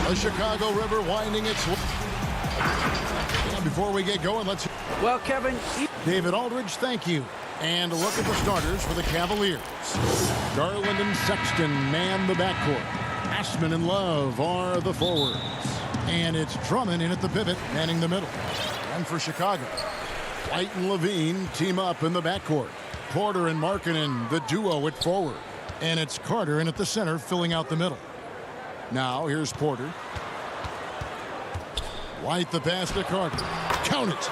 The Chicago River winding its way. And before we get going, let's... Well, Kevin... David Aldridge, thank you. And a look at the starters for the Cavaliers. Garland and Sexton man the backcourt. Ashman and Love are the forwards. And it's Drummond in at the pivot, manning the middle. And for Chicago, White and Levine team up in the backcourt. Porter and Markkanen, the duo at forward. And it's Carter in at the center, filling out the middle. Now, here's Porter. White the pass to Carter. Count it.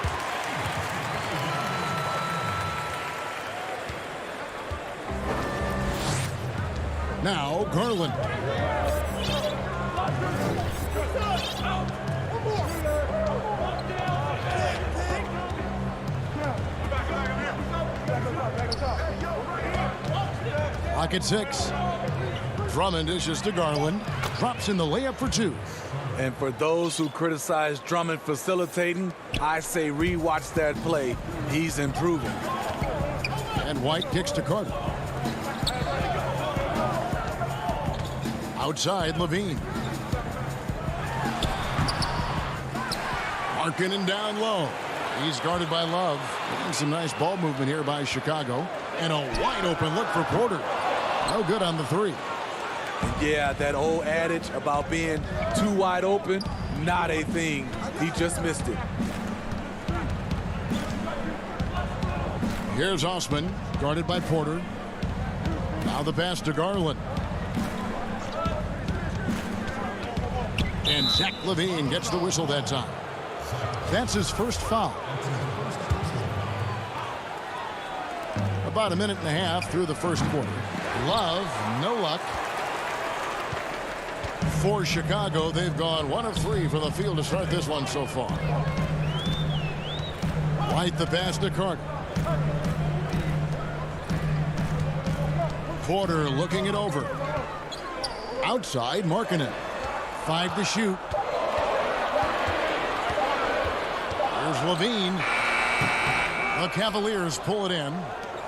Now, Garland. Clock at 6. Drummond dishes to Garland. Drops in the layup for 2. And for those who criticize Drummond facilitating, I say rewatch that play. He's improving. And White kicks to Carter. Outside, Levine. Markkanen down low. He's guarded by Love. And some nice ball movement here by Chicago. And a wide open look for Porter. No good on the 3. Yeah, that old adage about being too wide open, not a thing. He just missed it. Here's Osman, guarded by Porter. Now the pass to Garland. And Zach LaVine gets the whistle that time. That's his first foul. About a minute and a half through the first quarter. Love, no luck. For Chicago, they've gone 1 of 3 from the field to start this one so far. White the pass to Carter. Porter looking it over. Outside, Markkanen. 5 to shoot. Here's Levine. The Cavaliers pull it in.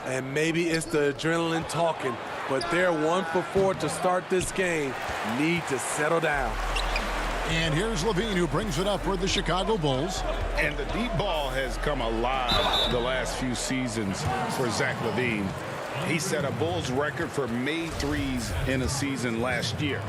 And maybe it's the adrenaline talking, but they're 1 for 4 to start this game. Need to settle down. And here's Levine, who brings it up for the Chicago Bulls. And the deep ball has come alive the last few seasons for Zach LaVine. He set a Bulls record for made threes in a season last year.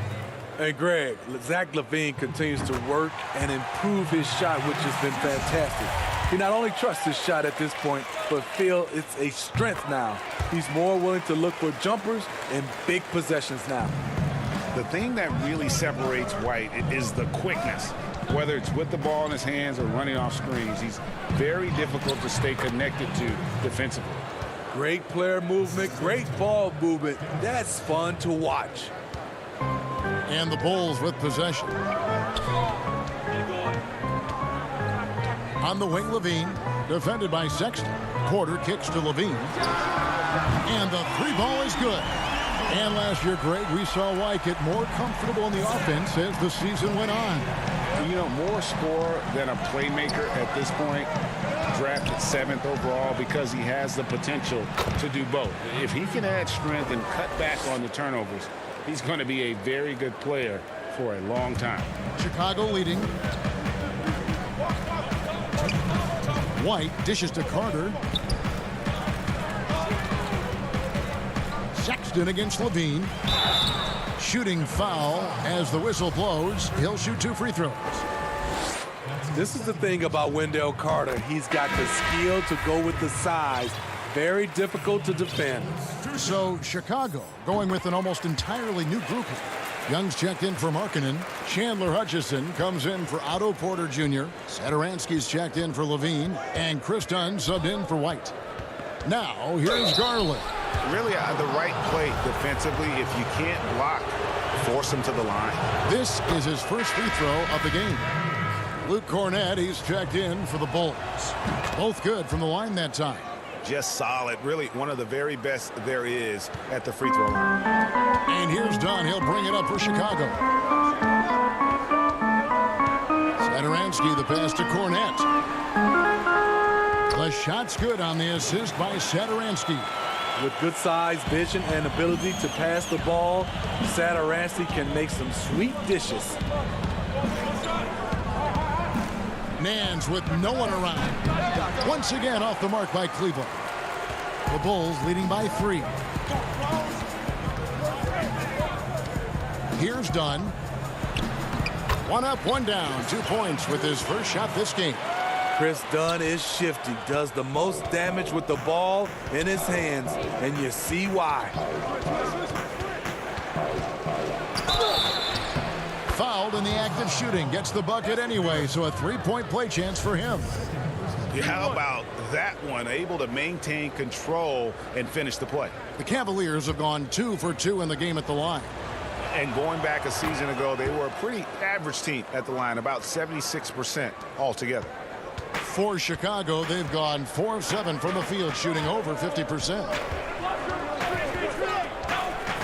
Hey, Greg, Zach LaVine continues to work and improve his shot, which has been fantastic. He not only trusts his shot at this point, but feel it's a strength now. He's more willing to look for jumpers and big possessions now. The thing that really separates White is the quickness. Whether it's with the ball in his hands or running off screens, he's very difficult to stay connected to defensively. Great player movement, great ball movement. That's fun to watch. And the Bulls with possession. On the wing, Levine, defended by Sexton. Porter kicks to Levine. And the 3-ball is good. And last year, Greg, we saw White get more comfortable in the offense as the season went on. You know, more scorer than a playmaker at this point. Drafted 7th overall because he has the potential to do both. If he can add strength and cut back on the turnovers, he's going to be a very good player for a long time. Chicago leading. White dishes to Carter. Sexton against Levine. Shooting foul as the whistle blows. He'll shoot 2 free throws. This is the thing about Wendell Carter. He's got the skill to go with the size. Very difficult to defend. So Chicago going with an almost entirely new group. Young's checked in for Markkanen. Chandler Hutchison comes in for Otto Porter Jr. Satoransky's checked in for Levine. And Chris Dunn subbed in for White. Now, here's Garland. Really the right play defensively. If you can't block, force him to the line. This is his first free throw of the game. Luke Cornett, he's checked in for the Bulls. Both good from the line that time. Just solid. Really one of the very best there is at the free throw line. And here's Dunn. He'll bring it up for Chicago. Satoransky, the pass to Cornett. The shot's good on the assist by Satoransky. With good size, vision, and ability to pass the ball, Satoransky can make some sweet dishes. Nance with no one around. Once again off the mark by Cleveland. The Bulls leading by 3. Here's Dunn. 1 up, 1 down. 2 points with his first shot this game. Chris Dunn is shifty, does the most damage with the ball in his hands, and you see why. Fouled in the act of shooting. Gets the bucket anyway, so a 3-point play chance for him. Yeah, how about that one? Able to maintain control and finish the play. The Cavaliers have gone 2 for 2 in the game at the line. And going back a season ago, they were a pretty average team at the line, about 76% altogether. For Chicago, they've gone 4 of 7 from the field, shooting over 50%.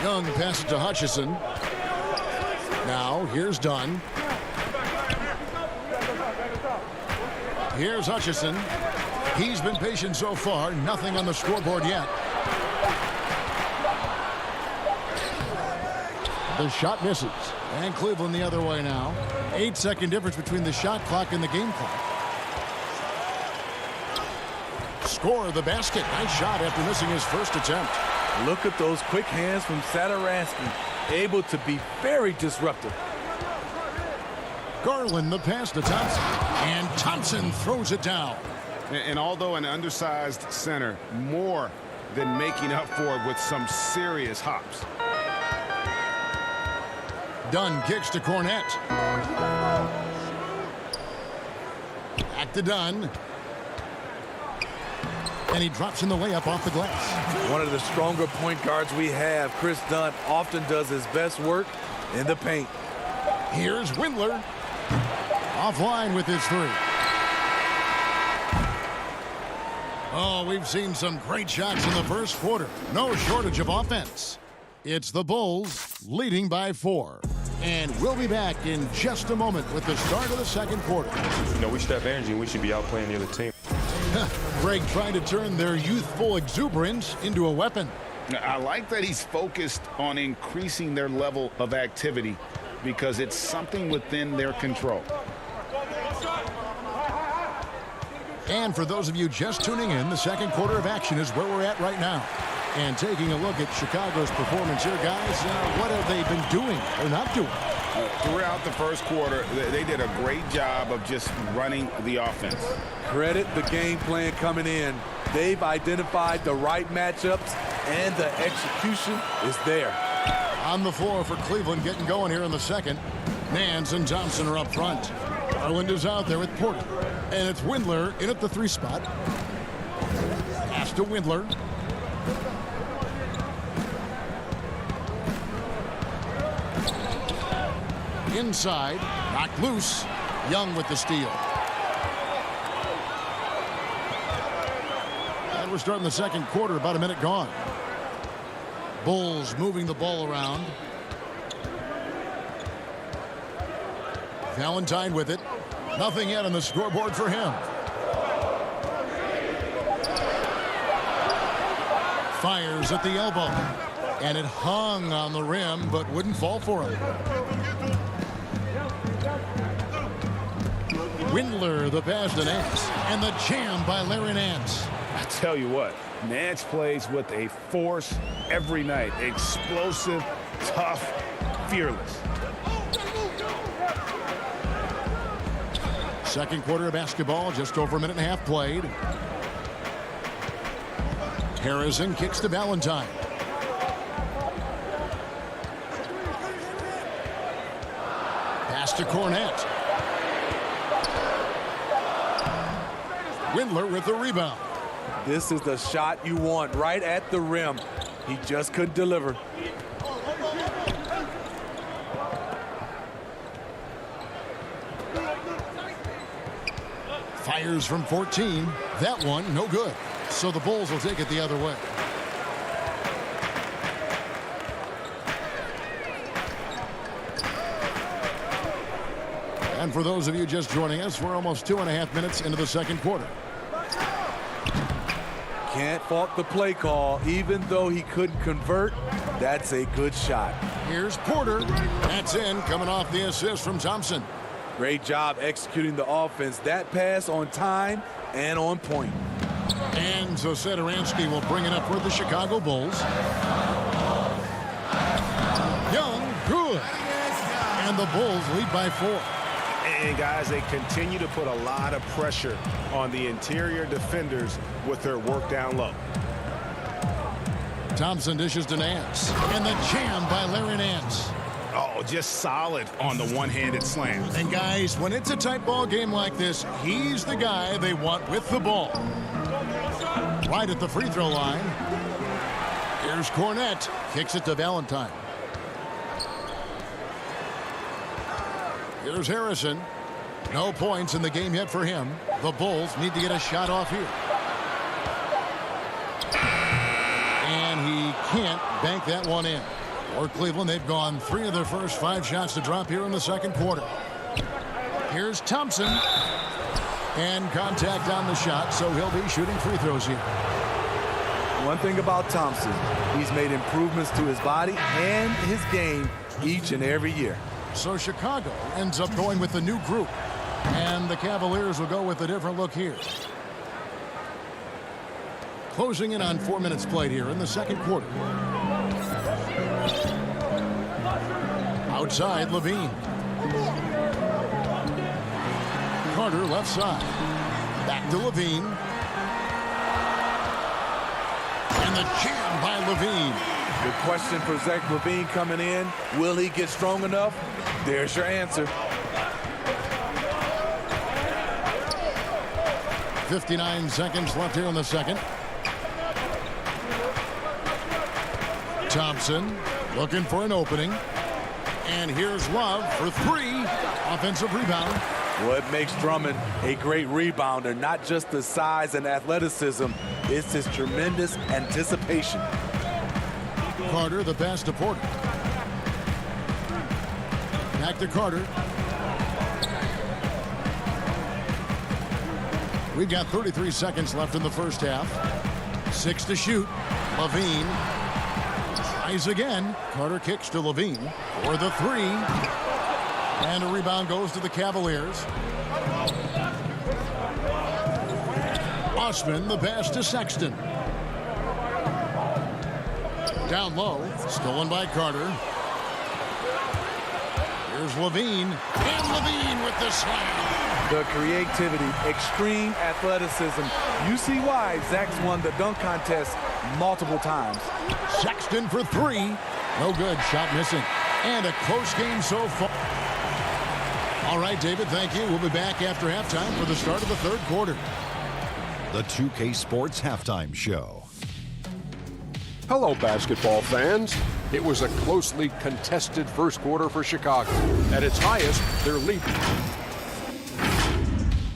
Young passes to Hutchison. Now, here's Dunn. Here's Hutchison. He's been patient so far. Nothing on the scoreboard yet. The shot misses. And Cleveland the other way now. 8-second difference between the shot clock and the game clock. Score the basket. Nice shot after missing his first attempt. Look at those quick hands from Satoransky. Able to be very disruptive. Garland the pass to Thompson. And Thompson throws it down. And although an undersized center, more than making up for it with some serious hops. Dunn kicks to Cornette. Back to Dunn. And he drops in the layup off the glass. One of the stronger point guards we have, Chris Dunn, often does his best work in the paint. Here's Windler. Offline with his 3. Oh, we've seen some great shots in the first quarter. No shortage of offense. It's the Bulls leading by 4. And we'll be back in just a moment with the start of the second quarter. You know, we should have energy and we should be outplaying the other team. Greg trying to turn their youthful exuberance into a weapon. I like that he's focused on increasing their level of activity because it's something within their control. And for those of you just tuning in, the second quarter of action is where we're at right now. And taking a look at Chicago's performance here, guys, what have they been doing or not doing? Throughout the first quarter, they did a great job of just running the offense. Credit the game plan coming in. They've identified the right matchups, and the execution is there. On the floor for Cleveland getting going here in the second. Nance and Thompson are up front. Garland is out there with Porter. And it's Windler in at the 3 spot. Pass to Windler. Inside, knocked loose. Young with the steal. And we're starting the second quarter, about a minute gone. Bulls moving the ball around. Valentine with it. Nothing yet on the scoreboard for him. Fires at the elbow. And it hung on the rim, but wouldn't fall for him. Windler, the pass to Nance. And the jam by Larry Nance. I tell you what, Nance plays with a force every night. Explosive, tough, fearless. Second quarter of basketball, just over a minute and a half played. Harrison kicks to Valentine. Pass to Cornette. Windler with the rebound. This is the shot you want right at the rim. He just couldn't deliver. Fires from 14. That one, no good. So the Bulls will take it the other way. And for those of you just joining us, we're almost 2.5 minutes into the second quarter. Can't fault the play call. Even though he couldn't convert, that's a good shot. Here's Porter. That's in, coming off the assist from Thompson. Great job executing the offense. That pass on time and on point. And so Sederansky will bring it up for the Chicago Bulls. Young, good. And the Bulls lead by 4. And guys, they continue to put a lot of pressure on the interior defenders with their work down low. Thompson dishes to Nance. And the jam by Larry Nance. Oh, just solid on the one-handed slam. And guys, when it's a tight ball game like this, he's the guy they want with the ball. Right at the free throw line. Here's Cornette. Kicks it to Valentine. Here's Harrison. No points in the game yet for him. The Bulls need to get a shot off here. And he can't bank that one in. For Cleveland, they've gone 3 of their first 5 shots to drop here in the second quarter. Here's Thompson. And contact on the shot, so he'll be shooting free throws here. One thing about Thompson, he's made improvements to his body and his game each and every year. So Chicago ends up going with the new group. And the Cavaliers will go with a different look here. Closing in on 4 minutes played here in the second quarter. Outside, Levine. Carter left side. Back to Levine. And the jam by Levine. The question for Zach Levine coming in, will he get strong enough? There's your answer. 59 seconds left here in the second. Thompson looking for an opening. And here's Love for 3. Offensive rebound. What makes Drummond a great rebounder, not just the size and athleticism, it's his tremendous anticipation. Carter, the pass to Porter. Back to Carter. We've got 33 seconds left in the first half. 6 to shoot. Levine tries again. Carter kicks to Levine for the 3. And a rebound goes to the Cavaliers. Osman, the pass to Sexton. Down low, stolen by Carter. Here's Levine, and Levine with the slam. The creativity, extreme athleticism. You see why Zach's won the dunk contest multiple times. Sexton for 3. No good, shot missing. And a close game so far. All right, David, thank you. We'll be back after halftime for the start of the third quarter. The 2K Sports Halftime Show. Hello, basketball fans. It was a closely contested first quarter for Chicago. At its highest, they're leading.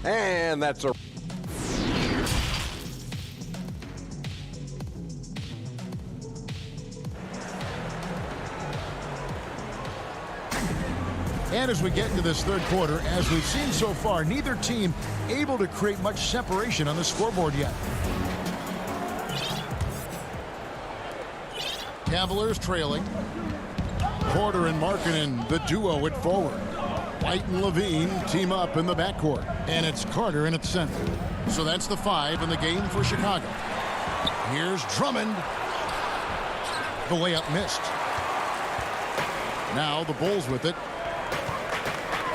And that's a... And as we get into this third quarter, as we've seen so far, neither team able to create much separation on the scoreboard yet. Cavaliers trailing. Porter and Markkanen, the duo at forward. White and Levine team up in the backcourt. And it's Carter in its center. So that's the 5 in the game for Chicago. Here's Drummond. The layup missed. Now the Bulls with it.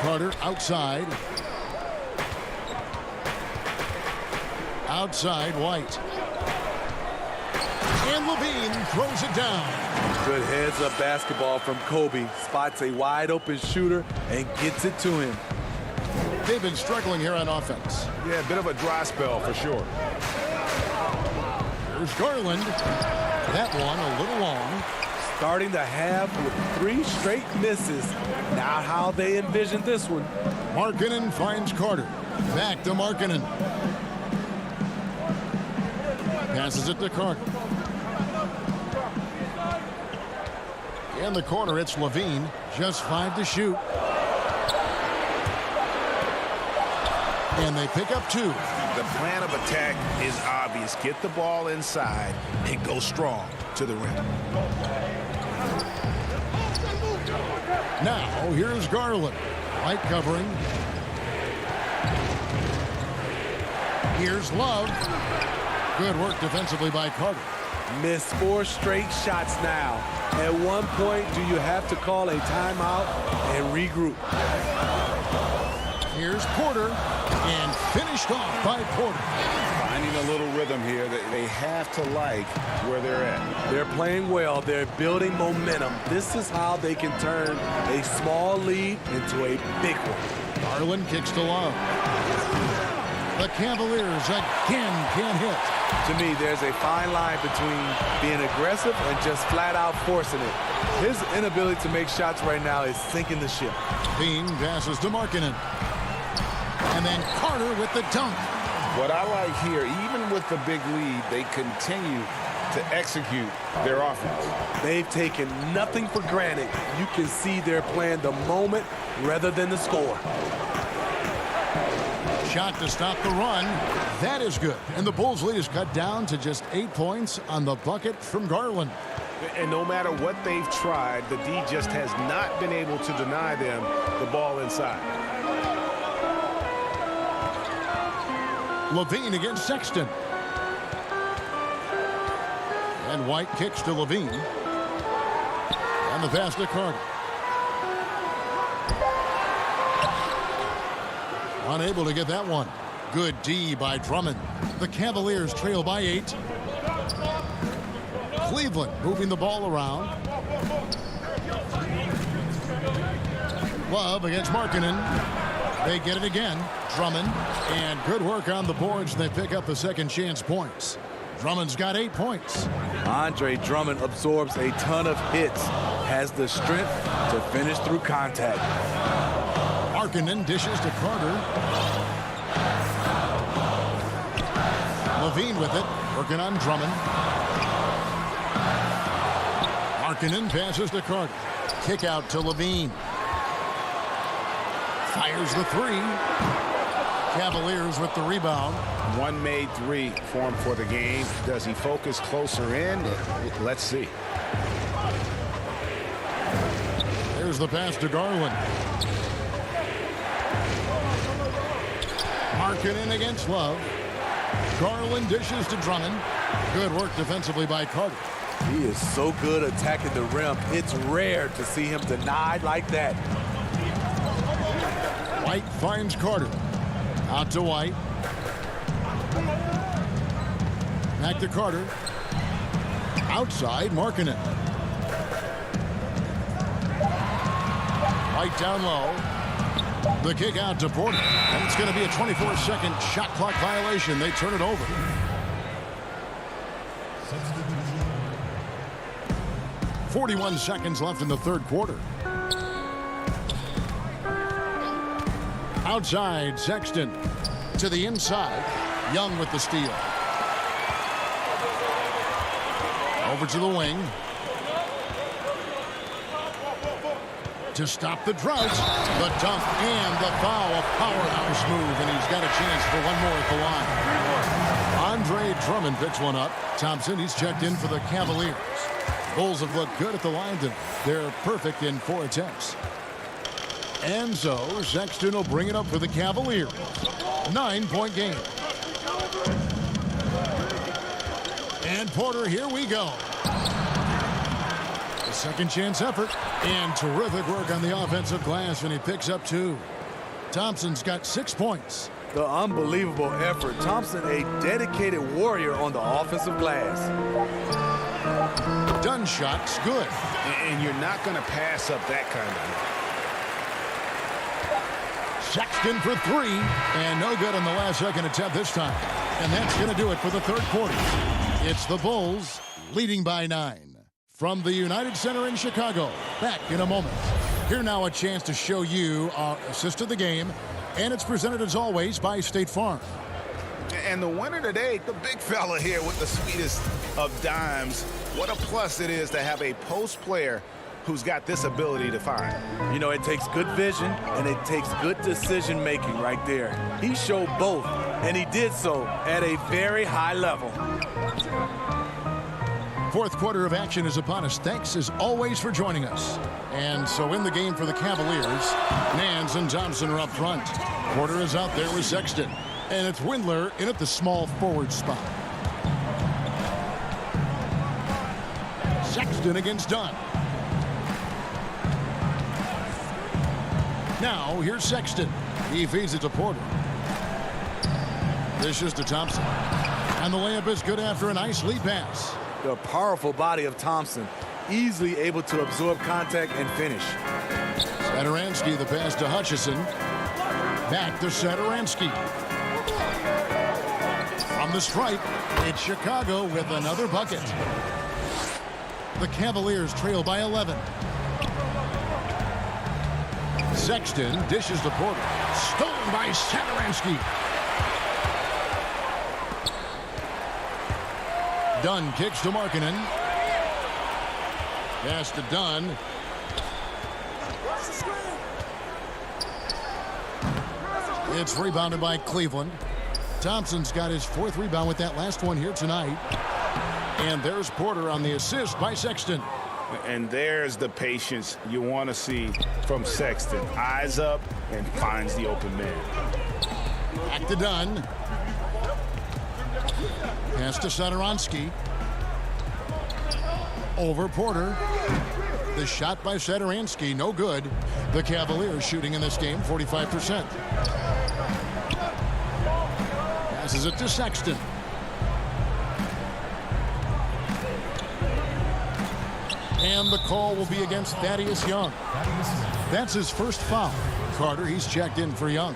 Carter outside. Outside, White. And Levine throws it down. Good heads-up basketball from Kobe. Spots a wide-open shooter and gets it to him. They've been struggling here on offense. Yeah, a bit of a dry spell for sure. Here's Garland. That one a little long. Starting the half with 3 straight misses. Not how they envisioned this one. Markkanen finds Carter. Back to Markkanen. Passes it to Carter. In the corner, it's Levine. Just 5 to shoot. And they pick up 2. The plan of attack is obvious. Get the ball inside and go strong to the rim. Now, here's Garland. White covering. Here's Love. Good work defensively by Carter. Missed 4 straight shots now. At one point, do you have to call a timeout and regroup? Here's Porter, and finished off by Porter. Finding a little rhythm here that they have to like where they're at. They're playing well. They're building momentum. This is how they can turn a small lead into a big one. Garland kicks to Love. The Cavaliers again can't hit. To me, there's a fine line between being aggressive and just flat out forcing it. His inability to make shots right now is sinking the ship. Bean passes to Markkanen. And then Carter with the dunk. What I like here, even with the big lead, they continue to execute their offense. They've taken nothing for granted. You can see they're playing the moment rather than the score. Shot to stop the run. That is good. And the Bulls' lead is cut down to just 8 points on the bucket from Garland. And no matter what they've tried, the D just has not been able to deny them the ball inside. Levine against Sexton. And White kicks to Levine. And the pass to Carter. Unable to get that one. Good D by Drummond. The Cavaliers trail by 8. Cleveland moving the ball around. Love against Markkanen. They get it again. Drummond. And good work on the boards. They pick up the second chance points. Drummond's got 8 points. Andre Drummond absorbs a ton of hits. Has the strength to finish through contact. Markkanen dishes to Carter. Levine with it, working on Drummond. Markkanen passes to Carter. Kick out to Levine. Fires the 3. Cavaliers with the rebound. One made 3 for him for the game. Does he focus closer in? Let's see. There's the pass to Garland. Markkanen against Love. Garland dishes to Drummond. Good work defensively by Carter. He is so good attacking the rim. It's rare to see him denied like that. White finds Carter. Out to White. Back to Carter. Outside, Markkanen. White down low. The kick out to Porter. And it's going to be a 24-second shot clock violation. They turn it over. .41 seconds left in the third quarter. Outside, Sexton. To the inside. Young with the steal. Over to the wing. To stop the drought. The dunk and the foul. A powerhouse move, and he's got a chance for one more at the line. Andre Drummond picks one up. Thompson, he's checked in for the Cavaliers. Bulls have looked good at the line. They're perfect in 4 attempts. And so Sexton will bring it up for the Cavaliers. 9-point game. And Porter, here we go. A second chance effort. And terrific work on the offensive glass, and he picks up 2. Thompson's got 6 points. The unbelievable effort. Thompson, a dedicated warrior on the offensive glass. Done shot's good. And you're not going to pass up that kind of thing. Sexton for 3, and no good on the last second attempt this time. And that's going to do it for the third quarter. It's the Bulls leading by 9. From the United Center in Chicago, back in a moment. Here now a chance to show you our assist of the game, and it's presented as always by State Farm. And the winner today, the big fella here with the sweetest of dimes. What a plus it is to have a post player who's got this ability to find. You know, it takes good vision and it takes good decision making right there. He showed both, and he did so at a very high level. Fourth quarter of action is upon us. Thanks as always for joining us. And so in the game for the Cavaliers, Nance and Thompson are up front. Porter is out there with Sexton. And it's Windler in at the small forward spot. Sexton against Dunn. Now here's Sexton. He feeds it to Porter. Dishes to Thompson. And the layup is good after a nice lead pass. The powerful body of Thompson, easily able to absorb contact and finish. Satoransky, the pass to Hutchison. Back to Satoransky. From the stripe, it's Chicago with another bucket. The Cavaliers trail by 11. Sexton dishes to Porter. Stolen by Satoransky. Dunn kicks to Markkanen. Pass to Dunn. It's rebounded by Cleveland. Thompson's got his fourth rebound with that last one here tonight. And there's Porter on the assist by Sexton. And there's the patience you want to see from Sexton. Eyes up and finds the open man. Back to Dunn. Pass to Satoransky. Over Porter. The shot by Satoransky, no good. The Cavaliers shooting in this game 45%. Passes it to Sexton. And the call will be against Thaddeus Young. That's his first foul. Carter, he's checked in for Young.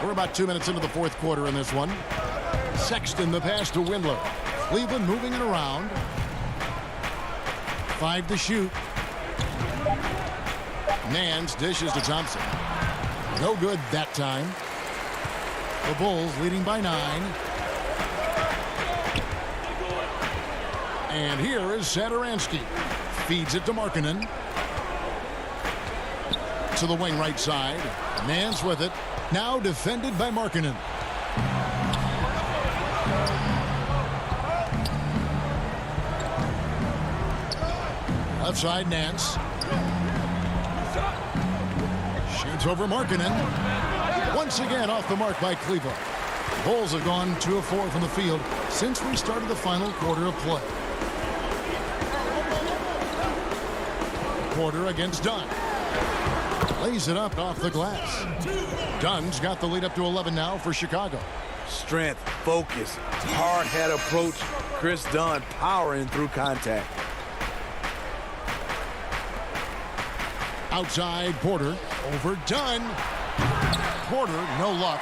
We're about 2 minutes into the fourth quarter in this one. Sexton, the pass to Windler. Cleveland moving it around. 5 to shoot. Nance dishes to Thompson. No good that time. The Bulls leading by 9. And here is Satoransky. Feeds it to Markkanen. To the wing right side. Nance with it. Now defended by Markkanen. Left side, Nance. Shoots over Markkanen. Once again off the mark by Cleveland. Bulls have gone 2 of 4 from the field since we started the final quarter of play. Porter against Dunn. Lays it up off the glass. Dunn's got the lead up to 11 now for Chicago. Strength, focus, hard head approach. Chris Dunn powering through contact. Outside, Porter. Over Dunn. Porter, no luck.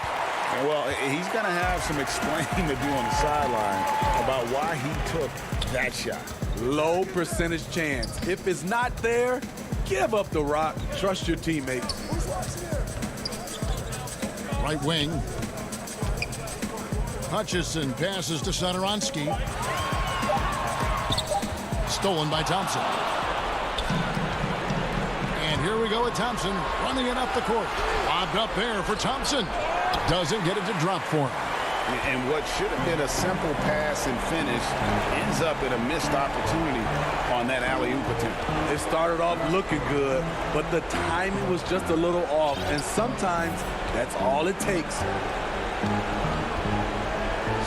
Well, he's going to have some explaining to do on the sideline about why he took that shot. Low percentage chance. If it's not there, give up the rock. Trust your teammates. Right wing. Hutchison passes to Satoransky. Stolen by Thompson. And here we go with Thompson running it up the court. Lobbed up there for Thompson. Doesn't get it to drop for him. And what should have been a simple pass and finish ends up in a missed opportunity on that alley-oop attempt. It started off looking good, but the timing was just a little off, and sometimes that's all it takes.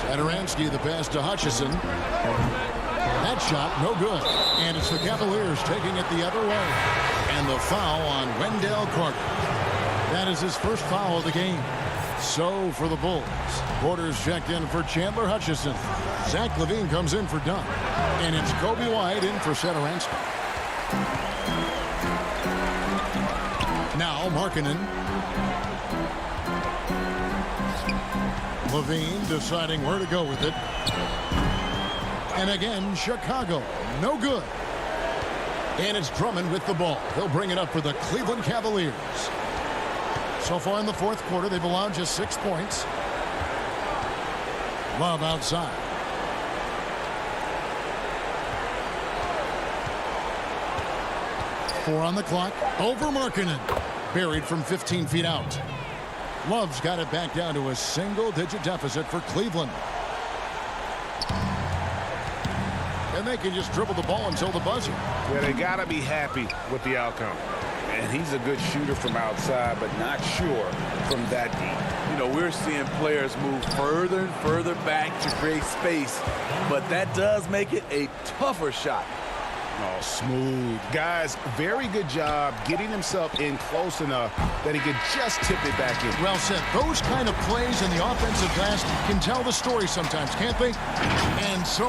Satoransky, the pass to Hutchison. That shot, no good. And it's the Cavaliers taking it the other way. And the foul on Wendell Carter. That is his first foul of the game. So for the Bulls, Porter's checked in for Chandler Hutchison. Zach LaVine comes in for Dunn. And it's Kobe White in for Satoransky. Now Markkanen. LaVine deciding where to go with it. And again, Chicago, no good. And it's Drummond with the ball. He'll bring it up for the Cleveland Cavaliers. So far in the fourth quarter, they've allowed just 6 points. Love outside. Four on the clock. Over Markkanen. Buried from 15 feet out. Love's got it back down to a single-digit deficit for Cleveland. and they can just dribble the ball until the buzzer. Yeah, they got to be happy with the outcome. And he's a good shooter from outside, but not sure from that deep. You know, we're seeing players move further and further back to create space, but that does make it a tougher shot. Oh, smooth. Guys, very good job getting himself in close enough that he could just tip it back in. Well said. Those kind of plays in the offensive glass can tell the story sometimes, can't they? And so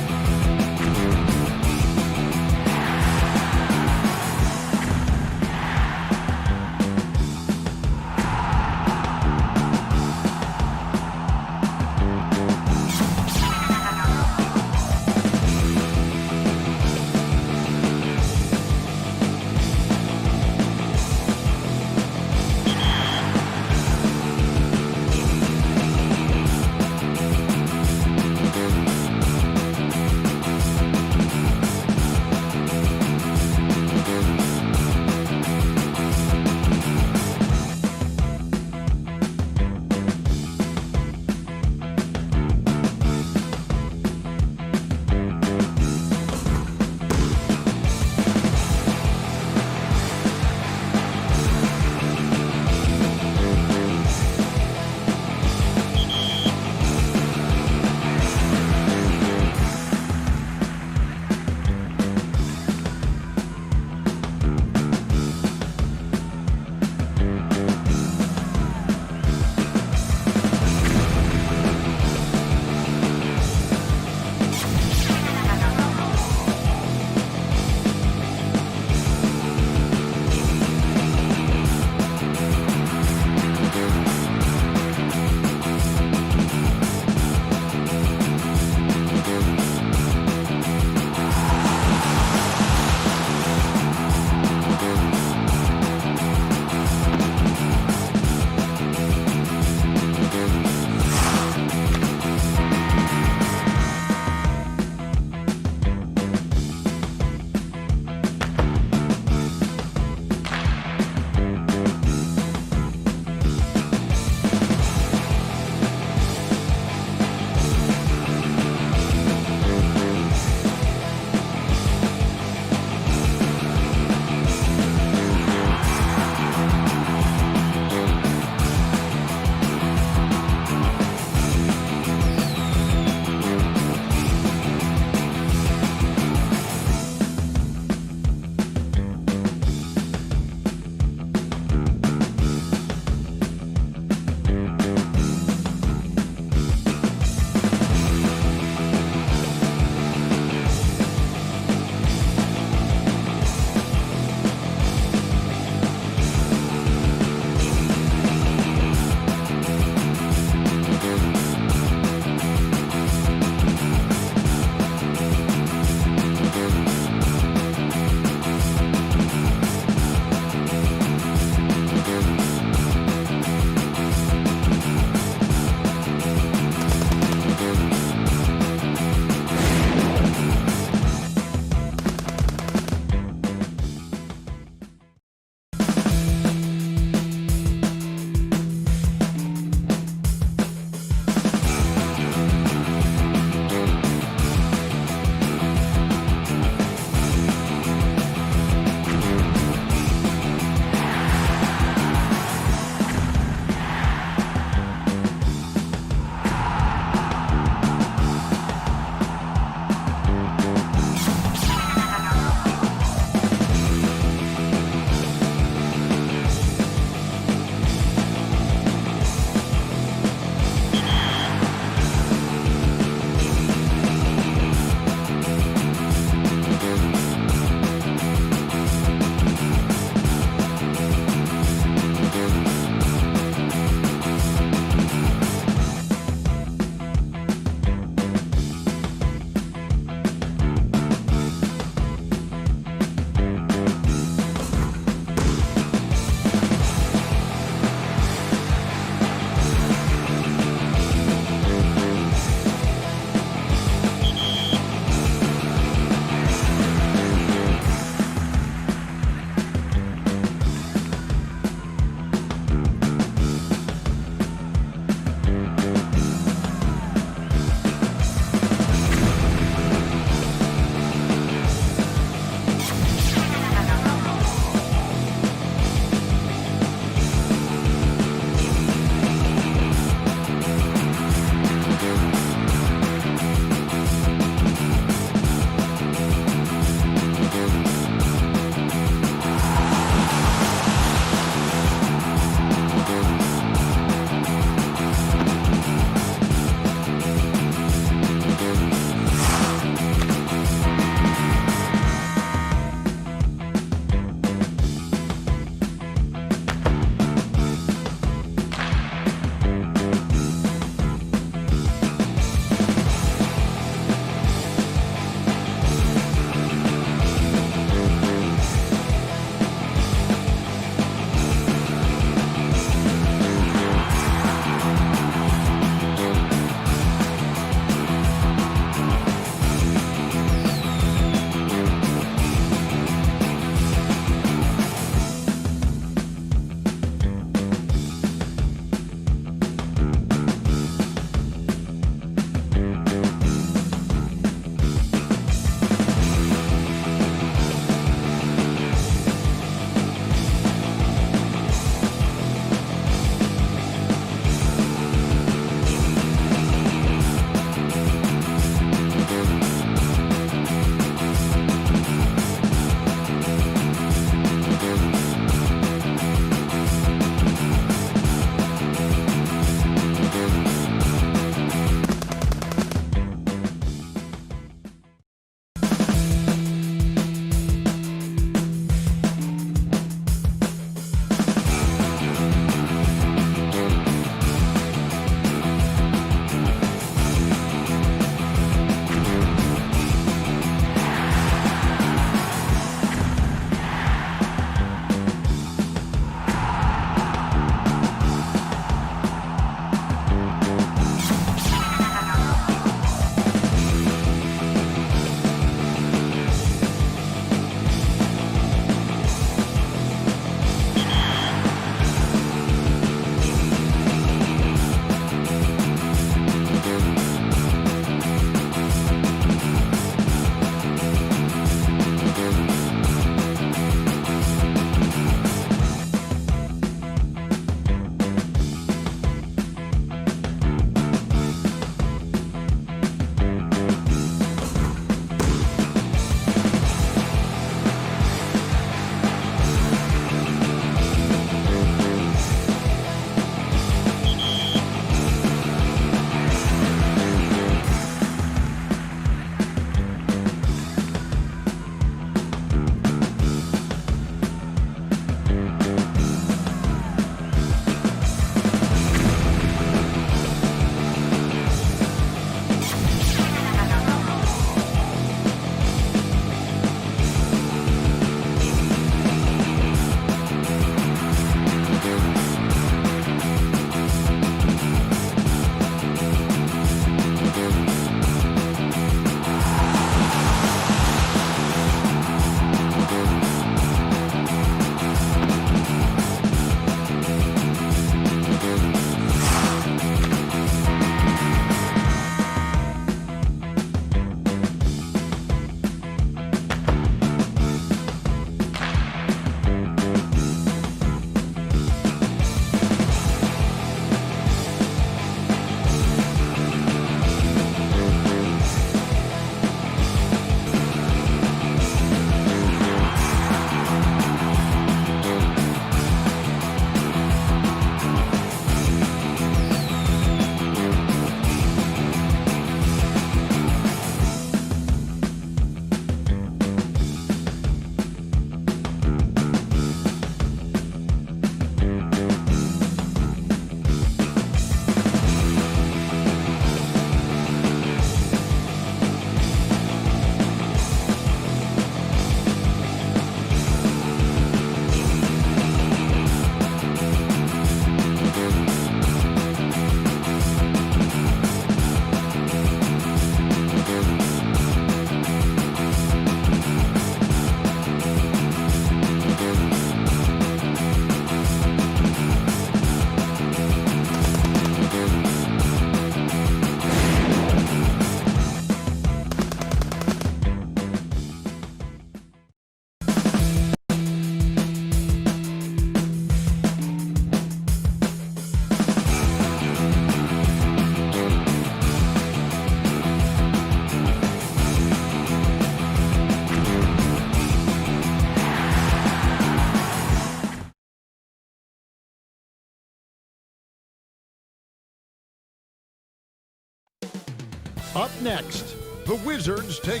Up next, the Wizards take...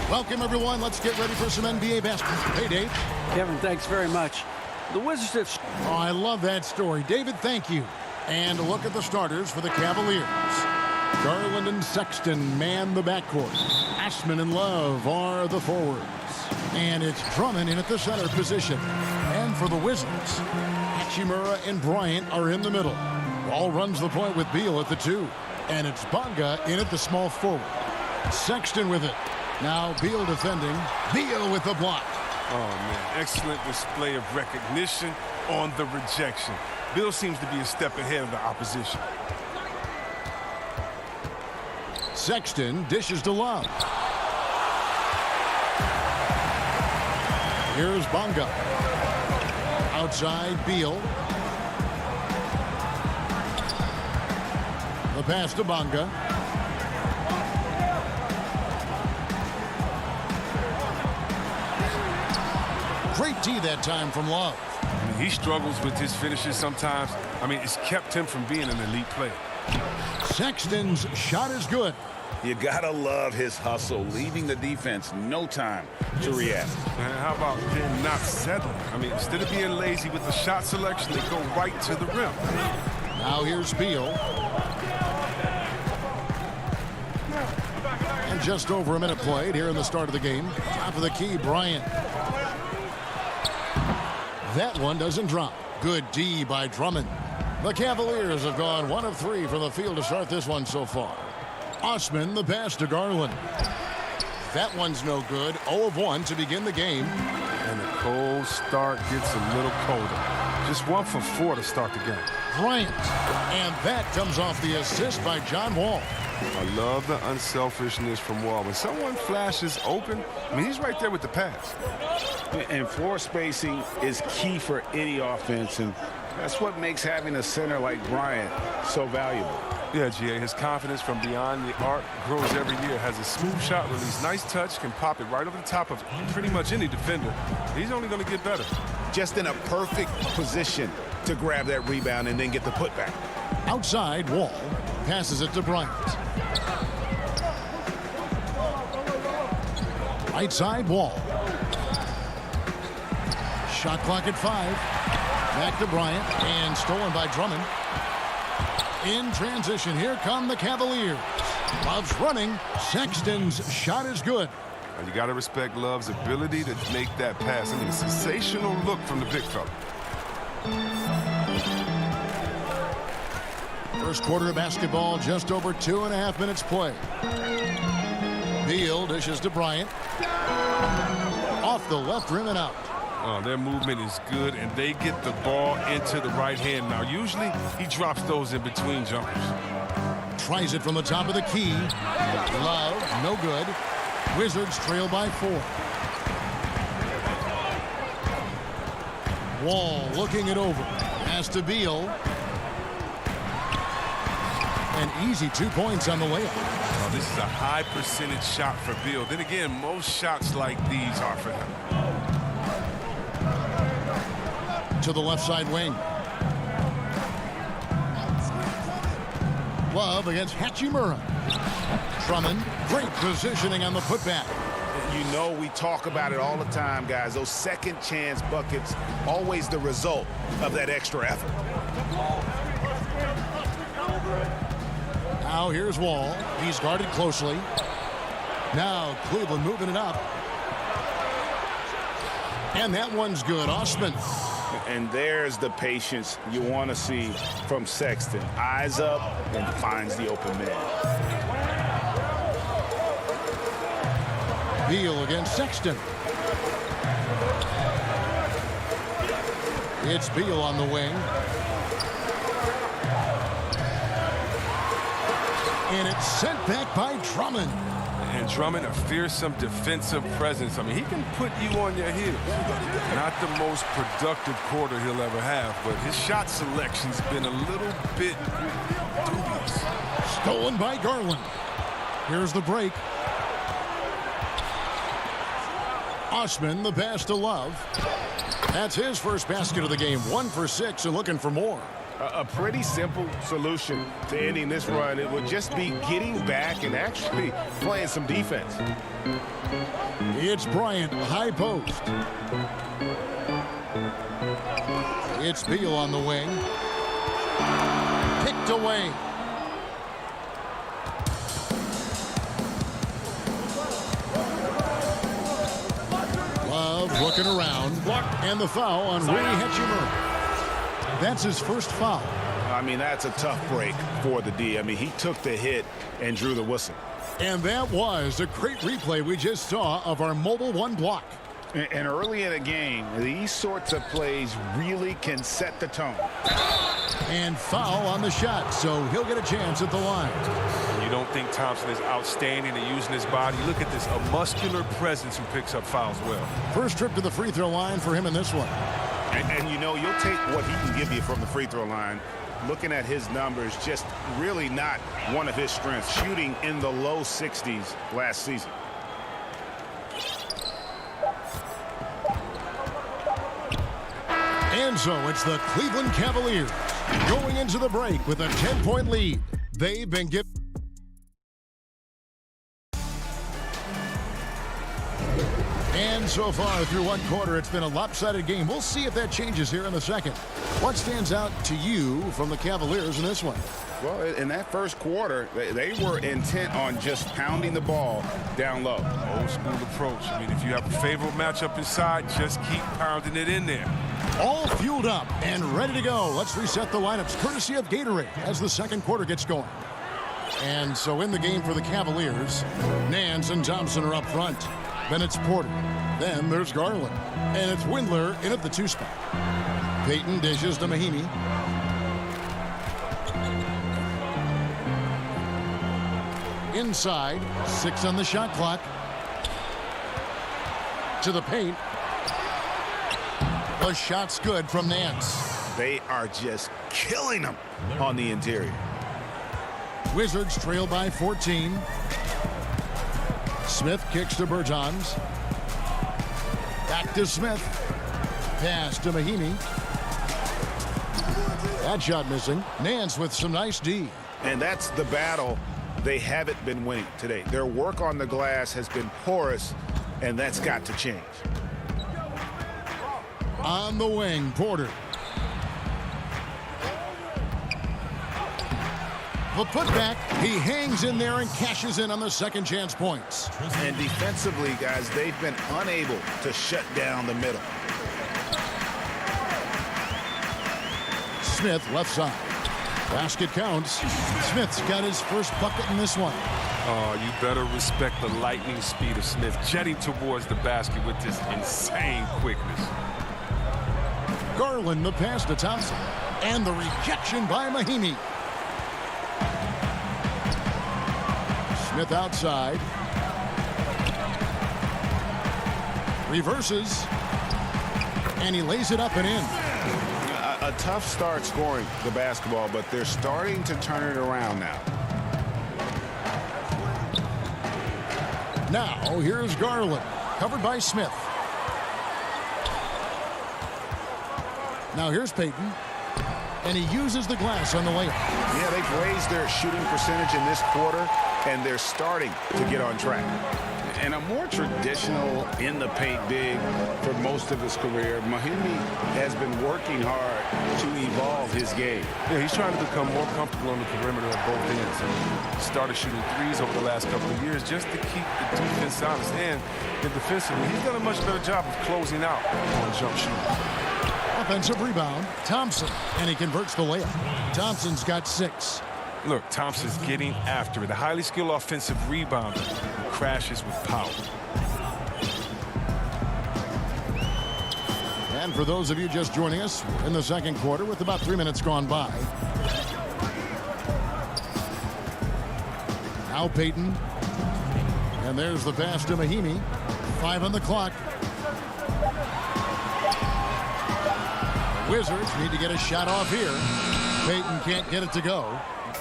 Welcome, everyone. Let's get ready for some NBA basketball. Hey, Dave. Kevin, thanks very much. The Wizards have... Oh, I love that story. David, thank you. And a look at the starters for the Cavaliers. Garland and Sexton man the backcourt. Ashman and Love are the forwards. And it's Drummond in at the center position. And for the Wizards, Hachimura and Bryant are in the middle. Wall runs the point with Beal at the 2. And it's Bonga in at the small forward. Sexton with it. Now Beal defending. Beal with the block. Oh, man. Excellent display of recognition on the rejection. Beal seems to be a step ahead of the opposition. Sexton dishes to Love. Here's Bonga. Outside Beal. The pass to Bonga. Great D that time from Love. He struggles with his finishes sometimes. I mean, it's kept him from being an elite player. Sexton's shot is good. You gotta love his hustle, leaving the defense no time to react. And how about then not settling? I mean, instead of being lazy with the shot selection, they go right to the rim. Now here's Beal. And just over a minute played here in the start of the game. Top of the key, Bryant. That one doesn't drop. Good D by Drummond. The Cavaliers have gone 1 of 3 from the field to start this one so far. Osman the pass to Garland. That one's no good. 0 of 1 to begin the game. And the cold start gets a little colder. Just 1 for 4 to start the game. Bryant. And that comes off the assist by John Wall. I love the unselfishness from Wall. When someone flashes open, I mean, he's right there with the pass. And floor spacing is key for any offense, and that's what makes having a center like Bryant so valuable. Yeah, GA, his confidence from beyond the arc grows every year. Has a smooth shot release, nice touch, can pop it right over the top of pretty much any defender. He's only going to get better. Just in a perfect position to grab that rebound and then get the putback. Outside, Wall passes it to Bryant. Right side, Wall. Shot clock at 5. Back to Bryant and stolen by Drummond. In transition, here come the Cavaliers. Love's running. Sexton's shot is good. You got to respect Love's ability to make that pass. I mean, a sensational look from the big fella. First quarter of basketball, just over 2.5 minutes play. Beal dishes to Bryant. Off the left rim and out. Oh, their movement is good, and they get the ball into the right hand. Now, usually he drops those in between jumpers. Tries it from the top of the key. Love, no good. Wizards trail by 4. Wall looking it over. Pass to Beal. An easy 2 points on the layup. Oh, this is a high percentage shot for Beal. Then again, most shots like these are for him. To the left side wing. Love against Hachimura. Drummond, great positioning on the putback. You know, we talk about it all the time, guys. Those second chance buckets, always the result of that extra effort. Now here's Wall. He's guarded closely. Now Cleveland moving it up. And that one's good. Osman. And there's the patience you want to see from Sexton. Eyes up and finds the open man. Beal against Sexton. It's Beal on the wing. And it's sent back by Drummond. And Drummond, a fearsome defensive presence. I mean, he can put you on your heels. Not the most productive quarter he'll ever have, but his shot selection's been a little bit dubious. Stolen by Garland. Here's the break. Osman, the pass to Love. That's his first basket of the game. 1 for 6 and looking for more. A pretty simple solution to ending this run. It would just be getting back and actually playing some defense. It's Bryant, high post. It's Beal on the wing. Kicked away. Love looking around. And the foul on Rui Hachimura. That's his first foul. I mean, that's a tough break for the D. I mean, he took the hit and drew the whistle. And that was a great replay we just saw of our mobile one block. And early in a game, these sorts of plays really can set the tone. And foul on the shot, so he'll get a chance at the line. You don't think Thompson is outstanding at using his body? Look at this, a muscular presence who picks up fouls well. First trip to the free throw line for him in this one. And you know, you'll take what he can give you from the free throw line. Looking at his numbers, just really not one of his strengths. Shooting in the low 60s last season. And so it's the Cleveland Cavaliers going into the break with a 10-point lead. They've been given. And so far through one quarter, it's been a lopsided game. We'll see if that changes here in the second. What stands out to you from the Cavaliers in this one? Well, in that first quarter, they were intent on just pounding the ball down low. Old school approach. I mean, if you have a favorable matchup inside, just keep pounding it in there. All fueled up and ready to go. Let's reset the lineups courtesy of Gatorade as the second quarter gets going. And so in the game for the Cavaliers, Nance and Thompson are up front. Then it's Porter. Then there's Garland. And it's Windler in at the 2 spot. Payton dishes to Mahinmi. Inside, 6 on the shot clock. To the paint. The shot's good from Nance. They are just killing them on the interior. Wizards trail by 14. Smith kicks to Bertans. Back to Smith. Pass to Mahinmi. That shot missing. Nance with some nice D. And that's the battle they haven't been winning today. Their work on the glass has been porous, and that's got to change. On the wing, Porter. The putback, he hangs in there and cashes in on the second chance points. And defensively, guys, they've been unable to shut down the middle. Smith left side. Basket counts. Smith's got his first bucket in this one. Oh, you better respect the lightning speed of Smith, jetting towards the basket with this insane quickness. Garland the pass to Thompson. And the rejection by Mahinmi. Smith outside. Reverses. And he lays it up and in. A tough start scoring the basketball, but they're starting to turn it around now. Now, here's Garland, covered by Smith. Now, here's Payton. And he uses the glass on the layup. Yeah, they've raised their shooting percentage in this quarter, and they're starting to get on track. And a more traditional in-the-paint big for most of his career, Mahinmi has been working hard to evolve his game. Yeah, he's trying to become more comfortable on the perimeter at both ends. He started shooting threes over the last couple of years just to keep the defense honest. And defensively, he's done a much better job of closing out on jump shooters. Offensive rebound, Thompson, and he converts the layup. Thompson's got 6. Look, Thompson's getting after it. A highly skilled offensive rebounder who crashes with power. And for those of you just joining us, in the second quarter with about 3 minutes gone by. Now Payton. And there's the pass to Mahinmi. 5 on the clock. The Wizards need to get a shot off here. Payton can't get it to go.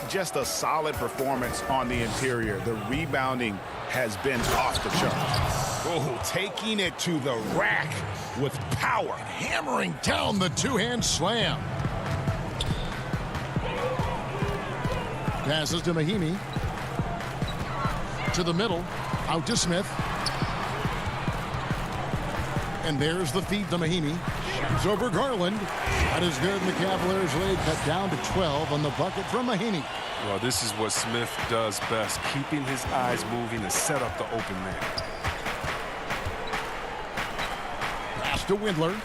Just a solid performance on the interior. The rebounding has been off the charts. Oh, taking it to the rack with power. Hammering down the two-hand slam. Passes to Mahimi. To the middle. Out to Smith. And there's the feed to Mahimi. Shoots over Garland. That is good, and the Cavaliers lead cut down to 12 on the bucket from Mahimi. Well, this is what Smith does best, keeping his eyes moving to set up the open man. Pass to Windler.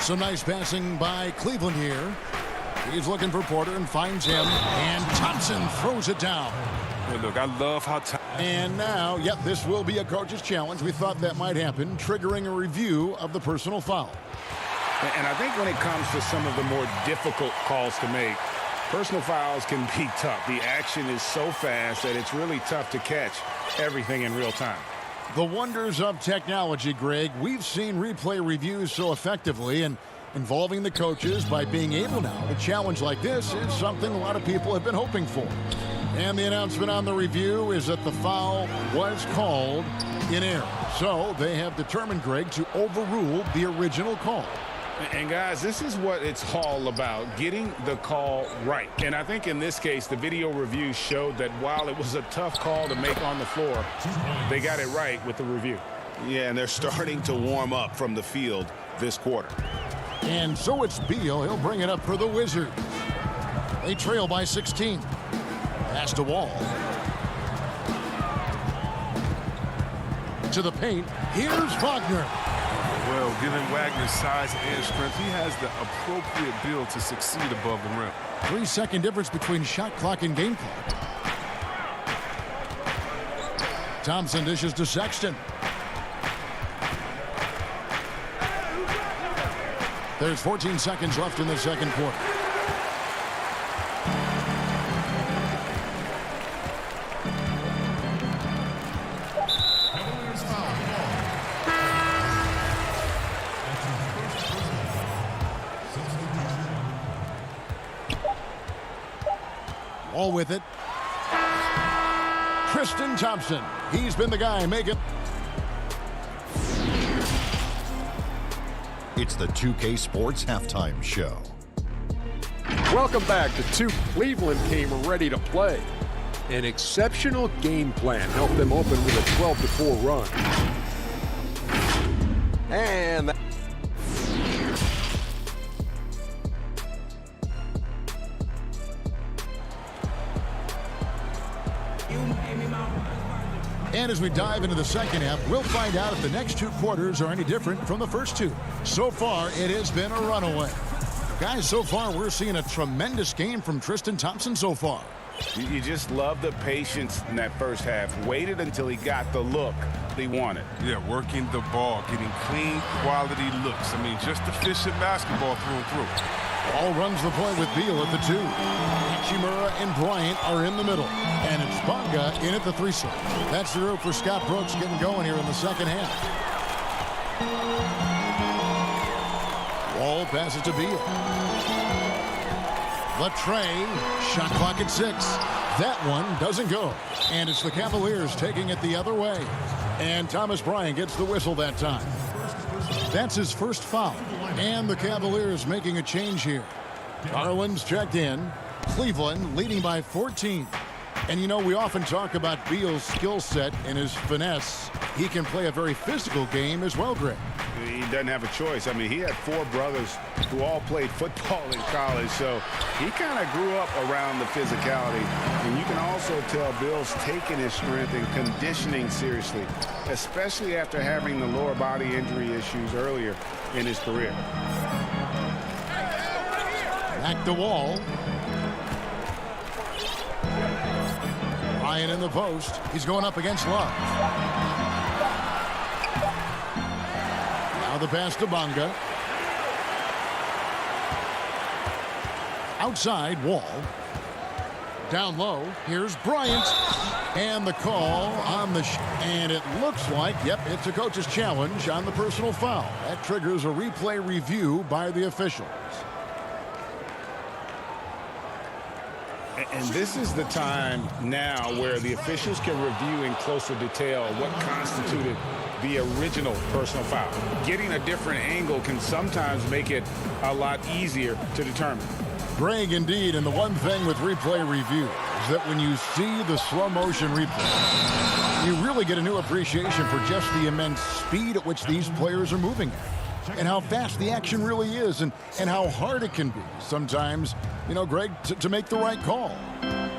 Some nice passing by Cleveland here. He's looking for Porter and finds him. And Thompson throws it down. Hey, look, I love how... And now, yep, this will be a coach's challenge. We thought that might happen, triggering a review of the personal foul. And I think when it comes to some of the more difficult calls to make, personal fouls can be tough. The action is so fast that it's really tough to catch everything in real time. The wonders of technology, Greg. We've seen replay reviews so effectively, and involving the coaches by being able now to challenge like this is something a lot of people have been hoping for. And the announcement on the review is that the foul was called in error. So they have determined, Greg, to overrule the original call. And guys, this is what it's all about, getting the call right. And I think in this case, the video review showed that while it was a tough call to make on the floor, they got it right with the review. Yeah, and they're starting to warm up from the field this quarter. And so it's Beal. He'll bring it up for the Wizards. They trail by 16. Pass to Wall. To the paint. Here's Wagner. Well, given Wagner's size and strength, he has the appropriate build to succeed above the rim. 3-second difference between shot clock and game clock. Thompson dishes to Sexton. There's 14 seconds left in the second quarter. All with it. Tristan Thompson. He's been the guy making. It's the 2K Sports Halftime Show. Welcome back to two. Cleveland came ready to play. An exceptional game plan helped them open with a 12-4 run. And And as we dive into the second half, we'll find out if the next two quarters are any different from the first two. So far, it has been a runaway. Guys, so far, we're seeing a tremendous game from Tristan Thompson so far. You just love the patience in that first half. Waited until he got the look he wanted. Yeah, working the ball, getting clean, quality looks. I mean, just efficient basketball through and through. All runs the point with Beal at the 2. Hachimura and Bryant are in the middle. And it's Bonga in at the 3 slot. That's the route for Scott Brooks getting going here in the second half. Wall passes to Beal. Latrey, shot clock at 6. That one doesn't go. And it's the Cavaliers taking it the other way. And Thomas Bryant gets the whistle that time. That's his first foul. And the Cavaliers making a change here. Garland's checked in. Cleveland leading by 14. And you know, we often talk about Beal's skill set and his finesse. He can play a very physical game as well, Greg. He doesn't have a choice. I mean, he had 4 brothers who all played football in college, so he kind of grew up around the physicality. And you can also tell Bill's taking his strength and conditioning seriously, especially after having the lower body injury issues earlier in his career. Back to Wall. Ryan in the post. He's going up against Love. Now the pass to Bonga. Outside, Wall. Down low, here's Bryant. And the call on the and it looks like, yep, it's a coach's challenge on the personal foul. That triggers a replay review by the officials. And this is the time now where the officials can review in closer detail what constituted the original personal foul. Getting a different angle can sometimes make it a lot easier to determine. Greg, indeed, and the one thing with replay review is that when you see the slow motion replay, you really get a new appreciation for just the immense speed at which these players are moving at, and how fast the action really is, and how hard it can be sometimes, you know, Greg, to make the right call.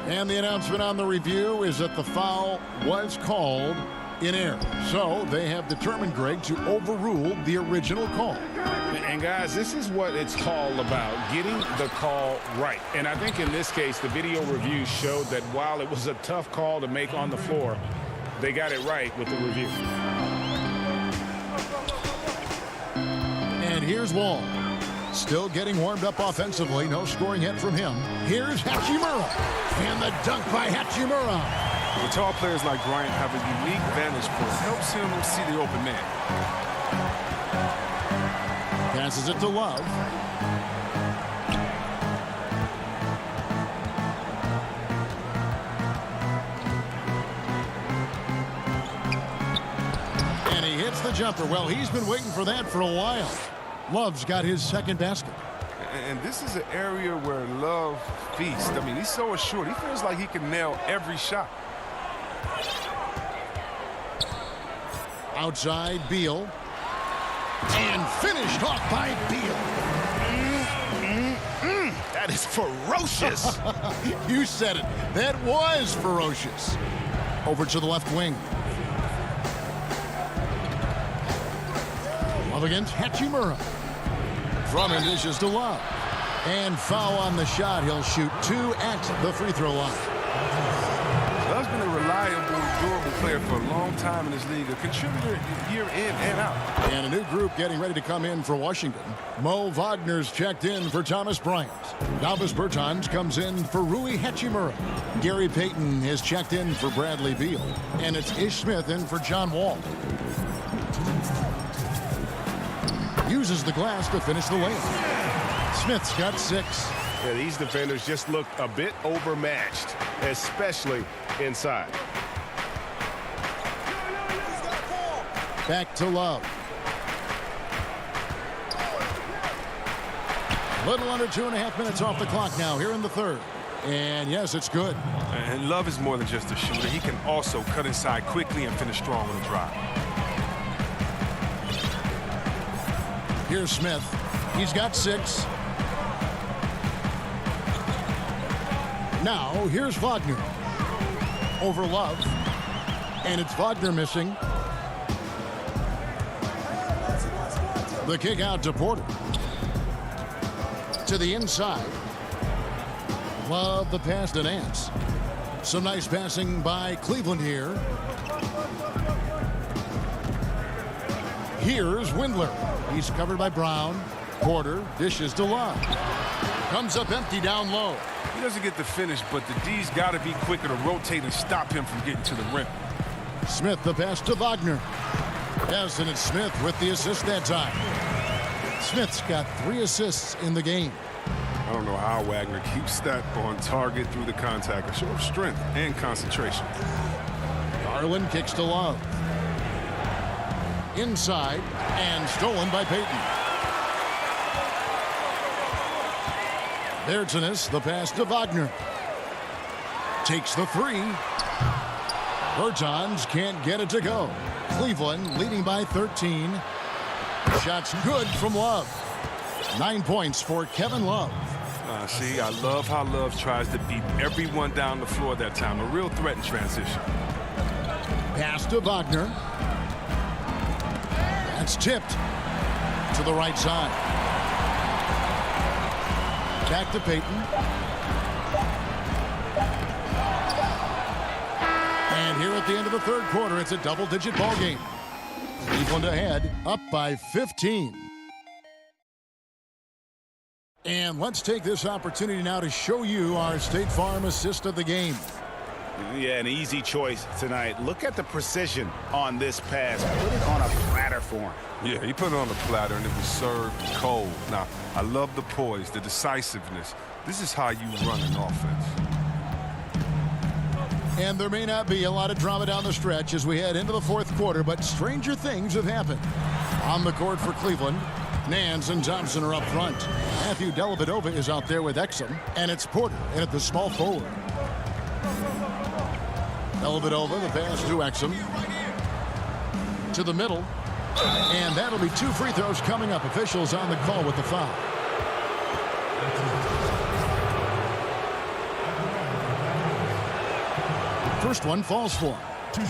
And the announcement on the review is that the foul was called in error. So they have determined, Greg, to overrule the original call. And guys, this is what it's all about, getting the call right. And I think in this case, the video review showed that while it was a tough call to make on the floor, they got it right with the review. And here's Wall. Still getting warmed up offensively. No scoring yet from him. Here's Hachimura. And the dunk by Hachimura. The tall players like Bryant have a unique vantage point. Helps him see the open man. Passes it to Love. And he hits the jumper. Well, he's been waiting for that for a while. Love's got his second basket. And this is an area where Love feasts. I mean, he's so assured. He feels like he can nail every shot. Outside, Beal. And finished off by Beal. That is ferocious. You said it. That was ferocious. Over to the left wing. Love against Hachimura. From him dishes to Love. And foul on the shot. He'll shoot 2 at the free throw line. Love's been a reliable, durable player for a long time in this league, a contributor year in and out. And a new group getting ready to come in for Washington. Mo Wagner's checked in for Thomas Bryant. Davis Bertans comes in for Rui Hachimura. Gary Payton has checked in for Bradley Beal. And it's Ish Smith in for John Wall. Uses the glass to finish the layup. Smith's got 6. Yeah, these defenders just look a bit overmatched, especially inside. Back to Love. Little under 2.5 minutes off the clock now here in the third. And yes, it's good. And Love is more than just a shooter. He can also cut inside quickly and finish strong on the drive. Here's Smith. He's got 6. Now, here's Wagner. Over Love. And it's Wagner missing. The kick out to Porter. To the inside. Love the pass to Nance. Some nice passing by Cleveland here. Here's Windler. He's covered by Brown. Porter dishes to Love. Comes up empty down low. He doesn't get the finish, but the D's got to be quicker to rotate and stop him from getting to the rim. Smith the pass to Wagner. Yes, and it's Smith with the assist that time. Smith's got 3 assists in the game. I don't know how Wagner keeps that on target through the contact. A show of strength and concentration. Garland kicks to Love. Inside and stolen by Payton. Bertans, the pass to Wagner. Takes the 3. Bertans can't get it to go. Cleveland leading by 13. Shots good from Love. 9 points for Kevin Love. See, I love how Love tries to beat everyone down the floor that time. A real threat in transition. Pass to Wagner. That's tipped to the right side. Back to Payton. And here at the end of the third quarter, it's a double-digit ball game. Cleveland ahead, up by 15. And let's take this opportunity now to show you our State Farm assist of the game. Yeah, an easy choice tonight. Look at the precision on this pass. Put it on a platter for him. Yeah, he put it on the platter and it was served cold. Now, I love the poise, the decisiveness. This is how you run an offense. And there may not be a lot of drama down the stretch as we head into the fourth quarter, but stranger things have happened. On the court for Cleveland, Nance and Thompson are up front. Matthew Dellavedova is out there with Exum, and it's Porter in at the small forward. Dellavedova, the pass to Exum. To the middle. And that'll be 2 free throws coming up. Officials on the call with the foul. First one falls for him.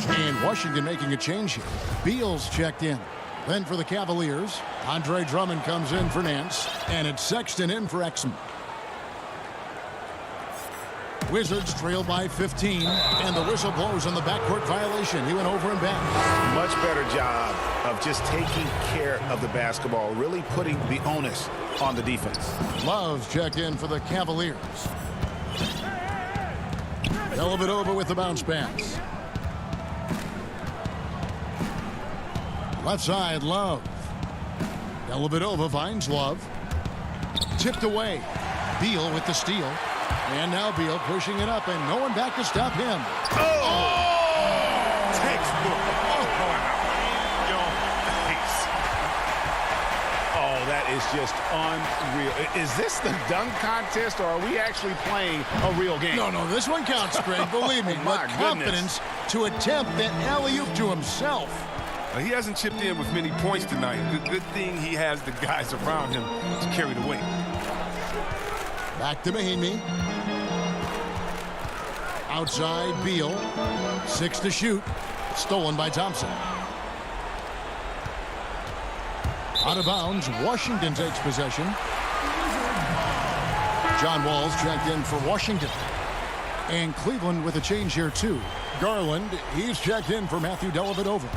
And Washington making a change here. Beal's checked in. Then for the Cavaliers, Andre Drummond comes in for Nance. And it's Sexton in for Exum. Wizards trail by 15. And the whistle blows on the backcourt violation. He went over and back. Much better job of just taking care of the basketball, really putting the onus on the defense. Love's checked in for the Cavaliers. Dellavedova with the bounce pass. Left side, Love. Dellavedova finds Love. Tipped away. Beal with the steal. And now Beal pushing it up, and no one back to stop him. Textbook. Oh, that is just unreal. Is this the dunk contest, or are we actually playing a real game? No, this one counts, Greg. Believe me. My But confidence to attempt that alley-oop to himself. He hasn't chipped in with many points tonight. The good thing he has the guys around him to carry the weight. Back to Mahinmi. Outside, Beal. 6 to shoot. Stolen by Thompson. Out of bounds, Washington takes possession. John Wall's checked in for Washington. And Cleveland with a change here, too. Garland, he's checked in for Matthew Dellavedova.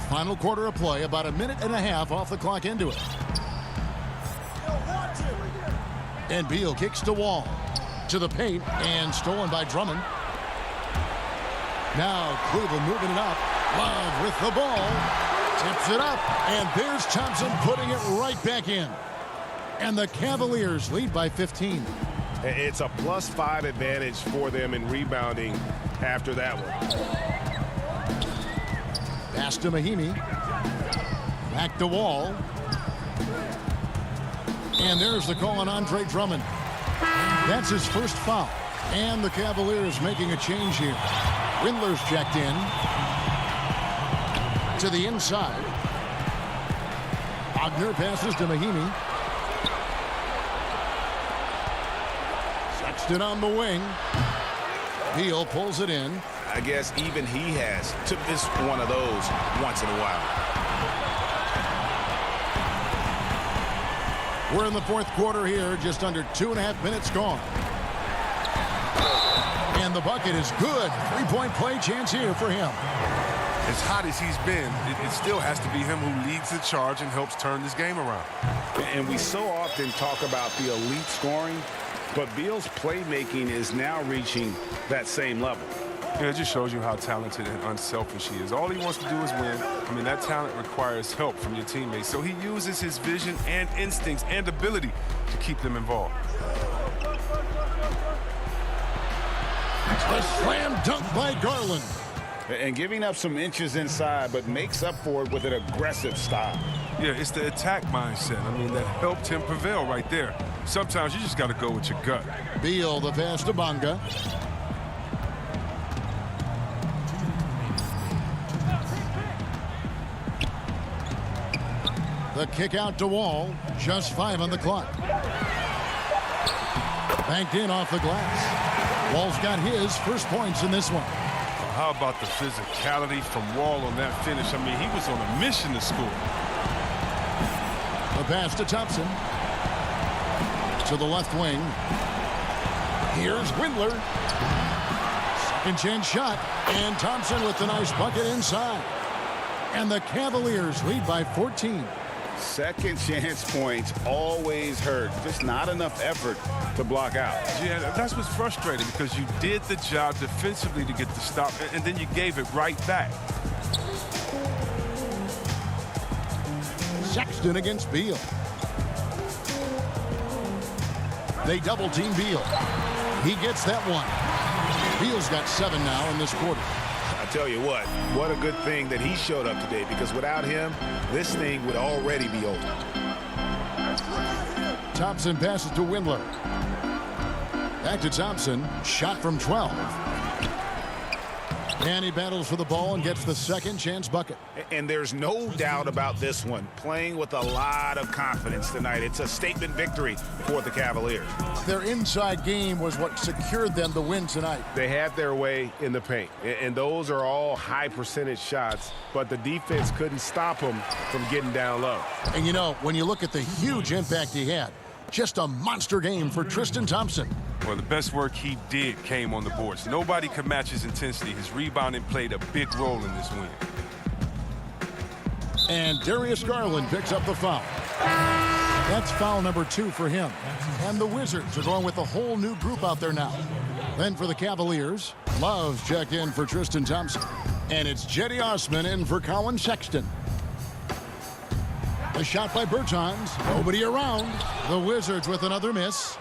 Final quarter of play, about 1.5 minutes off the clock into it. And Beal kicks to Wall. To the paint, and stolen by Drummond. Now Cleveland moving it up. Love with the ball. Tips it up, and there's Thompson putting it right back in. And the Cavaliers lead by 15. It's a +5 advantage for them in rebounding after that one. Pass to Mahinmi. Back to Wall. And there's the call on Andre Drummond. That's his first foul. And the Cavaliers making a change here. Windler's checked in. To the inside. Wagner passes to Mahinmi. Sexton on the wing. Beal pulls it in. I guess even he has took this one of those once in a while. We're in the fourth quarter here, just under 2.5 minutes gone. And the bucket is good. 3-point play chance here for him. As hot as he's been, it still has to be him who leads the charge and helps turn this game around. And we so often talk about the elite scoring, but Beal's playmaking is now reaching that same level. Yeah, it just shows you how talented and unselfish he is. All he wants to do is win. I mean, that talent requires help from your teammates. So he uses his vision and instincts and ability to keep them involved. A slam dunk by Garland. And giving up some inches inside, but makes up for it with an aggressive style. Yeah, it's the attack mindset. I mean, that helped him prevail right there. Sometimes you just got to go with your gut. Beal, the pass to Bonga. The kick out to Wall. Just 5 on the clock. Banked in off the glass. Wall's got his first points in this one. How about the physicality from Wall on that finish? I mean, he was on a mission to score. The pass to Thompson. To the left wing. Here's Windler. Second chance shot. And Thompson with the nice bucket inside. And the Cavaliers lead by 14. Second chance points always hurt. Just not enough effort to block out. Yeah, that's what's frustrating because you did the job defensively to get the stop, and then you gave it right back. Sexton against Beal. They double team Beal. He gets that one. Beal's got 7 now in this quarter. tell you what a good thing that he showed up today, because without him, this thing would already be over. Thompson passes to Windler. Back to Thompson. Shot from 12. And he battles for the ball and gets the second chance bucket. And there's no doubt about this one. Playing with a lot of confidence tonight. It's a statement victory for the Cavaliers. Their inside game was what secured them the win tonight. They had their way in the paint, and those are all high percentage shots, but the defense couldn't stop them from getting down low. And you know, when you look at the huge impact he had, just a monster game for Tristan Thompson. Well, the best work he did came on the boards. Nobody could match his intensity. His rebounding played a big role in this win. And Darius Garland picks up the foul. That's foul number 2 for him. And the Wizards are going with a whole new group out there now. Then for the Cavaliers, Love checked in for Tristan Thompson. And it's Jetty Osman in for Colin Sexton. A shot by Bertans. Nobody around. The Wizards with another miss.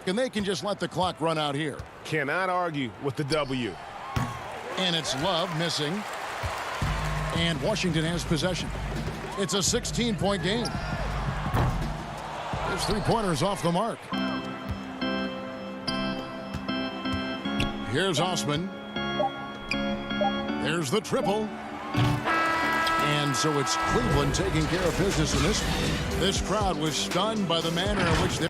And they can just let the clock run out here. Cannot argue with the W. And it's Love missing. And Washington has possession. It's a 16-point game. His three-pointers off the mark. Here's Osman. There's the triple. And so it's Cleveland taking care of business in this one. This crowd was stunned by the manner in which they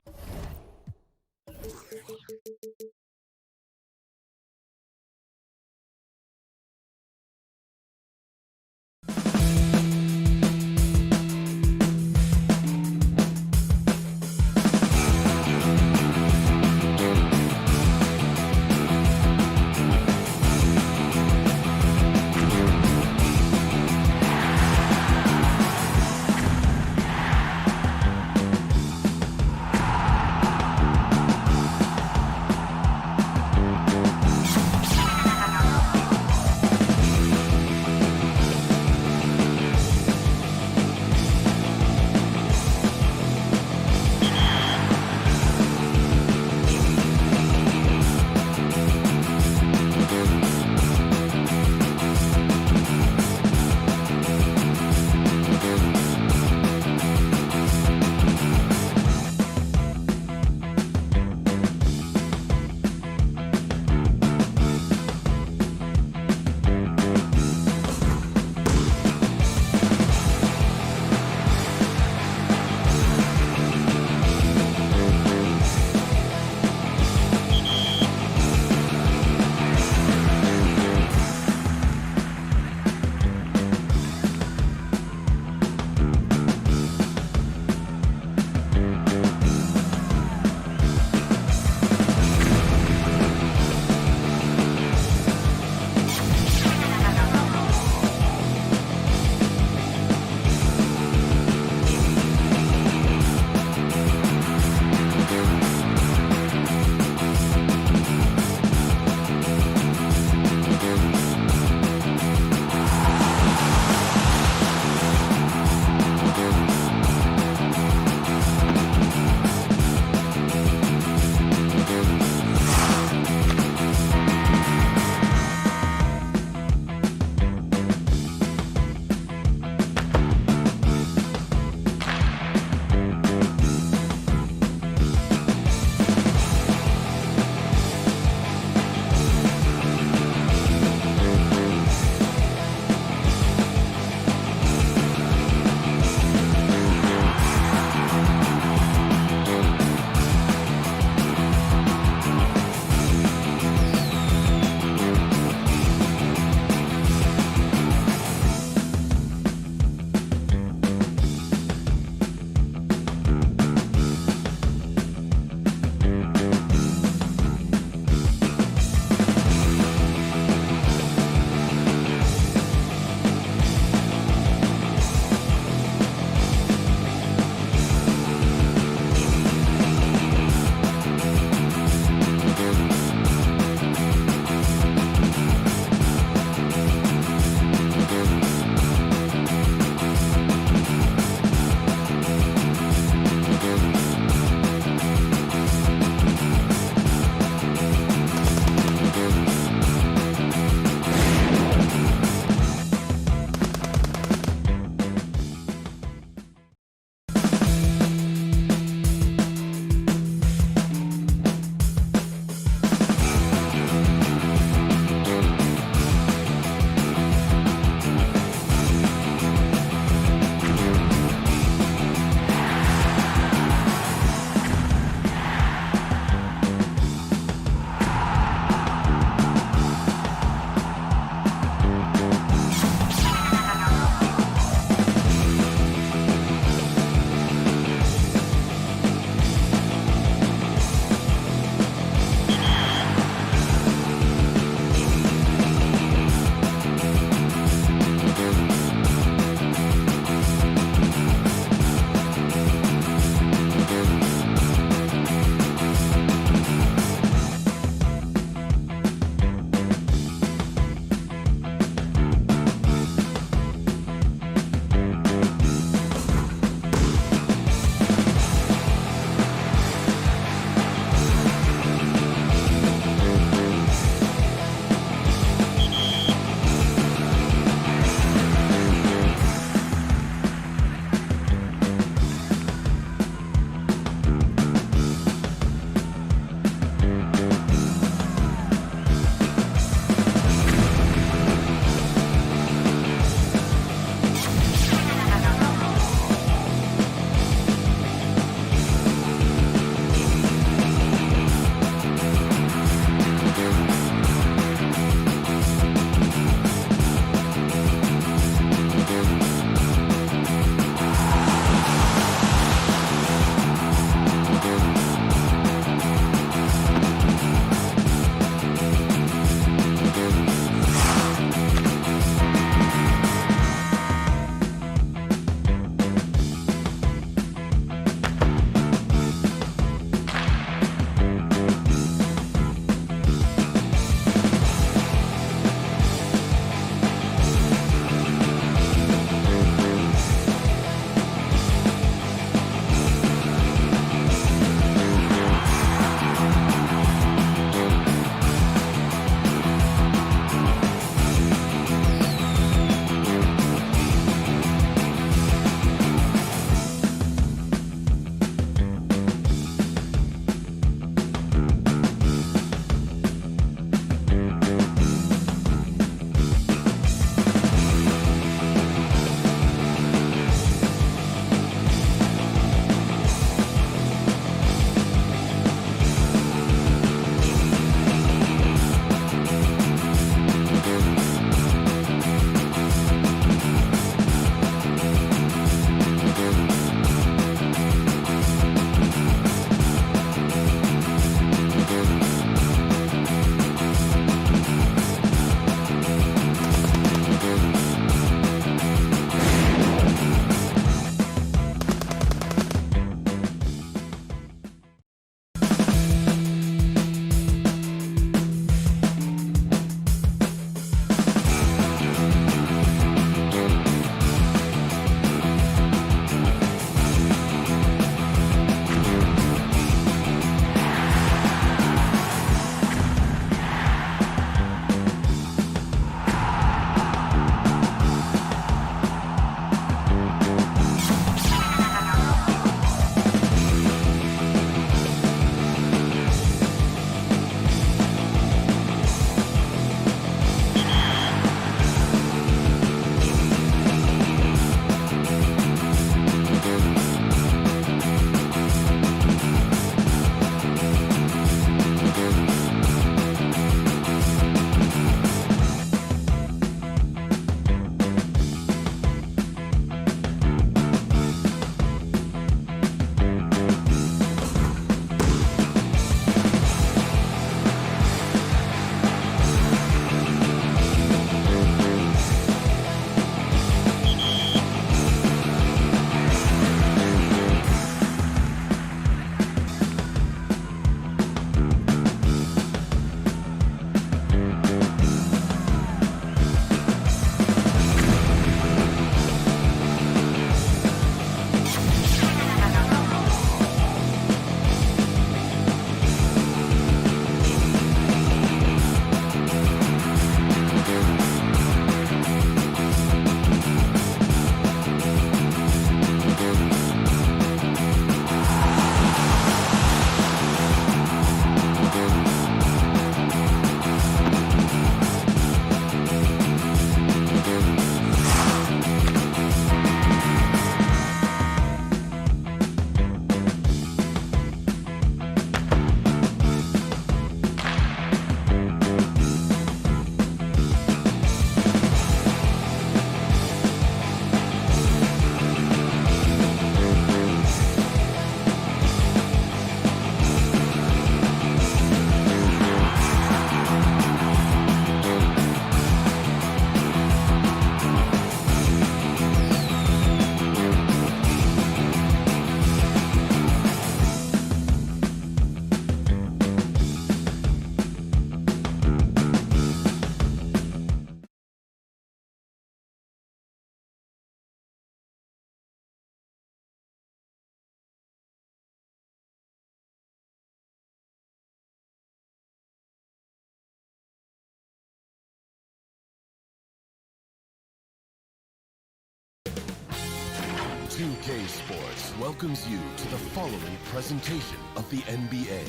2K Sports welcomes you to the following presentation of the NBA.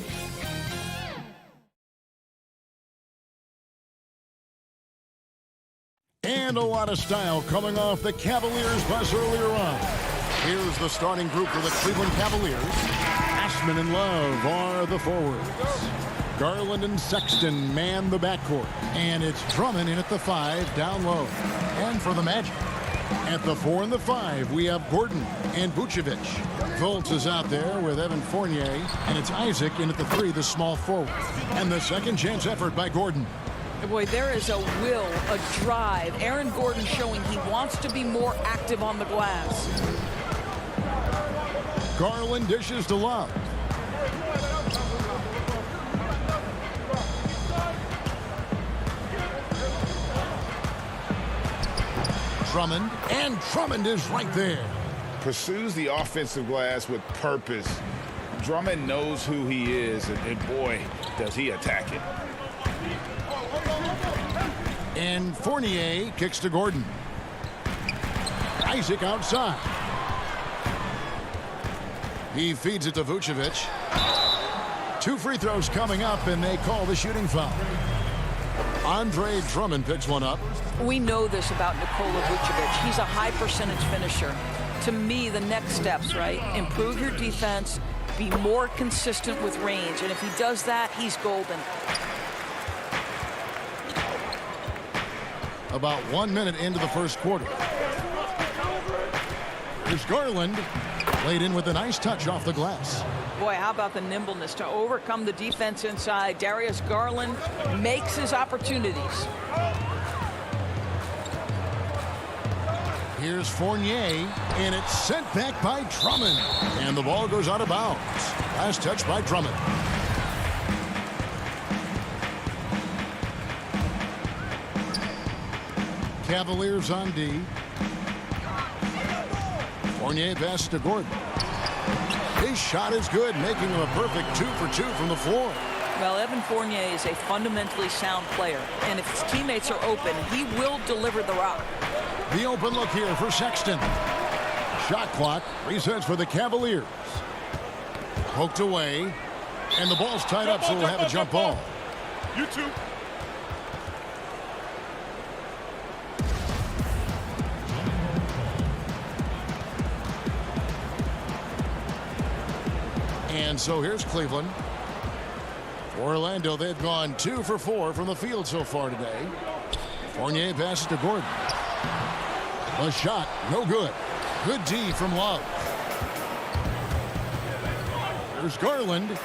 And a lot of style coming off the Cavaliers bus earlier on. Here's the starting group for the Cleveland Cavaliers. Ashman and Love are the forwards. Garland and Sexton man the backcourt. And it's Drummond in at the 5 down low. And for the Magic, at the 4 and the 5, we have Gordon and Vucevic. Fultz is out there with Evan Fournier. And it's Isaac in at the 3, the small forward. And the second chance effort by Gordon. Boy, there is a will, a drive. Aaron Gordon showing he wants to be more active on the glass. Garland dishes to Love. Drummond, and Drummond is right there. Pursues the offensive glass with purpose. Drummond knows who he is, and boy, does he attack it. And Fournier kicks to Gordon. Isaac outside. He feeds it to Vucevic. 2 free throws coming up, and they call the shooting foul. Andre Drummond picks one up. We know this about Nikola Vucevic. He's a high percentage finisher. To me, the next steps, right? Improve your defense, be more consistent with range. And if he does that, he's golden. About 1 minute into the first quarter. Here's Garland. Laid in with a nice touch off the glass. Boy, how about the nimbleness to overcome the defense inside. Darius Garland makes his opportunities. Here's Fournier, and it's sent back by Drummond. And the ball goes out of bounds. Last touch by Drummond. Cavaliers on D. Fournier passes to Gordon. His shot is good, making him a perfect 2 for 2 from the floor. Well, Evan Fournier is a fundamentally sound player, and if his teammates are open, he will deliver the rock. The open look here for Sexton. Shot clock resets for the Cavaliers. Poked away, and the ball's tied up, so we'll have a jump ball. You too. And so here's Cleveland. For Orlando, they've gone 2 for 4 from the field so far today. Fournier passes to Gordon. A shot, no good. Good D from Love. There's Garland.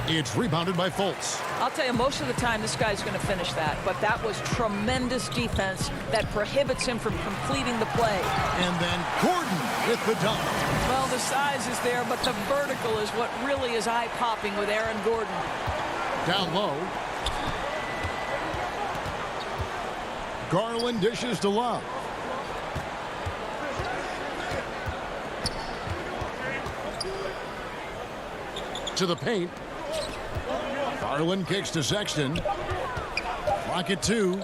It's rebounded by Fultz. I'll tell you, most of the time this guy's going to finish that, but that was tremendous defense that prohibits him from completing the play. And then Gordon with the dunk. Well, the size is there, but the vertical is what really is eye-popping with Aaron Gordon. Down low. Garland dishes to Love. To the paint. Garland kicks to Sexton. Clock at 2.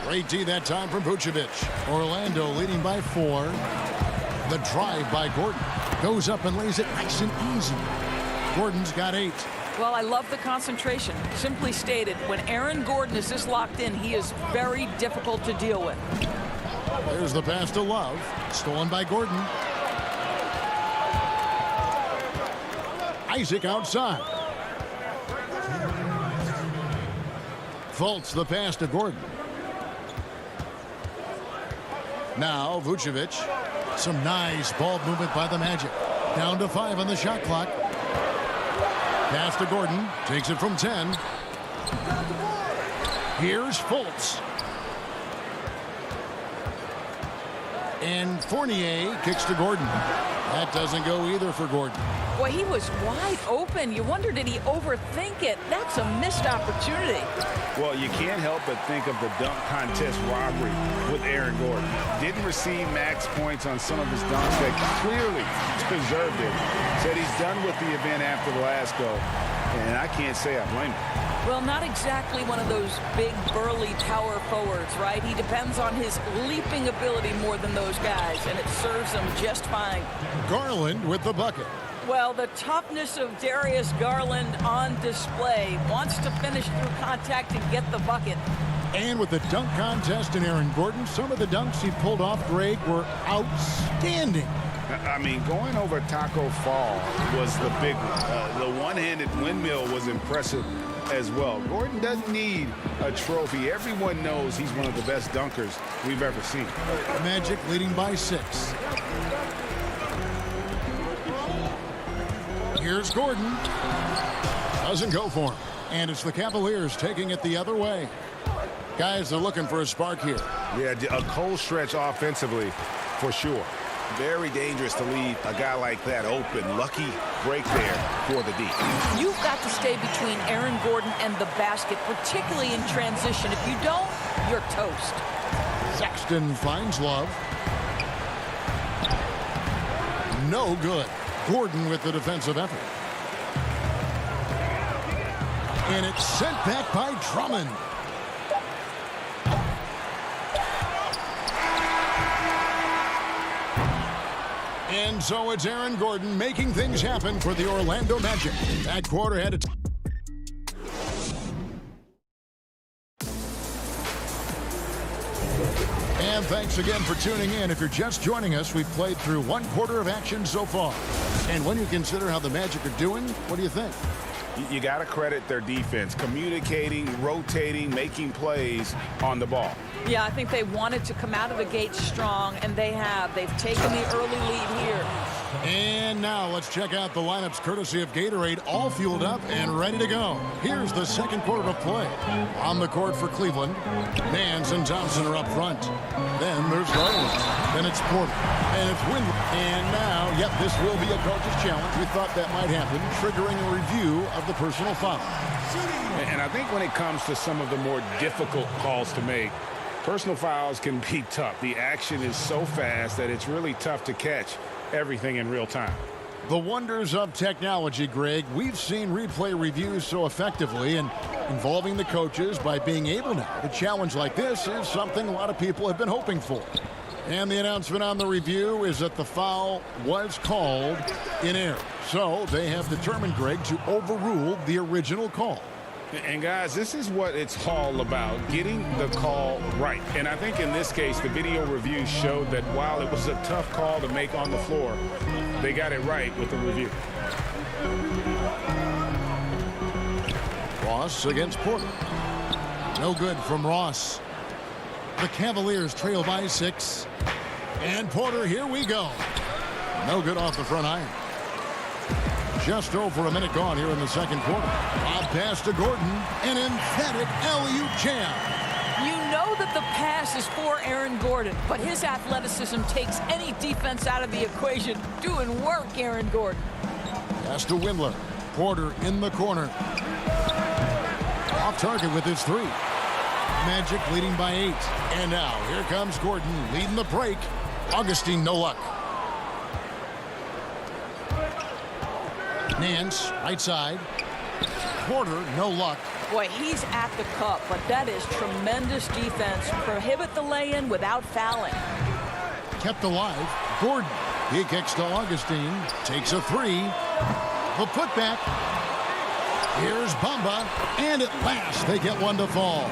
Great D that time from Vucevic. Orlando leading by 4. The drive by Gordon. Goes up and lays it nice and easy. Gordon's got 8. Well, I love the concentration. Simply stated, when Aaron Gordon is this locked in, he is very difficult to deal with. There's the pass to Love. Stolen by Gordon. Isaac outside. Fultz the pass to Gordon. Now Vucevic. Some nice ball movement by the Magic. Down to 5 on the shot clock. Pass to Gordon. Takes it from 10. Here's Fultz. And Fournier kicks to Gordon. That doesn't go either for Gordon. Boy, he was wide open. You wonder, did he overthink it? That's a missed opportunity. Well, you can't help but think of the dunk contest robbery with Aaron Gordon. Didn't receive max points on some of his dunks that clearly deserved it. Said he's done with the event after the last go, and I can't say I blame him. Well, not exactly one of those big, burly power forwards, right? He depends on his leaping ability more than those guys, and it serves him just fine. Garland with the bucket. Well, the toughness of Darius Garland on display. Wants to finish through contact and get the bucket. And with the dunk contest and Aaron Gordon, some of the dunks he pulled off, Greg, were outstanding. I mean, going over Taco Fall was the big one. The one-handed windmill was impressive as well. Gordon doesn't need a trophy. Everyone knows he's one of the best dunkers we've ever seen. Magic leading by 6. Here's Gordon. Doesn't go for him. And it's the Cavaliers taking it the other way. Guys are looking for a spark here. Yeah, a cold stretch offensively for sure. Very dangerous to leave a guy like that open. Lucky break there for the D. You've got to stay between Aaron Gordon and the basket, particularly in transition. If you don't, you're toast. Sexton finds Love. No good. Gordon with the defensive effort. And it's sent back by Drummond. And so it's Aaron Gordon making things happen for the Orlando Magic. That quarter had it. And thanks again for tuning in. If you're just joining us, we've played through one quarter of action so far. And when you consider how the Magic are doing, what do you think? You got to credit their defense, communicating, rotating, making plays on the ball. Yeah, I think they wanted to come out of the gate strong, and they have. They've taken the early lead here. And now let's check out the lineups courtesy of Gatorade, all fueled up and ready to go. Here's the second quarter of play. On the court for Cleveland, Nance and Thompson are up front. Then there's Garland. Then it's Porter. And it's Windler. And now, yep, this will be a coach's challenge. We thought that might happen, triggering a review of the personal foul. And I think when it comes to some of the more difficult calls to make, personal fouls can be tough. The action is so fast that it's really tough to catch everything in real time. The wonders of technology, Greg. We've seen replay reviews so effectively, and involving the coaches by being able now to challenge like this is something a lot of people have been hoping for. And the announcement on the review is that the foul was called in error. So they have determined, Greg, to overrule the original call. And guys, this is what it's all about, getting the call right. And I think in this case, the video review showed that while it was a tough call to make on the floor, they got it right with the review. Ross against Porter. No good from Ross. The Cavaliers trail by 6. And Porter, here we go. No good off the front iron. Just over a minute gone here in the second quarter. Lob pass to Gordon. An emphatic alley-oop jam. You know that the pass is for Aaron Gordon, but his athleticism takes any defense out of the equation. Doing work, Aaron Gordon. Pass to Windler. Porter in the corner. Off target with his 3. Magic leading by 8. And now here comes Gordon leading the break. Augustine, no luck. Nance, right side. Porter, no luck. Boy, he's at the cup, but that is tremendous defense. Prohibit the lay-in without fouling. Kept alive. Gordon. He kicks to Augustine. Takes a 3. The putback. Here's Bamba. And at last, they get one to fall.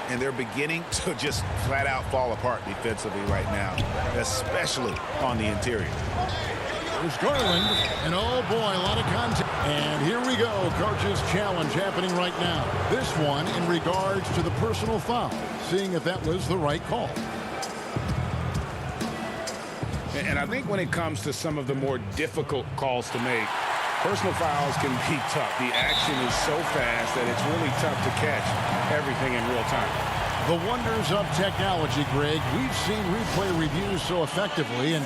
And they're beginning to just flat out fall apart defensively right now, especially on the interior. There's Garland, and oh boy, a lot of contact. And here we go, coach's challenge happening right now. This one in regards to the personal foul, seeing if that was the right call. And I think when it comes to some of the more difficult calls to make, Personal fouls can be tough. The action is so fast that it's really tough to catch everything in real time. The wonders of technology, Greg. We've seen replay reviews so effectively, and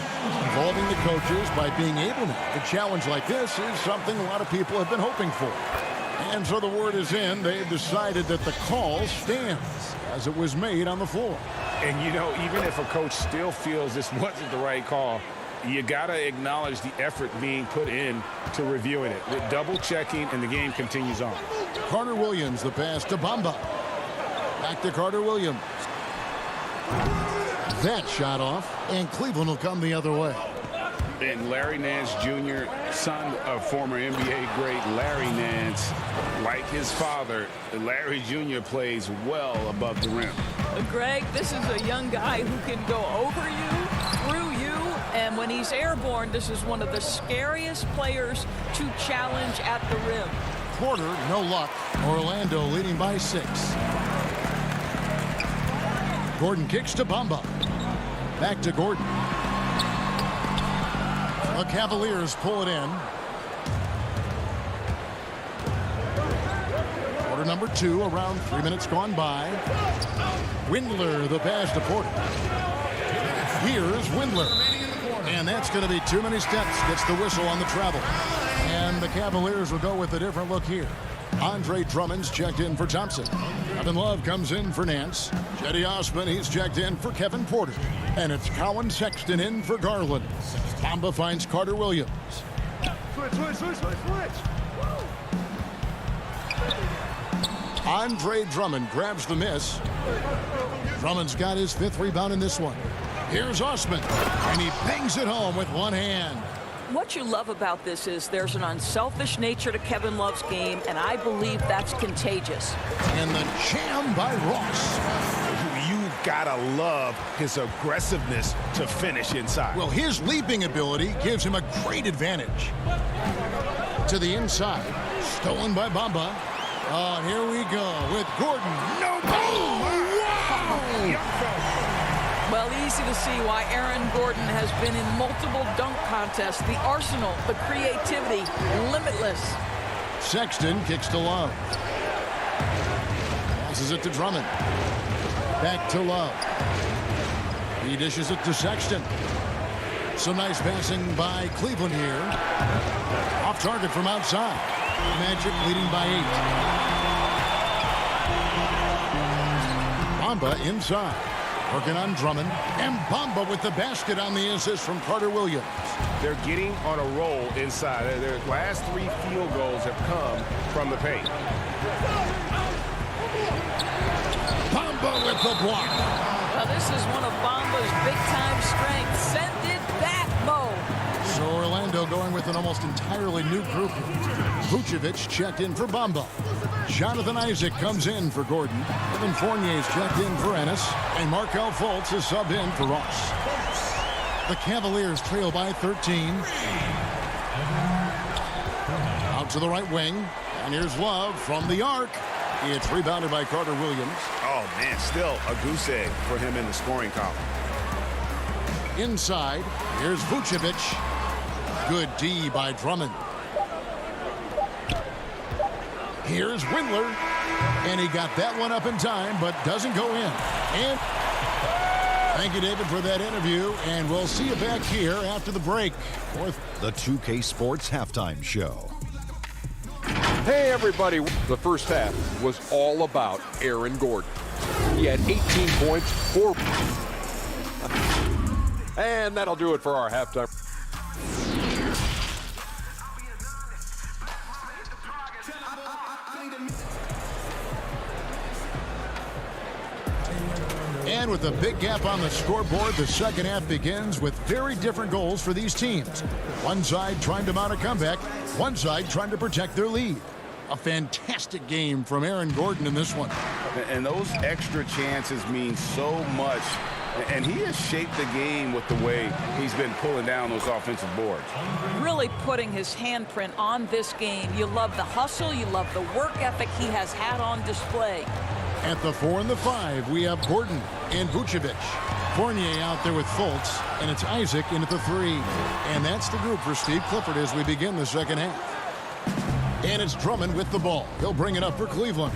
involving the coaches by being able to. A challenge like this is something a lot of people have been hoping for. And so the word is in. They've decided that the call stands as it was made on the floor. And, you know, even if a coach still feels this wasn't the right call, you got to acknowledge the effort being put in to reviewing it. With double checking, and the game continues on. Carter Williams, the pass to Bamba. Back to Carter Williams. That shot off, and Cleveland will come the other way. And Larry Nance Jr., son of former NBA great Larry Nance, like his father, Larry Jr. plays well above the rim. Greg, this is a young guy who can go over you, through you, and when he's airborne, this is one of the scariest players to challenge at the rim. Porter, no luck. Orlando leading by 6. Gordon kicks to Bamba. Back to Gordon. The Cavaliers pull it in. Quarter number 2, around 3 minutes gone by. Windler, the pass to Porter. Here's Windler. And that's going to be too many steps. Gets the whistle on the travel. And the Cavaliers will go with a different look here. Andre Drummond's checked in for Thompson. Kevin Love comes in for Nance. Cedi Osman, he's checked in for Kevin Porter. And it's Colin Sexton in for Garland. Bamba finds Carter Williams. Switch. Andre Drummond grabs the miss. Drummond's got his 5th rebound in this one. Here's Osman, and he bangs it home with one hand. What you love about this is there's an unselfish nature to Kevin Love's game, and I believe that's contagious. And the jam by Ross. You gotta love his aggressiveness to finish inside. Well, his leaping ability gives him a great advantage. To the inside, stolen by Bamba. Oh, and here we go with Gordon. No boom! Wow! Well, easy to see why Aaron Gordon has been in multiple dunk contests. The arsenal, the creativity, limitless. Sexton kicks to Love. Passes it to Drummond. Back to Love. He dishes it to Sexton. Some nice passing by Cleveland here. Off target from outside. Magic leading by 8. Bamba inside. Working on Drummond. And Bamba with the basket on the assist from Carter Williams. They're getting on a roll inside. Their last 3 field goals have come from the paint. Bamba with the block. Well, this is one of Bamba's big-time strengths. Send it back, Mo. So Orlando going with an almost entirely new group. Vucevic checked in for Bamba. Jonathan Isaac comes in for Gordon. Evan Fournier's checked in for Ennis. And Markelle Fultz is subbed in for Ross. The Cavaliers trail by 13. Out to the right wing. And here's Love from the arc. It's rebounded by Carter Williams. Oh, man, still a goose egg for him in the scoring column. Inside, here's Vucevic. Good D by Drummond. Here's Windler. And he got that one up in time, but doesn't go in. And thank you, David, for that interview. And we'll see you back here after the break. The 2K Sports Halftime Show. Hey, everybody. The first half was all about Aaron Gordon. He had 18 points, 4. And that'll do it for our halftime. And with a big gap on the scoreboard, the second half begins with very different goals for these teams. One side trying to mount a comeback, one side trying to protect their lead. A fantastic game from Aaron Gordon in this one. And those extra chances mean so much. And he has shaped the game with the way he's been pulling down those offensive boards. Really putting his handprint on this game. You love the hustle. You love the work ethic he has had on display. At the 4 and the 5, we have Gordon and Vucevic. Fournier out there with Fultz, and it's Isaac in at the 3. And that's the group for Steve Clifford as we begin the second half. And it's Drummond with the ball. He'll bring it up for Cleveland.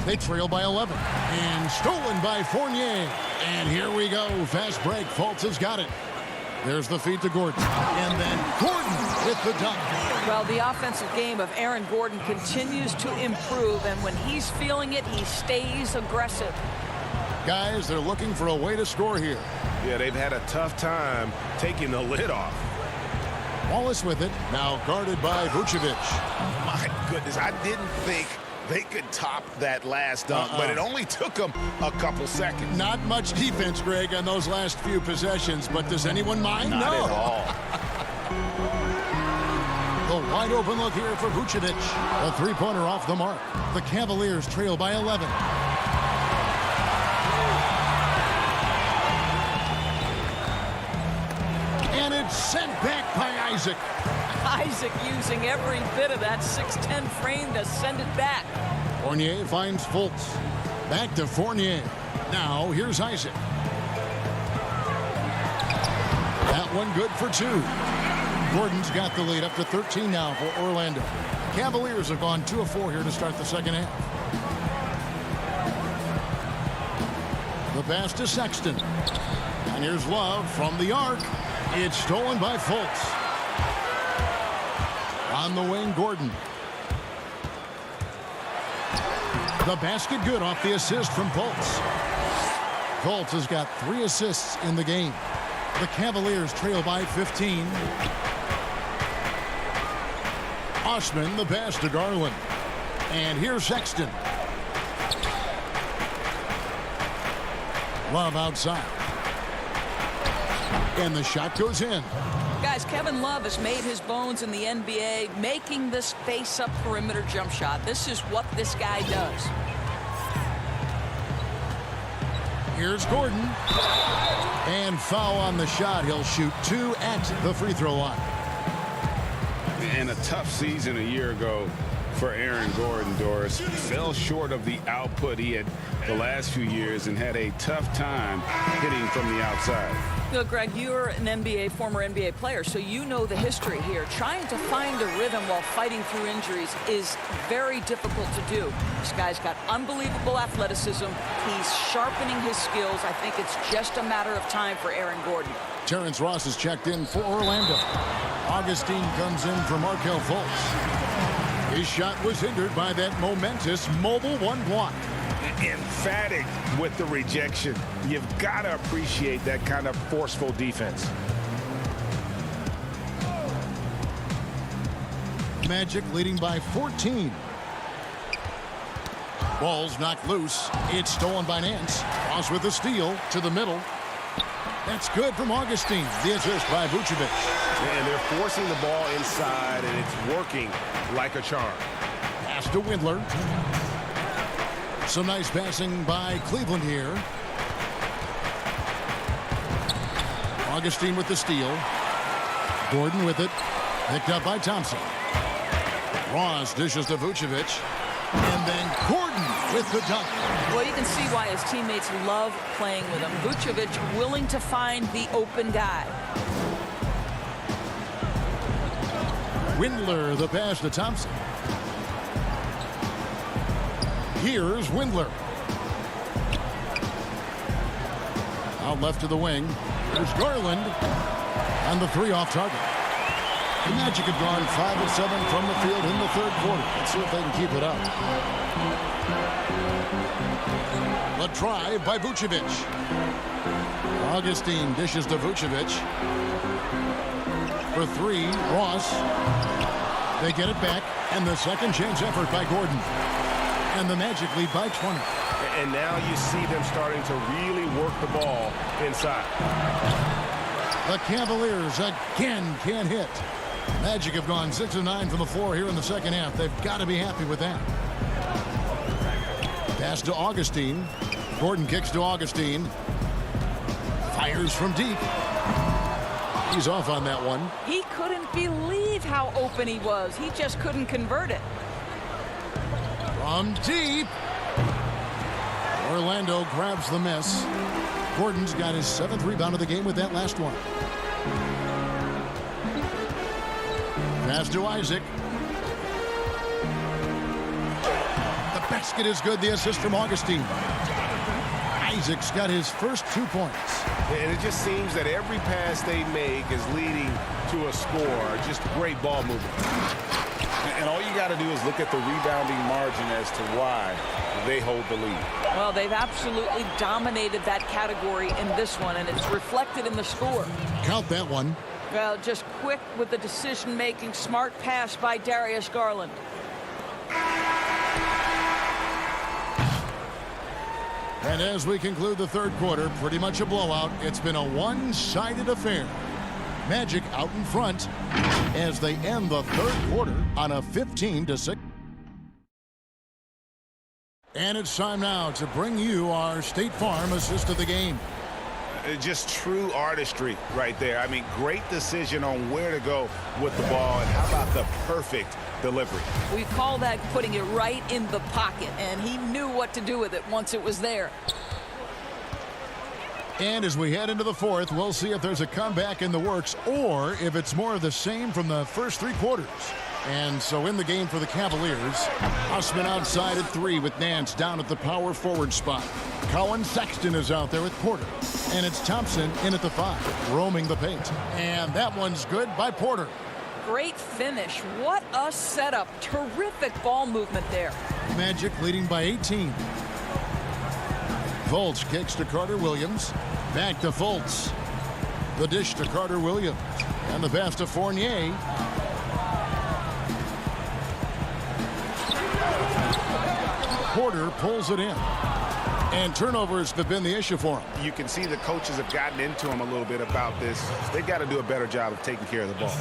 They trail by 11. And stolen by Fournier. And here we go. Fast break. Fultz has got it. There's the feed to Gordon. And then Gordon with the dunk. Well, the offensive game of Aaron Gordon continues to improve, and when he's feeling it, he stays aggressive. Guys, they're looking for a way to score here. Yeah, they've had a tough time taking the lid off. Wallace with it, now guarded by Vucevic. My goodness, I didn't think they could top that last dunk, but it only took them a couple seconds. Not much defense, Greg, on those last few possessions, but does anyone mind? Not no. at all. The wide open look here for Vucevic. A three-pointer off the mark. The Cavaliers trail by 11. And it's sent back by Isaac. Isaac using every bit of that 6'10" frame to send it back. Fournier finds Fultz. Back to Fournier. Now here's Isaac. That one good for two. Gordon's got the lead up to 13 now for Orlando. Cavaliers have gone 2 of 4 here to start the second half. The pass to Sexton. And here's Love from the arc. It's stolen by Fultz. On the wing, Gordon. The basket good off the assist from Fultz. Fultz has got 3 assists in the game. The Cavaliers trail by 15. Osman, the pass to Garland. And here's Sexton. Love outside. And the shot goes in. Guys, Kevin Love has made his bones in the NBA making this face-up perimeter jump shot. This is what this guy does. Here's Gordon. And foul on the shot. He'll shoot 2 at the free throw line. And a tough season a year ago for Aaron Gordon, Doris. Fell short of the output he had the last few years and had a tough time hitting from the outside. Look, Greg, you're an former NBA player, so you know the history here. Trying to find a rhythm while fighting through injuries is very difficult to do. This guy's got unbelievable athleticism. He's sharpening his skills. I think it's just a matter of time for Aaron Gordon. Terrence Ross is checked in for Orlando. Augustine comes in for Markelle Fultz. His shot was hindered by that momentous mobile one block. Emphatic with the rejection. You've got to appreciate that kind of forceful defense. Magic leading by 14. Ball's knocked loose. It's stolen by Nance. Ross with the steal to the middle. That's good from Augustine. The assist by Vucevic. And they're forcing the ball inside, and it's working like a charm. Pass to Windler. Some nice passing by Cleveland here. Augustine with the steal. Gordon with it. Picked up by Thompson. Ross dishes to Vucevic. And then Gordon with the dunk. Well, you can see why his teammates love playing with him. Vucevic willing to find the open guy. Windler, the pass to Thompson. Here's Windler. Out left to the wing. There's Garland. And the 3 off target. The Magic have gone 5 of 7 from the field in the third quarter. Let's see if they can keep it up. A try by Vucevic. Augustine dishes to Vucevic. For 3, Ross. They get it back. And the second chance effort by Gordon. And the Magic lead by 20. And now you see them starting to really work the ball inside. The Cavaliers again can't hit. Magic have gone 6 of 9 from the floor here in the second half. They've got to be happy with that. Pass to Augustine. Gordon kicks to Augustine. Fires from deep. He's off on that one. He couldn't believe how open he was. He just couldn't convert it. From deep. Orlando grabs the miss. Gordon's got his 7th rebound of the game with that last one. Pass to Isaac. basket is good. The assist from Augustine. Isaac's got his first 2 points. And it just seems that every pass they make is leading to a score. Just great ball movement. And all you got to do is look at the rebounding margin as to why they hold the lead. Well, they've absolutely dominated that category in this one, and it's reflected in the score. Count that one. Well, just quick with the decision-making, smart pass by Darius Garland. And as we conclude the third quarter, pretty much a blowout. It's been a one-sided affair. Magic out in front as they end the third quarter on a 15-6. And it's time now to bring you our State Farm assist of the game. Just true artistry right there. I mean, great decision on where to go with the ball, and how about the perfect delivery? We call that putting it right in the pocket, and he knew what to do with it once it was there. And as we head into the fourth, we'll see if there's a comeback in the works or if it's more of the same from the first 3 quarters. And so in the game for the Cavaliers, Usman outside at 3 with Nance down at the power forward spot. Colin Sexton is out there with Porter. And it's Thompson in at the 5, roaming the paint. And that one's good by Porter. Great finish. What a setup. Terrific ball movement there. Magic leading by 18. Fultz kicks to Carter Williams. Back to Fultz. The dish to Carter Williams. And the pass to Fournier. Porter pulls it in. And turnovers have been the issue for him. You can see the coaches have gotten into him a little bit about this. They've got to do a better job of taking care of the ball.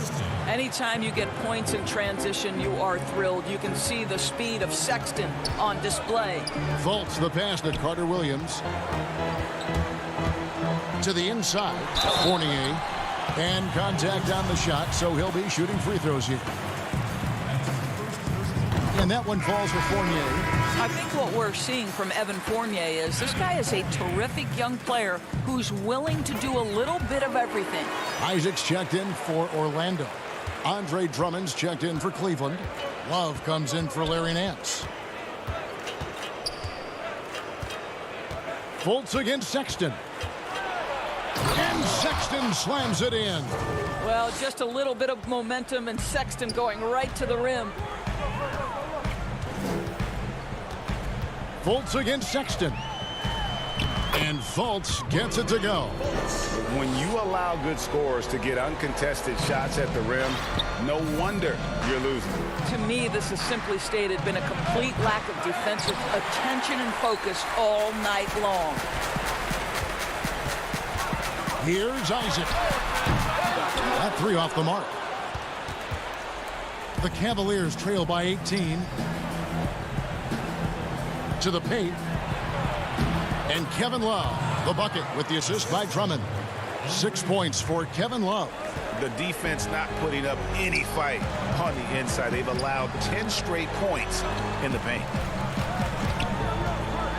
Anytime you get points in transition, you are thrilled. You can see the speed of Sexton on display. Fultz the pass to Carter Williams. To the inside, Fournier. And contact on the shot, so he'll be shooting free throws here. And that one falls for Fournier. I think what we're seeing from Evan Fournier is this guy is a terrific young player who's willing to do a little bit of everything. Isaac's checked in for Orlando. Andre Drummond's checked in for Cleveland. Love comes in for Larry Nance. Fultz against Sexton. And Sexton slams it in. Well, just a little bit of momentum and Sexton going right to the rim. Fultz against Sexton. And Fultz gets it to go. When you allow good scorers to get uncontested shots at the rim, no wonder you're losing. To me, this has simply stated been a complete lack of defensive attention and focus all night long. Here's Isaac. That 3 off the mark. The Cavaliers trail by 18. To the paint. And Kevin Love, the bucket with the assist by Drummond. 6 points for Kevin Love. The defense not putting up any fight on the inside. They've allowed 10 straight points in the paint.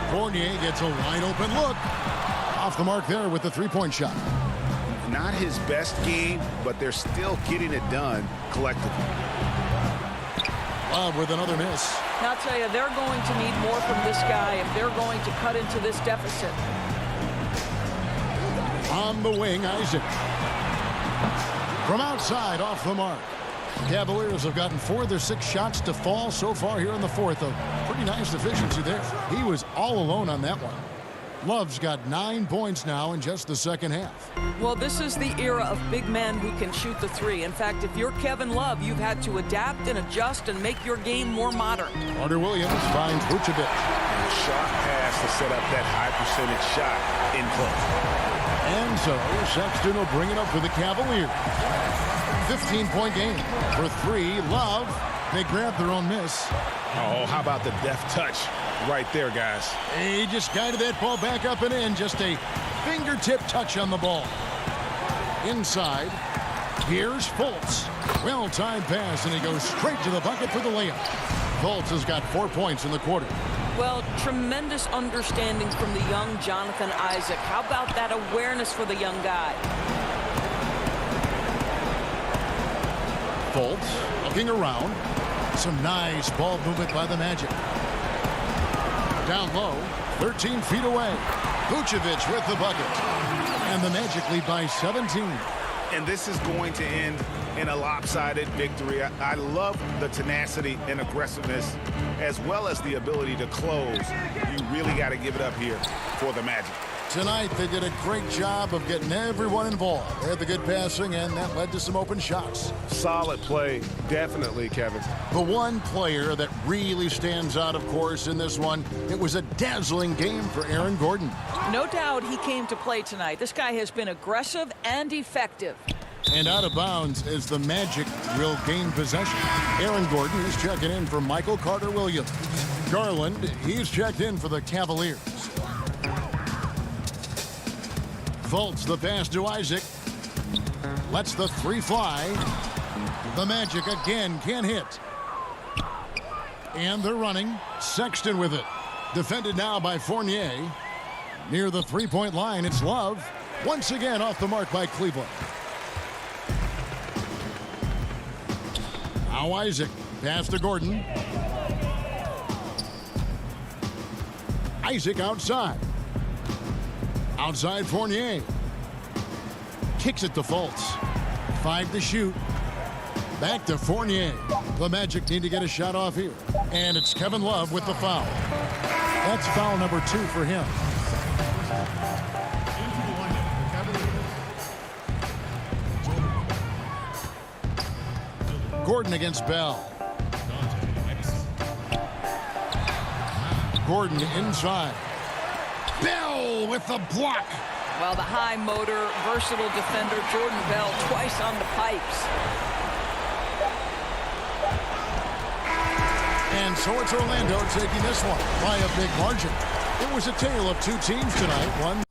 Fournier gets a wide open look. Off the mark there with the 3-point shot. Not his best game, but they're still getting it done collectively. Love with another miss. Now, I'll tell you, they're going to need more from this guy if they're going to cut into this deficit. On the wing, Isaac. From outside, off the mark. Cavaliers have gotten 4 of their 6 shots to fall so far here in the fourth. A pretty nice efficiency there. He was all alone on that one. Love's got 9 points now in just the second half. Well, this is the era of big men who can shoot the 3. In fact, if you're Kevin Love, you've had to adapt and adjust and make your game more modern. Carter Williams finds Vucevic. And a sharp pass to set up that high percentage shot in close. And so Sexton will bring it up for the Cavaliers. 15-point game. For 3, Love. They grab their own miss. Oh, how about the deft touch right there, guys? He just guided that ball back up and in. Just a fingertip touch on the ball. Inside. Here's Fultz. Well-timed pass, and he goes straight to the bucket for the layup. Fultz has got 4 points in the quarter. Well, tremendous understanding from the young Jonathan Isaac. How about that awareness for the young guy? Fultz looking around. Some nice ball movement by the Magic. Down low, 13 feet away. Vucevic with the bucket. And the Magic lead by 17. And this is going to end in a lopsided victory. I love the tenacity and aggressiveness as well as the ability to close. You really got to give it up here for the Magic. Tonight, they did a great job of getting everyone involved. They had the good passing, and that led to some open shots. Solid play, definitely, Kevin. The one player that really stands out, of course, in this one, it was a dazzling game for Aaron Gordon. No doubt he came to play tonight. This guy has been aggressive and effective. And out of bounds as the Magic will gain possession. Aaron Gordon is checking in for Michael Carter-Williams. Garland, he's checked in for the Cavaliers. Fultz the pass to Isaac. Lets the three fly. The Magic again can't hit. And they're running. Sexton with it. Defended now by Fournier. Near the three-point line, it's Love. Once again off the mark by Cleveland. Now Isaac. Pass to Gordon. Isaac outside. Outside Fournier. Kicks it to Fultz. 5 to shoot. Back to Fournier. The Magic need to get a shot off here. And it's Kevin Love with the foul. That's foul number 2 for him. Gordon against Bell. Gordon inside. Bell with the block. Well, the high motor, versatile defender, Jordan Bell, twice on the pipes. And so it's Orlando taking this one by a big margin. It was a tale of two teams tonight. One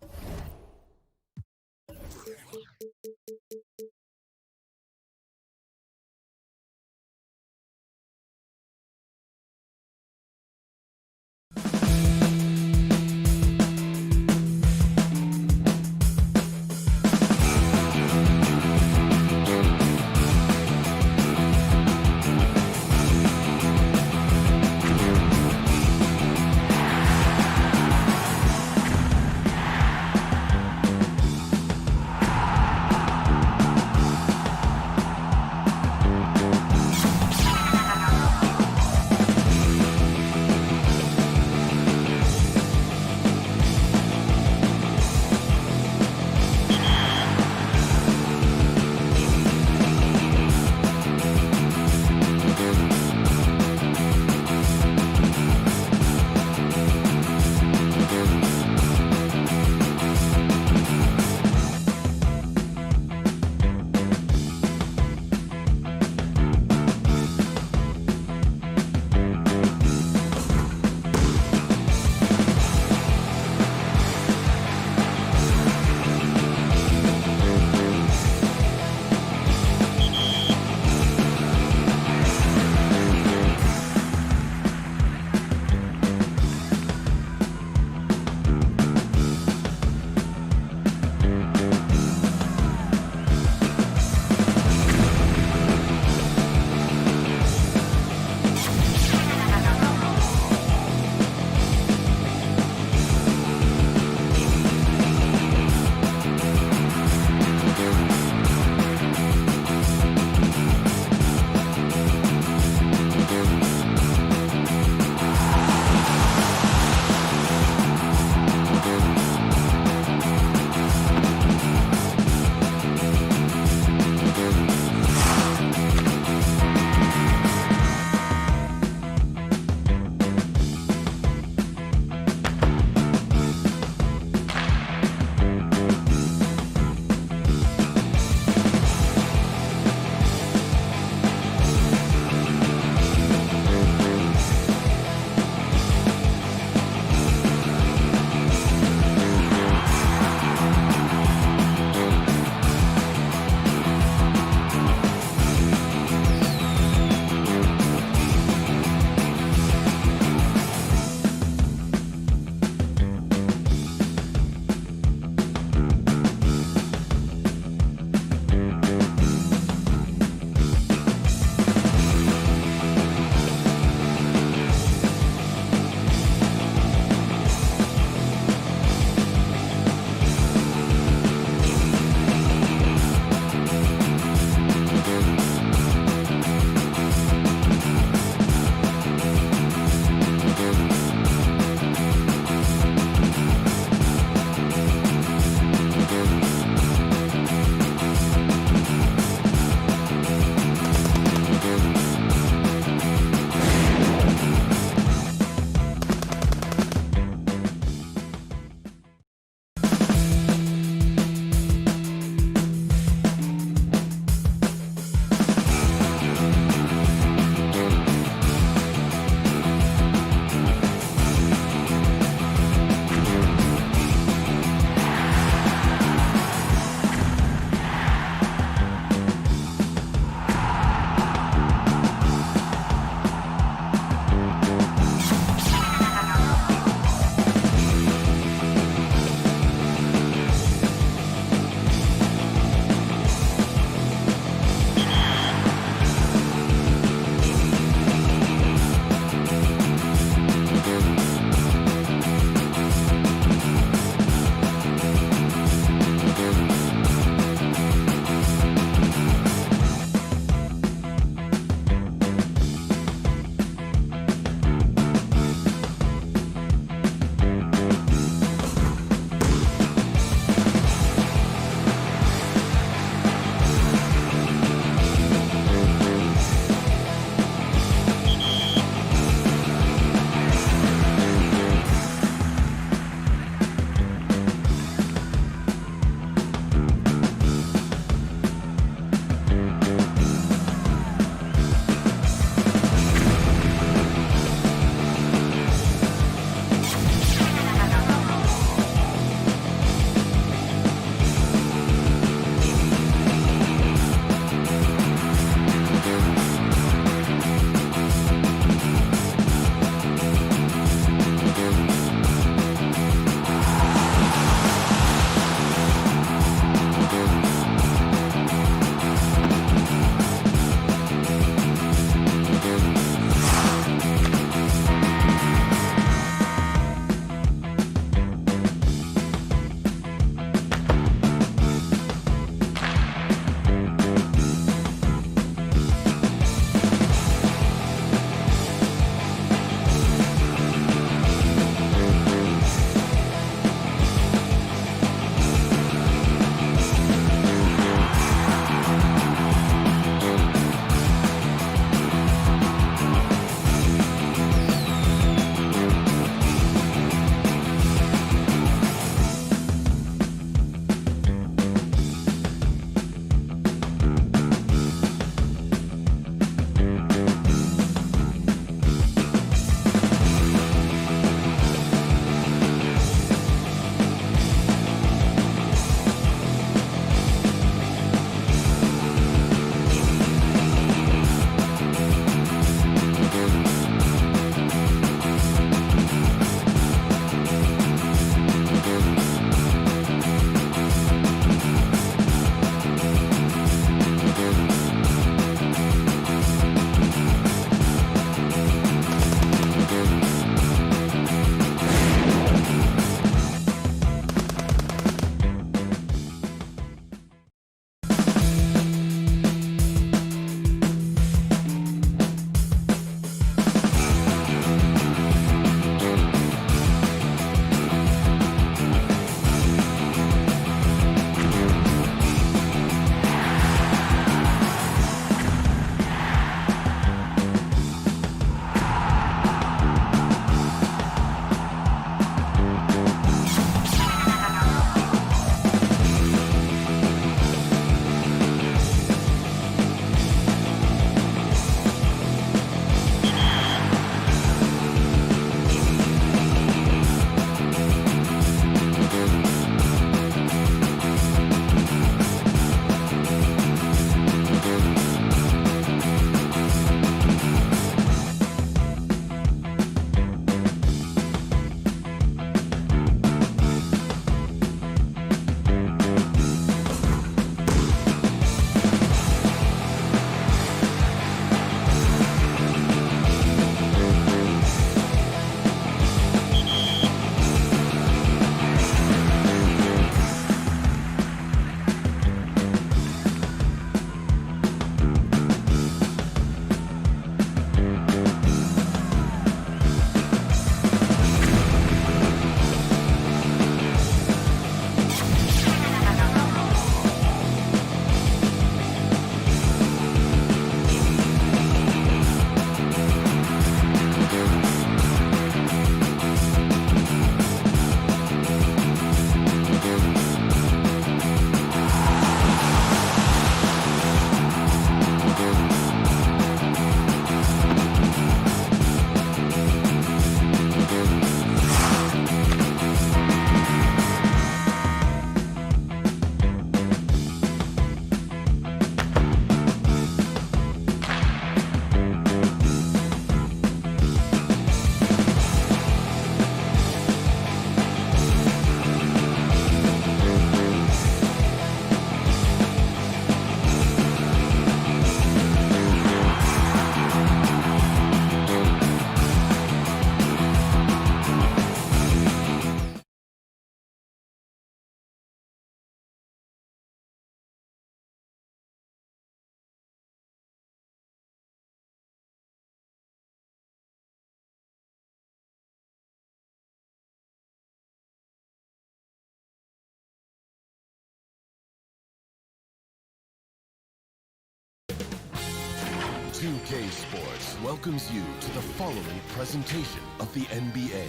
2K Sports welcomes you to the following presentation of the NBA.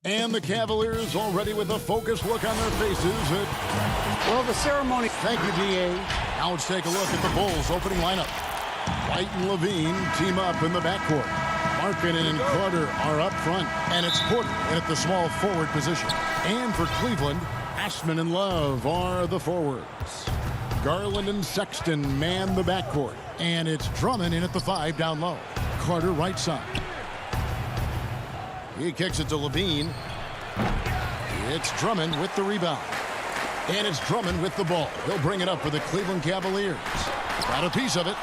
And the Cavaliers already with a focused look on their faces. Well, the ceremony. Thank you, D.A. Now let's take a look at the Bulls' opening lineup. White and Levine team up in the backcourt. Markkanen and Carter are up front, and it's Porter in at the small forward position. And for Cleveland, Ashman and Love are the forwards. Garland and Sexton man the backcourt, and it's Drummond in at the 5 down low. Carter right side. He kicks it to Levine. It's Drummond with the rebound. And it's Drummond with the ball. He'll bring it up for the Cleveland Cavaliers. Got a piece of it.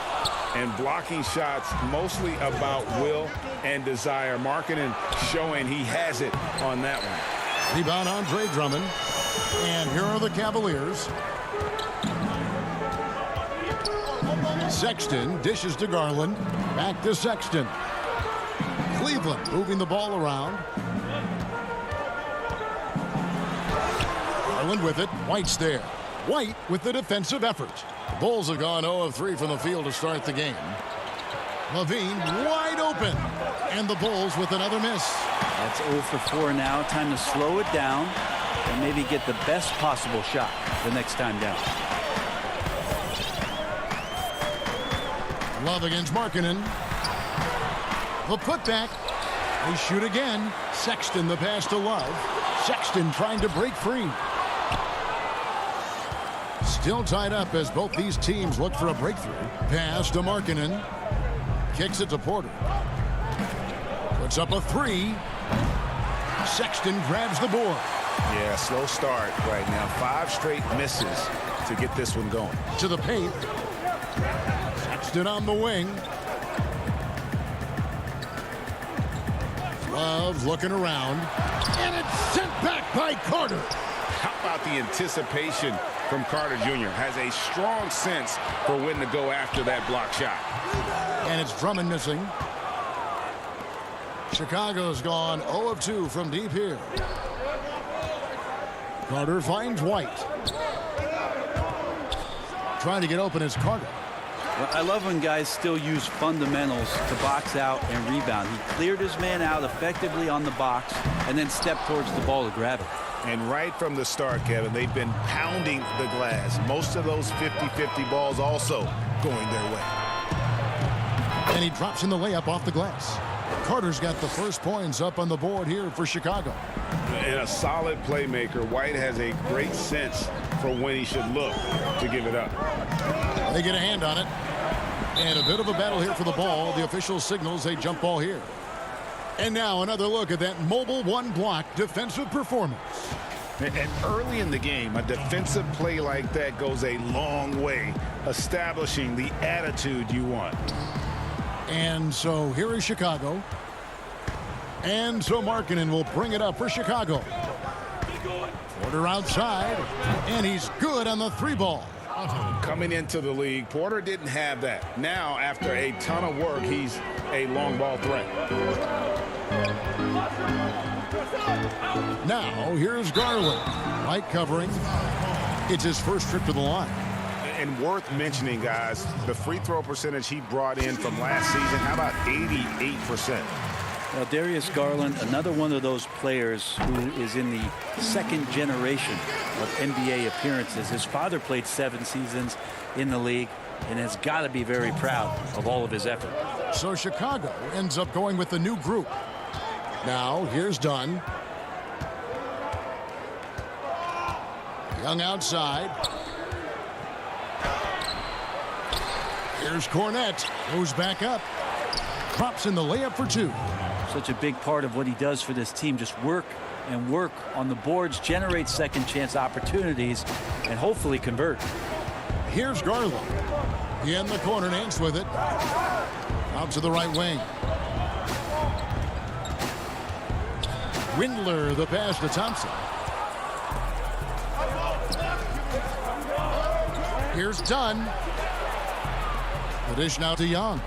And blocking shots mostly about will and desire. Markkanen showing he has it on that one. Rebound Andre Drummond. And here are the Cavaliers. Sexton dishes to Garland. Back to Sexton. Cleveland moving the ball around. Garland with it. White's there. White with the defensive effort. The Bulls have gone 0 of 3 from the field to start the game. Levine wide open. And the Bulls with another miss. That's 0 for 4 now. Time to slow it down and maybe get the best possible shot the next time down. Love against Markkanen. The putback. They shoot again. Sexton the pass to Love. Sexton trying to break free. Still tied up as both these teams look for a breakthrough. Pass to Markkanen. Kicks it to Porter. Puts up a 3. Sexton grabs the board. Yeah, slow start right now. 5 straight misses to get this one going. To the paint. Sexton on the wing. Love looking around. And it's sent back by Carter. How about the anticipation from Carter Jr. Has a strong sense for when to go after that block shot. And it's Drummond missing. Chicago's gone 0 of 2 from deep here. Carter finds White. Trying to get open is Carter. Well, I love when guys still use fundamentals to box out and rebound. He cleared his man out effectively on the box and then stepped towards the ball to grab it. And right from the start, Kevin, they've been pounding the glass. Most of those 50-50 balls also going their way. And he drops in the layup off the glass. Carter's got the first points up on the board here for Chicago. And a solid playmaker. White has a great sense for when he should look to give it up. They get a hand on it. And a bit of a battle here for the ball. The official signals a jump ball here. And now another look at that mobile one-block defensive performance. And early in the game, a defensive play like that goes a long way, establishing the attitude you want. And so here is Chicago. And so Markkanen will bring it up for Chicago. Porter outside. And he's good on the 3-ball. Coming into the league, Porter didn't have that. Now, after a ton of work, he's a long ball threat. Now, here's Garland. Light covering. It's his first trip to the line. And worth mentioning, guys, the free throw percentage he brought in from last season, how about 88%? Well, Darius Garland, another one of those players who is in the second generation of NBA appearances. His father played 7 seasons in the league and has got to be very proud of all of his effort. So Chicago ends up going with the new group. Now, here's Dunn. Young outside. Here's Cornette. Goes back up. Drops in the layup for 2. Such a big part of what he does for this team. Just work and work on the boards, generate second chance opportunities, and hopefully convert. Here's Garland. In the corner, Nance with it. Out to the right wing. Windler, the pass to Thompson. Here's Dunn. The dish now to Young.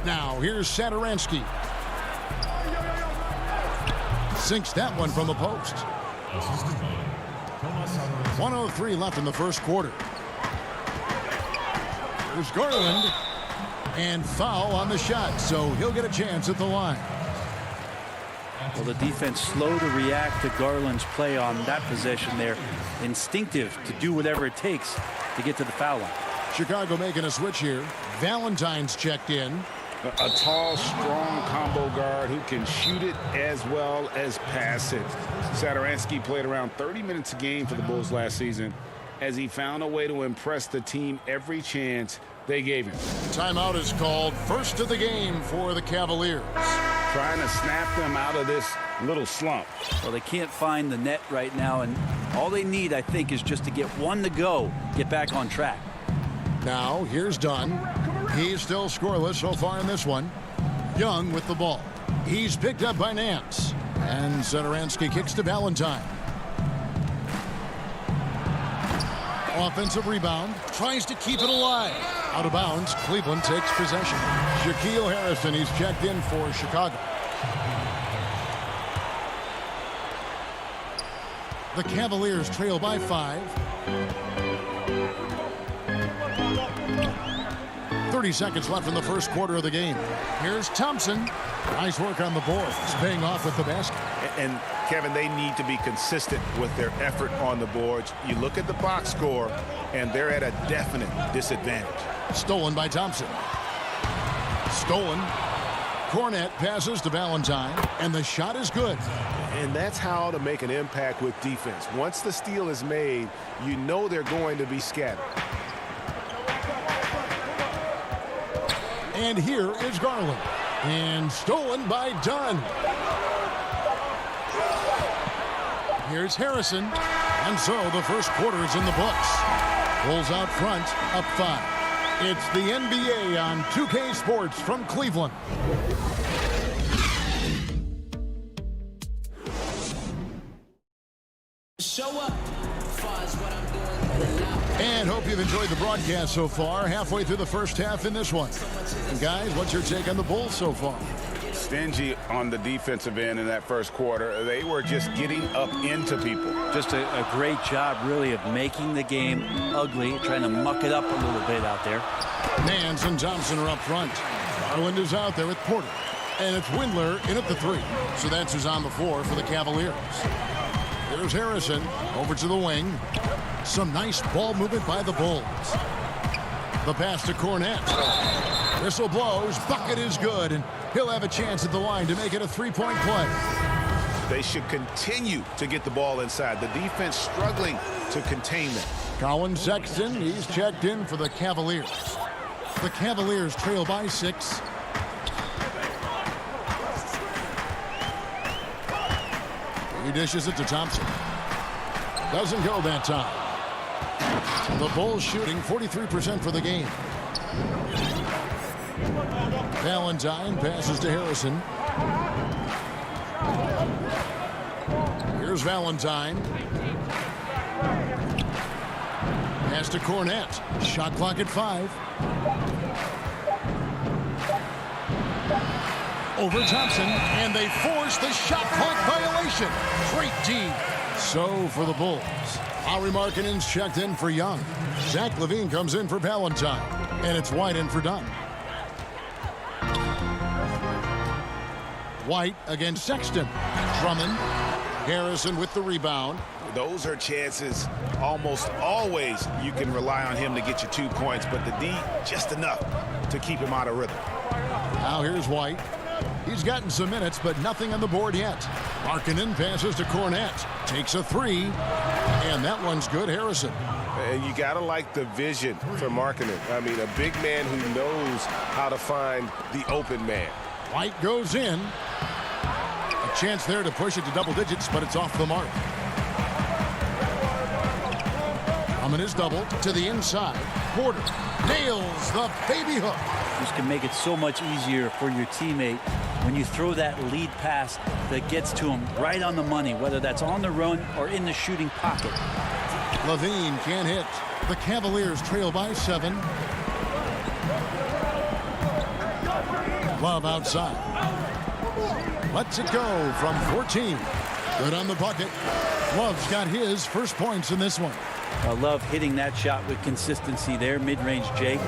Now here's Satoransky. Sinks that one from the post. 1:03 left in the first quarter. There's Garland. And foul on the shot, so he'll get a chance at the line. Well, the defense slow to react to Garland's play on that possession there. Instinctive to do whatever it takes to get to the foul line. Chicago making a switch here. Valentine's checked in. A tall, strong combo guard who can shoot it as well as pass it. Satoransky played around 30 minutes a game for the Bulls last season as he found a way to impress the team every chance they gave him. Timeout is called. First of the game for the Cavaliers. Trying to snap them out of this little slump. Well, they can't find the net right now, and all they need, I think, is just to get one to go, get back on track. Now, here's Dunn. He's still scoreless so far in this one. Young with the ball. He's picked up by Nance. And Satoransky kicks to Valentine. Offensive rebound. Tries to keep it alive. Out of bounds. Cleveland takes possession. Shaquille Harrison, he's checked in for Chicago. The Cavaliers trail by 5. 30 seconds left in the first quarter of the game. Here's Thompson. Nice work on the boards. Paying off with the basket. And Kevin, they need to be consistent with their effort on the boards. You look at the box score, and they're at a definite disadvantage. Stolen by Thompson. Stolen. Cornette passes to Valentine, and the shot is good. And that's how to make an impact with defense. Once the steal is made, you know they're going to be scattered. And here is Garland. And stolen by Dunn. Here's Harrison. And so the first quarter is in the books. Bulls out front, up 5. It's the NBA on 2K Sports from Cleveland. Show up. And hope you've enjoyed the broadcast so far. Halfway through the first half in this one. And guys, what's your take on the Bulls so far? Stingy on the defensive end in that first quarter. They were just getting up into people. Just a great job, really, of making the game ugly, trying to muck it up a little bit out there. Nance and Thompson are up front. Garland is out there with Porter. And it's Windler in at the 3. So that's who's on the floor for the Cavaliers. There's Harrison over to the wing. Some nice ball movement by the Bulls. The pass to Cornette. Whistle blows. Bucket is good. And he'll have a chance at the line to make it a 3-point play. They should continue to get the ball inside. The defense struggling to contain them. Colin Sexton, he's checked in for the Cavaliers. The Cavaliers trail by 6. He dishes it to Thompson. Doesn't go that time. The Bulls shooting 43% for the game. Valentine passes to Harrison. Here's Valentine. Pass to Cornette. Shot clock at 5. Over Thompson, and they force the shot clock violation. Great D. So for the Bulls, Lauri Markkanen's checked in for Young. Zach LaVine comes in for Valentine, and it's White in for Dunn. White against Sexton. Drummond. Harrison with the rebound. Those are chances almost always you can rely on him to get you 2 points, but the D just enough to keep him out of rhythm. Now here's White. He's gotten some minutes, but nothing on the board yet. Markkanen passes to Cornette. Takes a 3. And that one's good, Harrison. And you got to like the vision for Markkanen. I mean, a big man who knows how to find the open man. White goes in. A chance there to push it to double digits, but it's off the mark. Coming is double to the inside. Porter nails the baby hook. This can make it so much easier for your teammate when you throw that lead pass that gets to him right on the money, whether that's on the run or in the shooting pocket. LaVine can't hit. The Cavaliers trail by 7. Love outside. Lets it go from 14. Good on the bucket. Love's got his first points in this one. Love hitting that shot with consistency there. Mid-range Jake.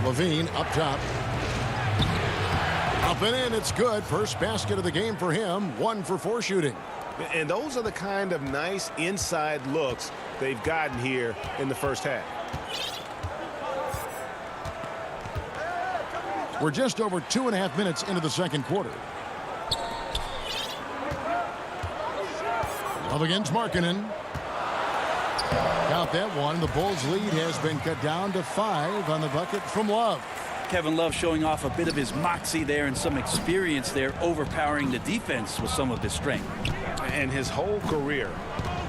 Levine up top. Up and in, it's good. First basket of the game for him. 1 for 4 shooting. And those are the kind of nice inside looks they've gotten here in the first half. We're just over 2.5 minutes into the second quarter. Love against Markkanen. Count that one. The Bulls' lead has been cut down to 5 on the bucket from Love. Kevin Love showing off a bit of his moxie there and some experience there, overpowering the defense with some of his strength. And his whole career,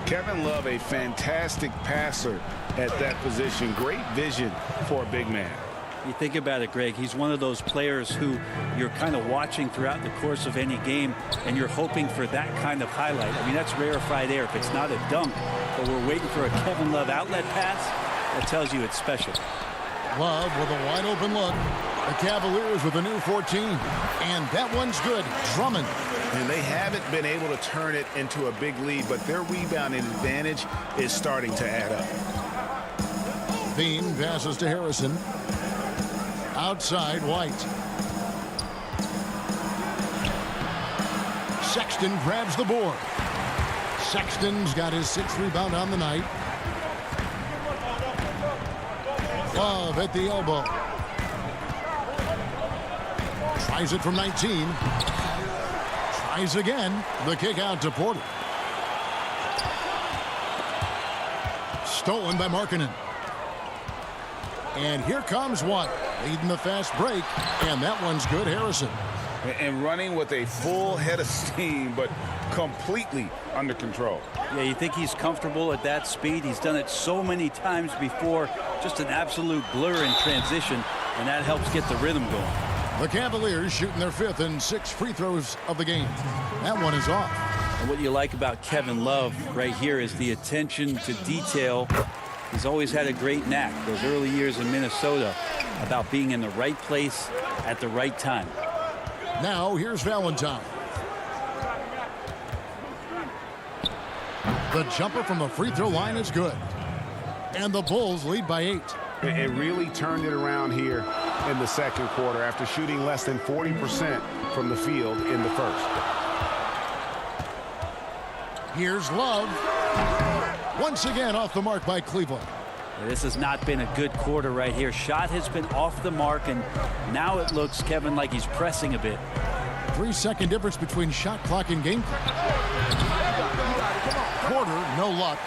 Kevin Love, a fantastic passer at that position. Great vision for a big man. You think about it, Greg, he's one of those players who you're kind of watching throughout the course of any game, and you're hoping for that kind of highlight. I mean, that's rarefied air. If it's not a dunk, but we're waiting for a Kevin Love outlet pass, that tells you it's special. Love with a wide open look. The Cavaliers with a new 14. And that one's good. Drummond. And they haven't been able to turn it into a big lead, but their rebounding advantage is starting to add up. Bean passes to Harrison. Outside, White. Sexton grabs the board. Sexton's got his 6th rebound on the night. Love at the elbow. Tries it from 19. Tries again. The kick out to Porter. Stolen by Markkanen. And here comes White, leading the fast break, and that one's good. Harrison. And running with a full head of steam, but completely under control. Yeah, you think he's comfortable at that speed. He's done it so many times before. Just an absolute blur in transition, and that helps get the rhythm going. The Cavaliers shooting their 5th and 6th free throws of the game. That one is off. And what you like about Kevin Love right here is the attention to detail. He's always had a great knack, those early years in Minnesota, about being in the right place at the right time. Now here's Valentine. The jumper from the free throw line is good. And the Bulls lead by 8. It really turned it around here in the second quarter after shooting less than 40% from the field in the first. Here's Love. Once again off the mark by Cleveland. This has not been a good quarter right here. Shot has been off the mark, and now it looks, Kevin, like he's pressing a bit. 3-second difference between shot clock and game clock. Porter, no luck.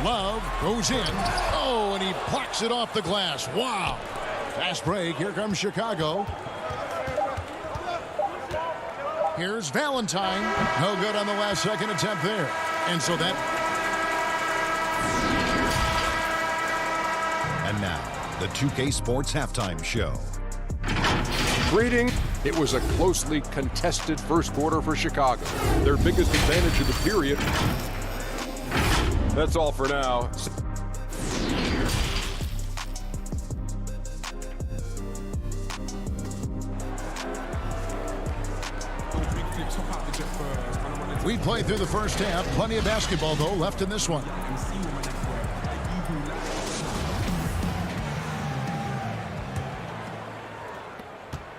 Love goes in. Oh, and he plucks it off the glass. Wow. Fast break. Here comes Chicago. Here's Valentine. No good on the last second attempt there. And so that. And now, the 2K Sports Halftime Show. Greetings. It was a closely contested first quarter for Chicago. Their biggest advantage of the period. That's all for now. We played through the first half. Plenty of basketball, though, left in this one.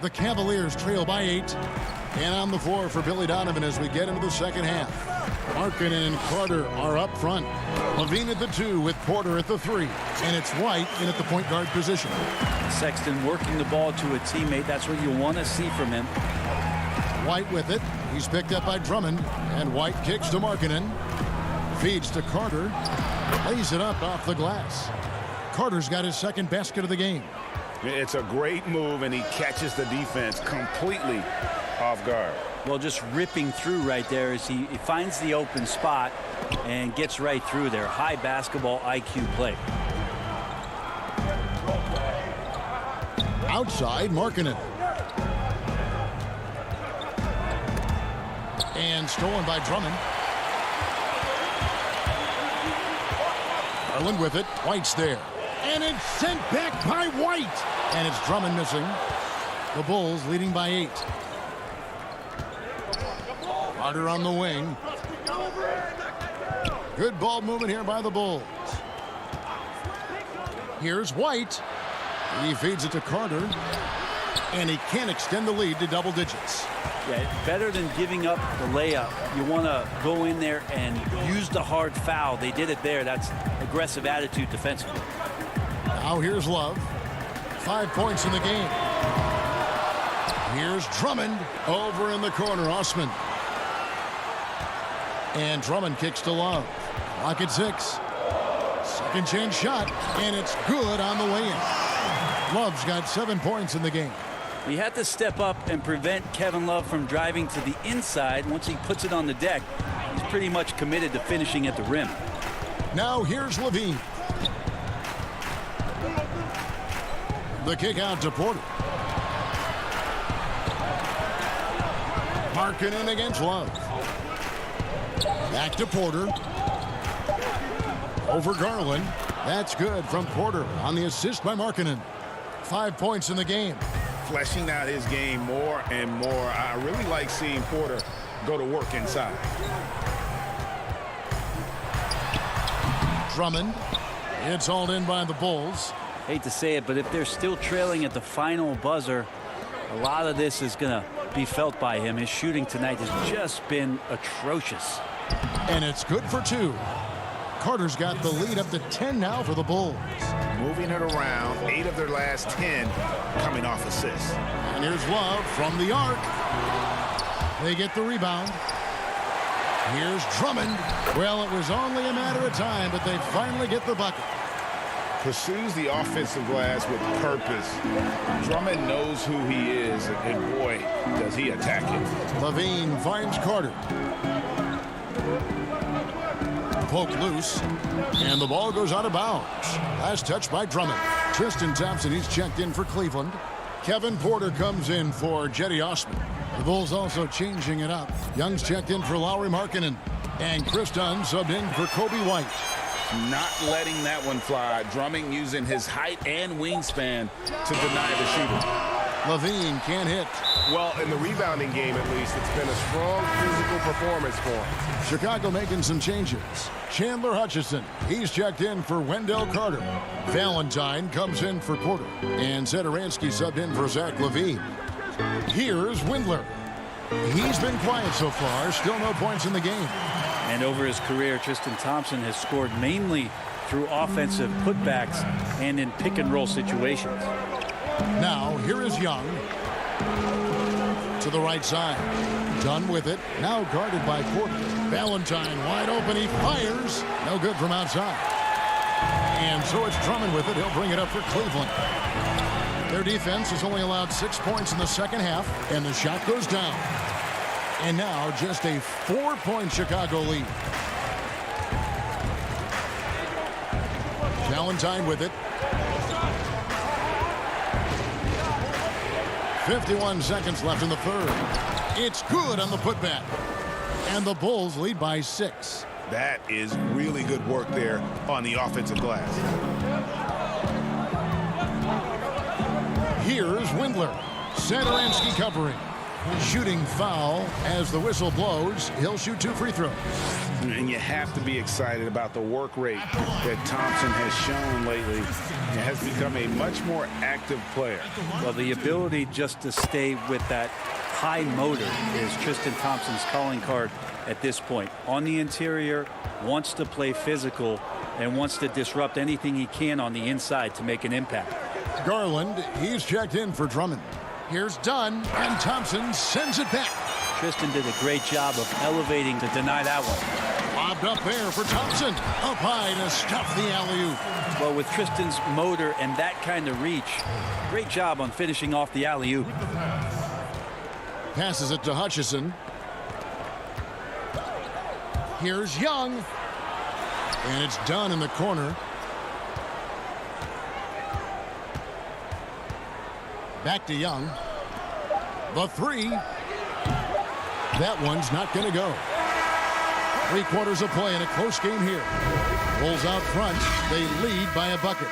The Cavaliers trail by 8. And on the floor for Billy Donovan as we get into the second half. Markkanen and Carter are up front. Levine at the 2 with Porter at the 3. And it's White in at the point guard position. Sexton working the ball to a teammate. That's what you want to see from him. White with it. He's picked up by Drummond. And White kicks to Markkanen. Feeds to Carter. Lays it up off the glass. Carter's got his second basket of the game. It's a great move, and he catches the defense completely off guard. Well, just ripping through right there as he finds the open spot and gets right through there. High basketball IQ play. Outside, Markkanen. And stolen by Drummond. Garland with it. White's there. And it's sent back by White. And it's Drummond missing. The Bulls leading by 8. Carter on the wing. Good ball movement here by the Bulls. Here's White. He feeds it to Carter. And he can't extend the lead to double digits. Yeah, better than giving up the layup. You want to go in there and use the hard foul. They did it there. That's aggressive attitude defensively. Now here's Love. 5 points in the game. Here's Drummond over in the corner. Osman. And Drummond kicks to Love. Clock at 6. Second chance shot. And it's good on the way in. Love's got 7 points in the game. He had to step up and prevent Kevin Love from driving to the inside. Once he puts it on the deck, he's pretty much committed to finishing at the rim. Now here's Levine. The kick out to Porter. Markkanen against Love. Back to Porter. Over Garland. That's good from Porter on the assist by Markkanen. 5 points in the game. Fleshing out his game more and more. I really like seeing Porter go to work inside. Drummond. It's hauled in by the Bulls. Hate to say it, but if they're still trailing at the final buzzer, a lot of this is going to be felt by him. His shooting tonight has just been atrocious. And it's good for 2. Carter's got the lead up to 10 now for the Bulls. Moving it around, 8 of their last 10 coming off assists. And here's Love from the arc. They get the rebound. Here's Drummond. Well, it was only a matter of time, but they finally get the bucket. Pursues the offensive glass with purpose. Drummond knows who he is, and boy, does he attack it. Levine finds Carter. Poke loose, and the ball goes out of bounds. Last touch by Drummond. Tristan Thompson, he's checked in for Cleveland. Kevin Porter comes in for Jetty Osman. The Bulls also changing it up. Young's checked in for Lauri Markkanen, and Chris Dunn subbed in for Kobe White. Not letting that one fly. Drummond using his height and wingspan to deny the shooter. Levine can't hit. Well, in the rebounding game, at least, it's been a strong physical performance for him. Chicago making some changes. Chandler Hutchison, he's checked in for Wendell Carter. Valentine comes in for Porter. And Zedaransky subbed in for Zach LaVine. Here's Windler. He's been quiet so far. Still no points in the game. And over his career, Tristan Thompson has scored mainly through offensive putbacks and in pick-and-roll situations. Now, here is Young. To the right side. Done with it. Now guarded by Porter. Valentine wide open. He fires. No good from outside. And so it's Drummond with it. He'll bring it up for Cleveland. Their defense has only allowed 6 points in the second half, and the shot goes down. And now just a 4-point Chicago lead. Valentine with it. 51 seconds left in the third. It's good on the putback. And the Bulls lead by 6. That is really good work there on the offensive glass. Here's Windler. Zedaransky covering. Shooting foul as the whistle blows. He'll shoot 2 free throws. And you have to be excited about the work rate that Thompson has shown lately. He has become a much more active player. Well, the ability just to stay with that high motor is Tristan Thompson's calling card at this point. On the interior, wants to play physical and wants to disrupt anything he can on the inside to make an impact. Garland, he's checked in for Drummond. Here's Dunn, and Thompson sends it back. Tristan did a great job of elevating to deny that one. Lobbed up there for Thompson. Up high to stuff the alley-oop. Well, with Tristan's motor and that kind of reach, great job on finishing off the alley-oop. Passes it to Hutchison. Here's Young. And it's done in the corner. Back to Young. The 3. That one's not going to go. 3 quarters of play in a close game here. Bulls out front. They lead by a bucket.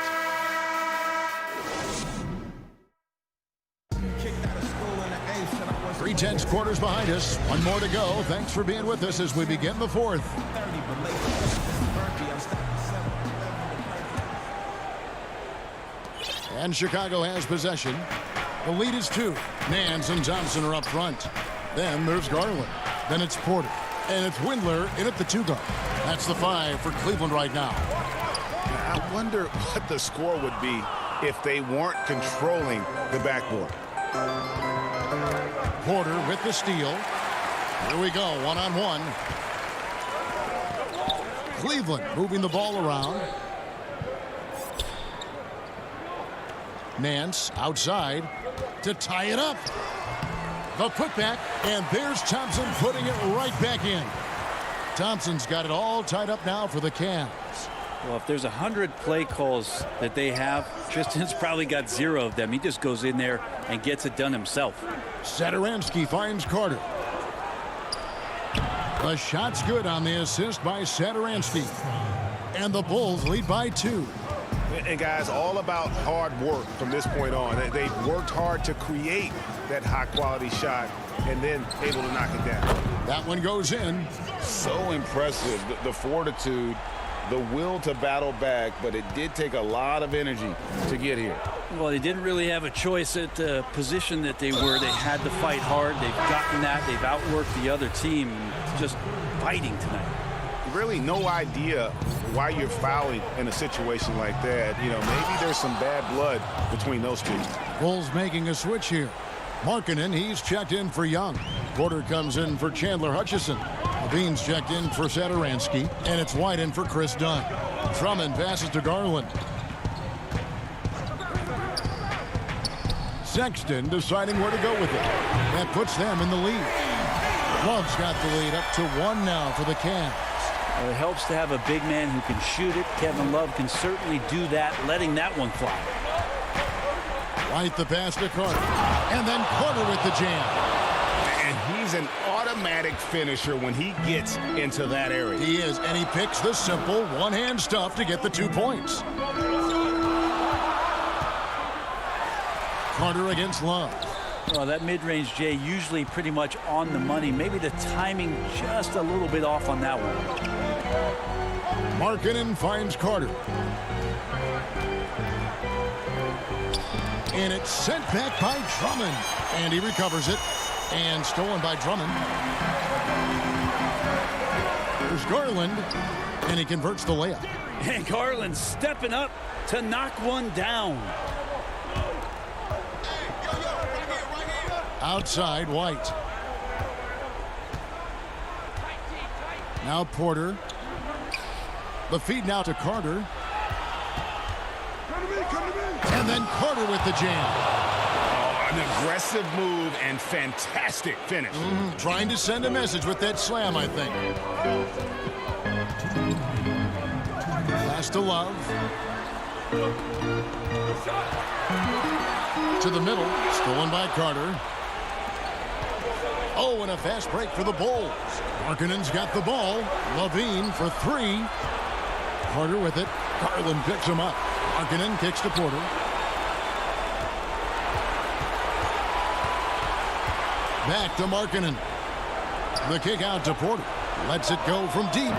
intense quarters behind us. One more to go. Thanks for being with us as we begin the fourth. And Chicago has possession. The lead is 2. Nance and Thompson are up front. Then there's Garland. Then it's Porter. And it's Windler in at the 2 guard. That's the 5 for Cleveland right now. I wonder what the score would be if they weren't controlling the backboard. Porter with the steal. Here we go, one-on-one. Cleveland moving the ball around. Nance outside to tie it up. The putback, and there's Thompson putting it right back in. Thompson's got it all tied up now for the Cavs. Well, if there's 100 play calls that they have, Tristan's probably got 0 of them. He just goes in there and gets it done himself. Satoransky finds Carter. The shot's good on the assist by Satoransky. And the Bulls lead by 2. And guys, all about hard work from this point on. They've worked hard to create that high-quality shot and then able to knock it down. That one goes in. So impressive, the fortitude, the will to battle back, but it did take a lot of energy to get here. Well, they didn't really have a choice at the position that they were. They had to fight hard. They've gotten that. They've outworked the other team, just fighting tonight. Really no idea why you're fouling in a situation like that. You know, maybe there's some bad blood between those two. Bulls making a switch here. Markkanen, he's checked in for Young. Porter comes in for Chandler Hutchison. Levine's checked in for Satoransky. And it's White in for Chris Dunn. Drummond passes to Garland. Sexton deciding where to go with it. That puts them in the lead. Love's got the lead up to 1 now for the Cavs. Well, it helps to have a big man who can shoot it. Kevin Love can certainly do that, letting that one fly. White the pass to Carter. And then Carter with the jam. And he's an automatic finisher when he gets into that area. He is, and he picks the simple one-hand stuff to get the 2 points. Carter against Love. Well, that mid-range, Jay, usually pretty much on the money. Maybe the timing just a little bit off on that one. Markkanen finds Carter. And it's sent back by Drummond. And he recovers it. And stolen by Drummond. There's Garland. And he converts the layup. And Garland stepping up to knock one down. Outside, White. Now Porter. The feed now to Carter. And then Carter with the jam. Oh, an aggressive move and fantastic finish. Trying to send a message with that slam, I think. Pass to Love. To the middle. Stolen by Carter. Oh, and a fast break for the Bulls. Markkanen's got the ball. Levine for 3. Carter with it. Garland picks him up. Markkanen kicks to Porter. Back to Markkanen. The kick out to Porter. Lets it go from deep.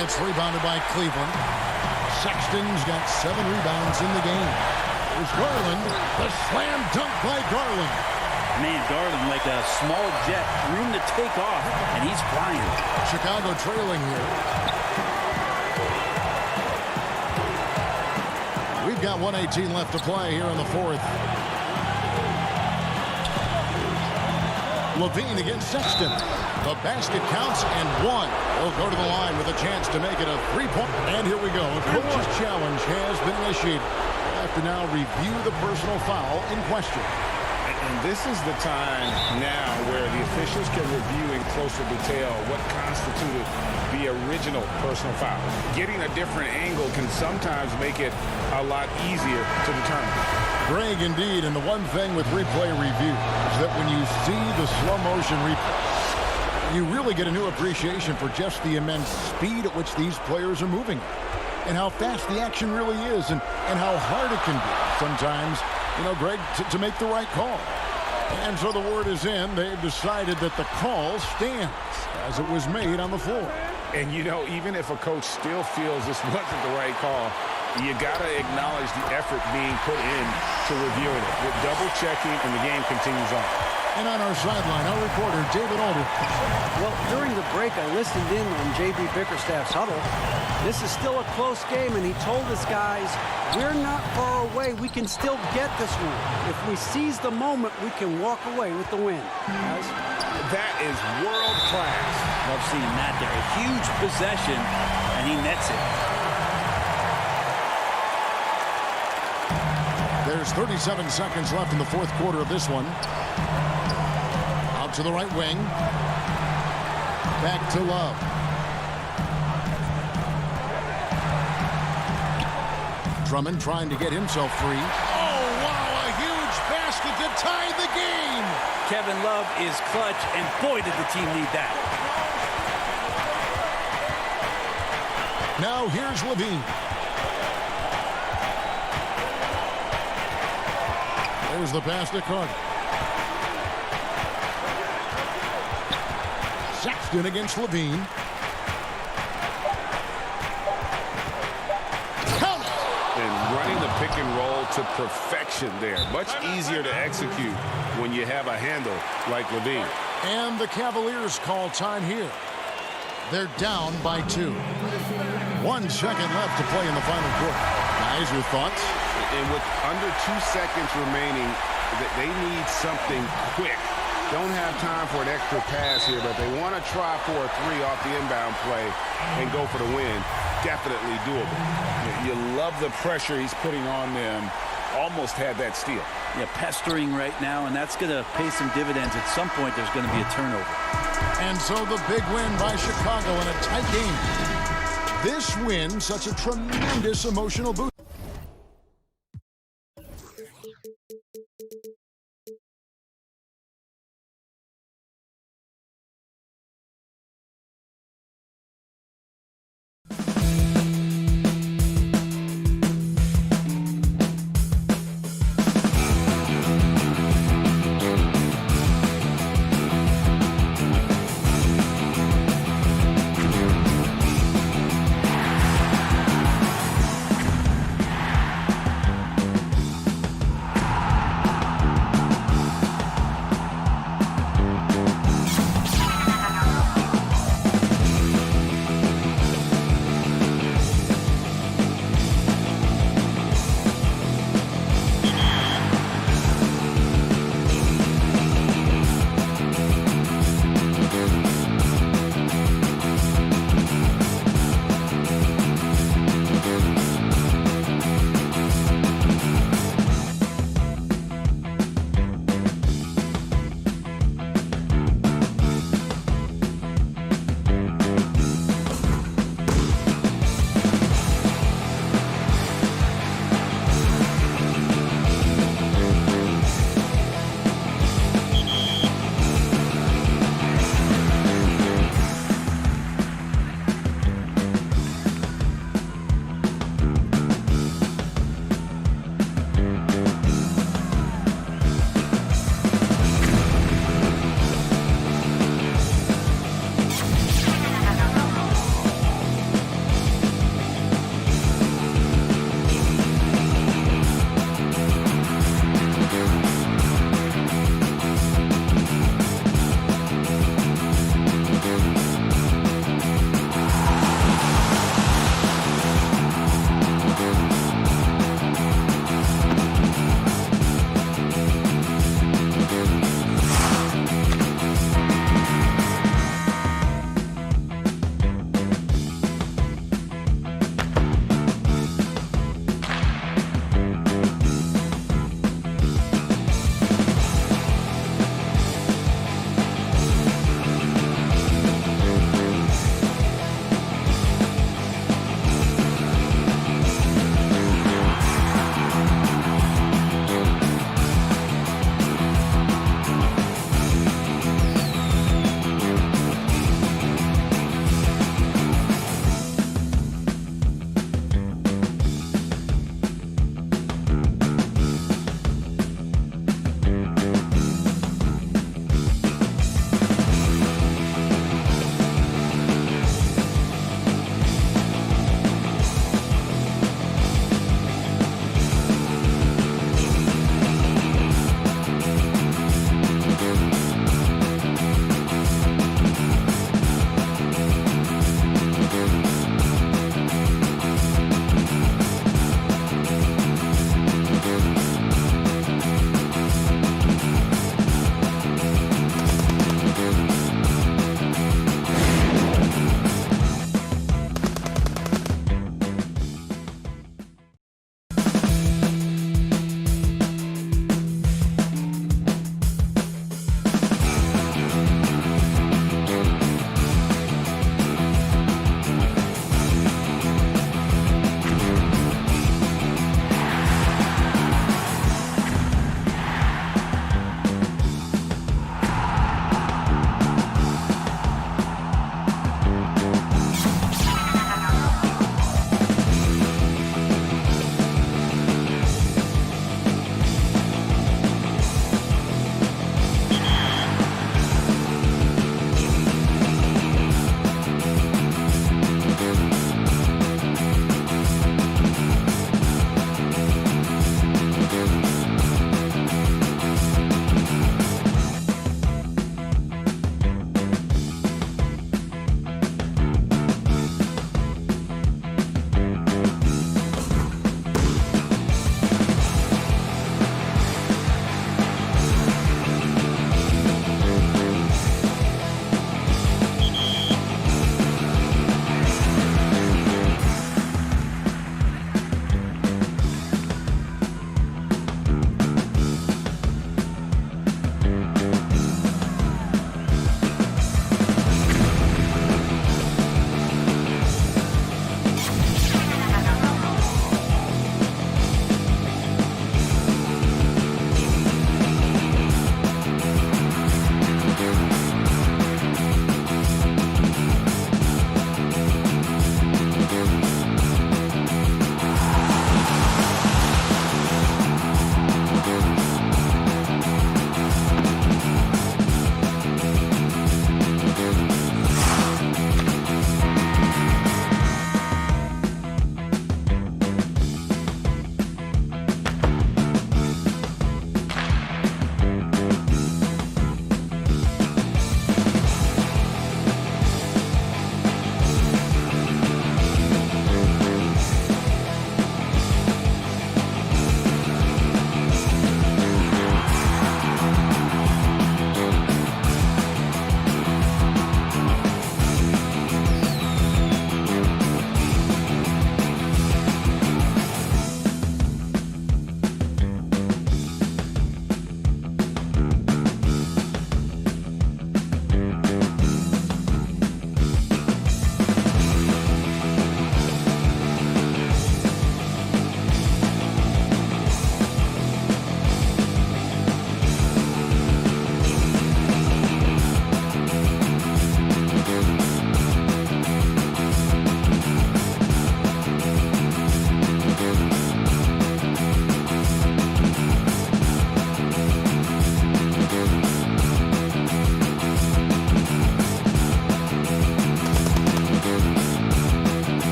It's rebounded by Cleveland. Sexton's got 7 rebounds in the game. There's Garland. The slam dunk by Garland. Man, Garland like a small jet, room to take off, and he's flying. Chicago trailing here. We've got 1:18 left to play here in the fourth. Levine against Sexton. The basket counts and 1. Will go to the line with a chance to make it a 3-point. And here we go. A coach's challenge has been initiated. We'll have to now review the personal foul in question. And this is the time now where the officials can review in closer detail what constituted the original personal foul. Getting a different angle can sometimes make it a lot easier to determine. Greg, indeed, and the one thing with replay review is that when you see the slow motion replay, you really get a new appreciation for just the immense speed at which these players are moving and how fast the action really is and how hard it can be sometimes, you know, Greg, to make the right call. And so the word is in. They've decided that the call stands as it was made on the floor. And, you know, even if a coach still feels this wasn't the right call, you got to acknowledge the effort being put in to reviewing it. With double-checking, and the game continues on. And on our sideline, our reporter, David Alder. Well, during the break, I listened in on J.B. Bickerstaff's huddle. This is still a close game, and he told his guys, we're not far away. We can still get this one. If we seize the moment, we can walk away with the win. Guys? That is world class. Love seeing that there. A huge possession, and he nets it. There's 37 seconds left in the fourth quarter of this one. Out to the right wing. Back to Love. Drummond trying to get himself free. Oh, wow, a huge basket to tie the game. Kevin Love is clutch, and boy, did the team need that. Now here's Levine. There's the pass to Carter. Sexton against Levine. Count it! And running the pick and roll to perfection there. Much easier to execute when you have a handle like Levine. And the Cavaliers call time here. They're down by 2. 1 second left to play in the final quarter. Guys, your thoughts? And with under 2 seconds remaining, they need something quick. Don't have time for an extra pass here, but they want to try for a 3 off the inbound play and go for the win. Definitely doable. You love the pressure he's putting on them. Almost had that steal. Yeah, pestering right now, and that's going to pay some dividends. At some point, there's going to be a turnover. And so the big win by Chicago in a tight game. This win, such a tremendous emotional boost.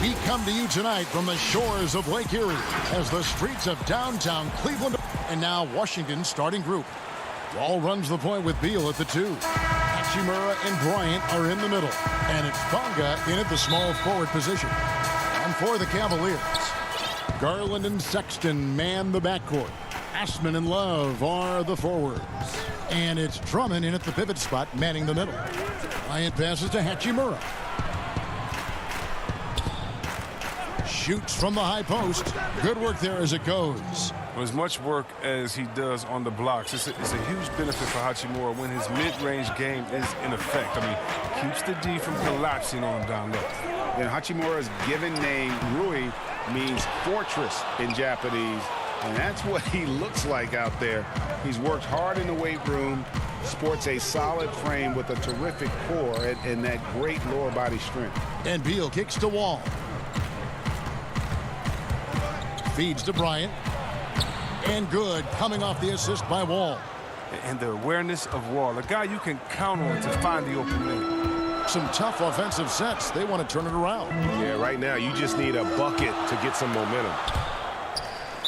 We come to you tonight from the shores of Lake Erie as the streets of downtown Cleveland. And now Washington's starting group. Wall runs the point with Beal at the 2. Hachimura and Bryant are in the middle. And it's Bonga in at the small forward position. On for the Cavaliers. Garland and Sexton man the backcourt. Ashman and Love are the forwards. And it's Drummond in at the pivot spot, manning the middle. Bryant passes to Hachimura. Shoots from the high post. Good work there as it goes. As much work as he does on the blocks, it's a huge benefit for Hachimura when his mid-range game is in effect. I mean, keeps the D from collapsing on him down low. And Hachimura's given name, Rui, means fortress in Japanese. And that's what he looks like out there. He's worked hard in the weight room, sports a solid frame with a terrific core and that great lower body strength. And Beal kicks to Wall. Feeds to Bryant. And good, coming off the assist by Wall. And the awareness of Wall, a guy you can count on to find the open man. Some tough offensive sets. They want to turn it around. Yeah, right now you just need a bucket to get some momentum.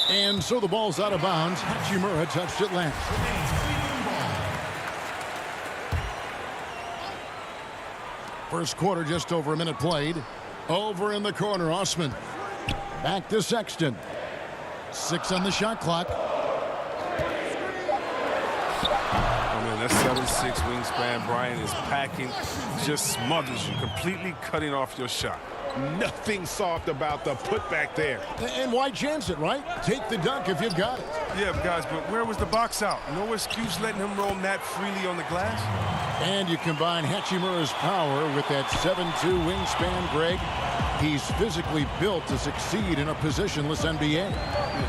And so the ball's out of bounds. Hachimura touched it last. First quarter, just over a minute played. Over in the corner, Osman. Back to Sexton. 6 on the shot clock. Oh, man, that's 7'6" wingspan. Bryant is packing, just smothers you, completely cutting off your shot. Nothing soft about the putback there. And why chance it, right? Take the dunk if you've got it. Yeah, guys, but where was the box out? No excuse letting him roam that freely on the glass. And you combine Hachimura's power with that 7'2" wingspan, Greg. He's physically built to succeed in a positionless NBA.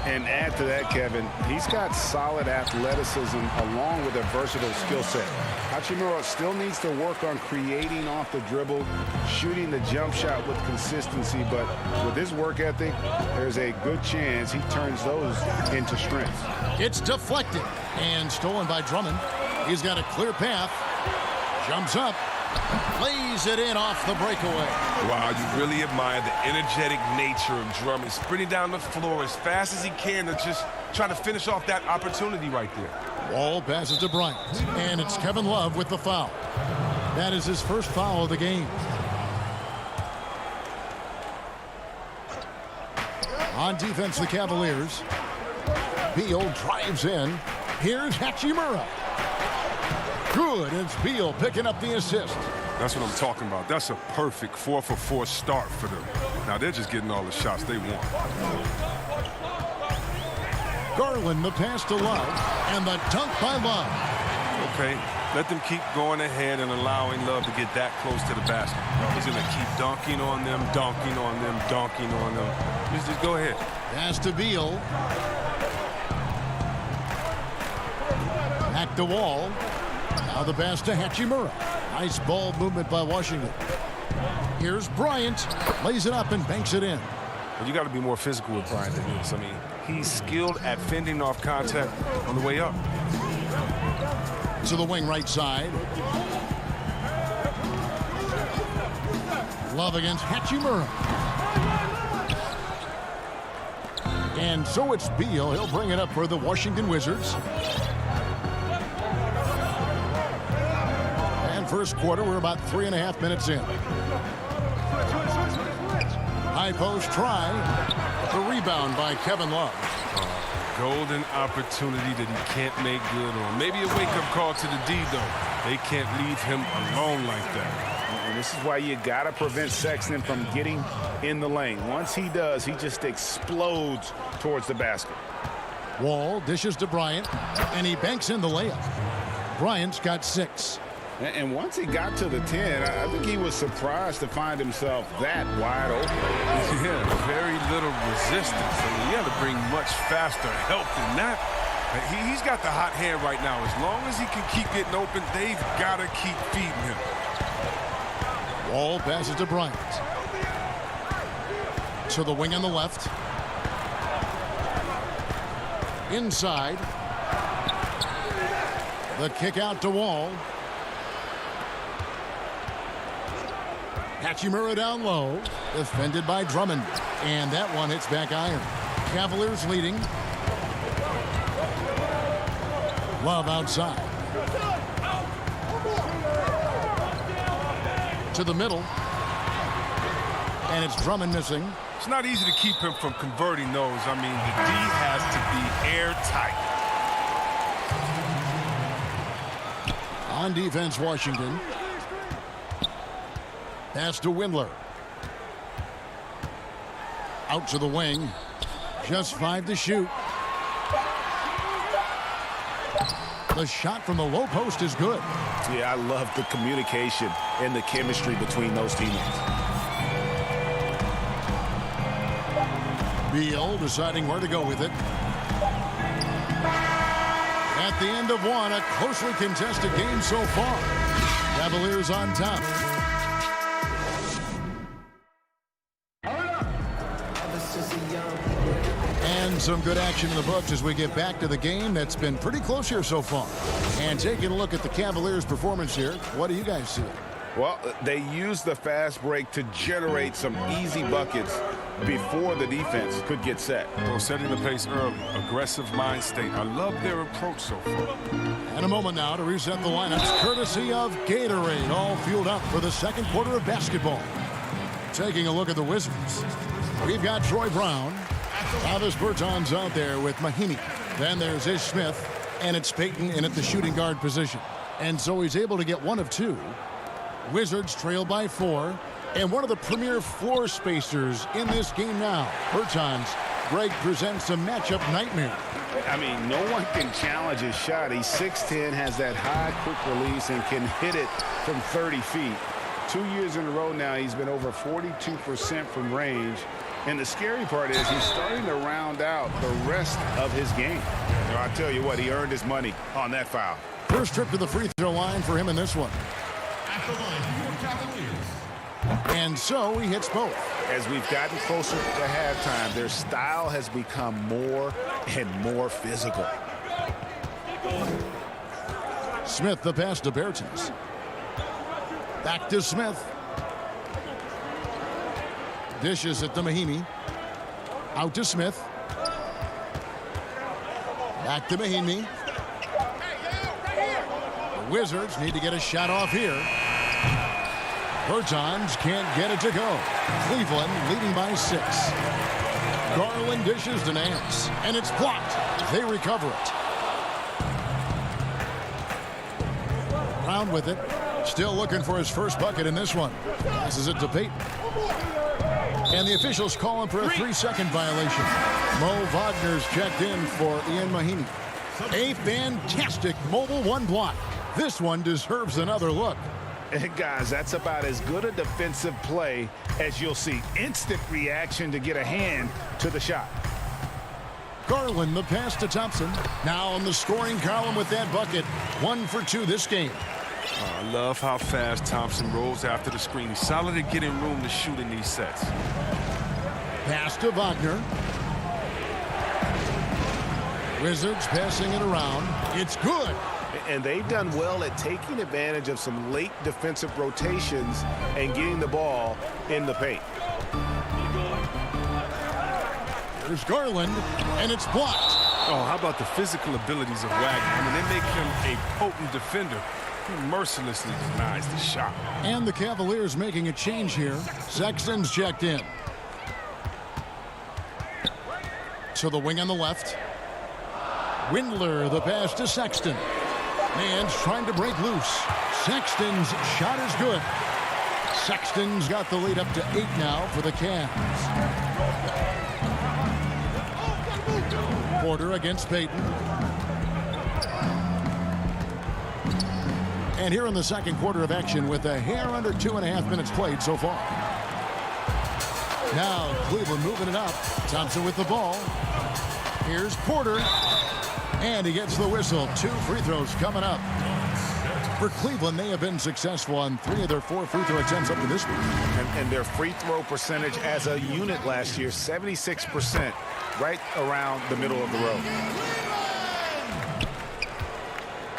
And add to that, Kevin, he's got solid athleticism along with a versatile skill set. Hachimura still needs to work on creating off the dribble, shooting the jump shot with consistency, but with his work ethic, there's a good chance he turns those into strengths. It's deflected and stolen by Drummond. He's got a clear path. Jumps up. Lays it in off the breakaway. Wow, you really admire the energetic nature of Drummond. Sprinting down the floor as fast as he can to just try to finish off that opportunity right there. Wall passes to Bryant. And it's Kevin Love with the foul. That is his first foul of the game. On defense, the Cavaliers. Beal drives in. Here's Hachimura. Good. It's Beal picking up the assist. That's what I'm talking about. That's a perfect 4-for-4 start for them. Now they're just getting all the shots they want. Garland, the pass to Love, and the dunk by Love. Okay, let them keep going ahead and allowing Love to get that close to the basket. He's going to keep dunking on them, dunking on them, dunking on them. Just go ahead. Pass to Beal. Back to Wall. Now the pass to Hachimura. Nice ball movement by Washington. Here's Bryant. Lays it up and banks it in. Well, you got to be more physical with Bryant than this. I mean, he's skilled at fending off contact on the way up. To the wing right side. Love against Hachimura. And so it's Beal. He'll bring it up for the Washington Wizards. And first quarter, we're about 3.5 minutes in. High post try. The rebound by Kevin Love. Golden opportunity that he can't make good on. Maybe a wake-up call to the D, though. They can't leave him alone like that. And this is why you got to prevent Sexton from getting in the lane. Once he does, he just explodes towards the basket. Wall dishes to Bryant, and he banks in the layup. Bryant's got 6. And once he got to the 10, I think he was surprised to find himself that wide open. Yeah, very little resistance. I mean, you got to bring much faster help than that. He's got the hot hand right now. As long as he can keep getting open, they've got to keep feeding him. Wall passes to Bryant. To the wing on the left. Inside. The kick out to Wall. Hachimura down low, defended by Drummond. And that one hits back iron. Cavaliers leading. Love outside. To the middle. And it's Drummond missing. It's not easy to keep him from converting those. I mean, the D has to be airtight. On defense, Washington. Pass to Windler. Out to the wing. Just 5 to shoot. The shot from the low post is good. Yeah, I love the communication and the chemistry between those teammates. Beal deciding where to go with it. At the end of one, a closely contested game so far. Cavaliers on top. And some good action in the books as we get back to the game that's been pretty close here so far. And taking a look at the Cavaliers' performance here, what do you guys see? Well, they used the fast break to generate some easy buckets before the defense could get set. Well, setting the pace early, aggressive mind state. I love their approach so far. And a moment now to reset the lineups, courtesy of Gatorade, all fueled up for the second quarter of basketball. Taking a look at the Wizards, we've got Troy Brown. Travis Berton's out there with Mahinmi. Then there's Ish Smith, and it's Payton in at the shooting guard position. And so he's able to get 1 of 2. Wizards trail by 4. And one of the premier floor spacers in this game now, Bertans. Greg presents a matchup nightmare. I mean, no one can challenge his shot. He's 6'10", has that high quick release, and can hit it from 30 feet. 2 years in a row now, he's been over 42% from range. And the scary part is he's starting to round out the rest of his game. So I'll tell you what, he earned his money on that foul. First trip to the free throw line for him in this one. At the line, your Cavaliers. And so he hits both. As we've gotten closer to halftime, their style has become more and more physical. Smith the pass to Bertans. Back to Smith. Dishes it to Mahinmi. Out to Smith. Back to Mahinmi. The Wizards need to get a shot off here. Bertans can't get it to go. Cleveland leading by 6. Garland dishes to Nance, and it's blocked. They recover it. Brown with it. Still looking for his first bucket in this one. Passes it to Payton. And the officials call him for a 3-second violation. Mo Wagner's checked in for Ian Mahinmi. A fantastic mobile 1 block. This one deserves another look. Guys, that's about as good a defensive play as you'll see. Instant reaction to get a hand to the shot. Garland the pass to Thompson. Now on the scoring column with that bucket. 1 for 2 this game. I love how fast Thompson rolls after the screen. He's solid at getting room to shoot in these sets. Pass to Wagner. Wizards passing it around. It's good. And they've done well at taking advantage of some late defensive rotations and getting the ball in the paint. There's Garland, and it's blocked. Oh, how about the physical abilities of Wagner? I mean, they make him a potent defender. He mercilessly denies the shot. And the Cavaliers making a change here. Sexton's checked in. To the wing on the left. Windler, the pass to Sexton. Man's trying to break loose. Sexton's shot is good. Sexton's got the lead up to 8 now for the Cavs. Porter against Payton. And here in the second quarter of action with a hair under 2.5 minutes played so far. Now Cleveland moving it up. Thompson with the ball. Here's Porter. And he gets the whistle. 2 free throws coming up. For Cleveland, they have been successful on 3 of their 4 free throw attempts up to this week. And their free throw percentage as a unit last year, 76%, right around the middle of the road.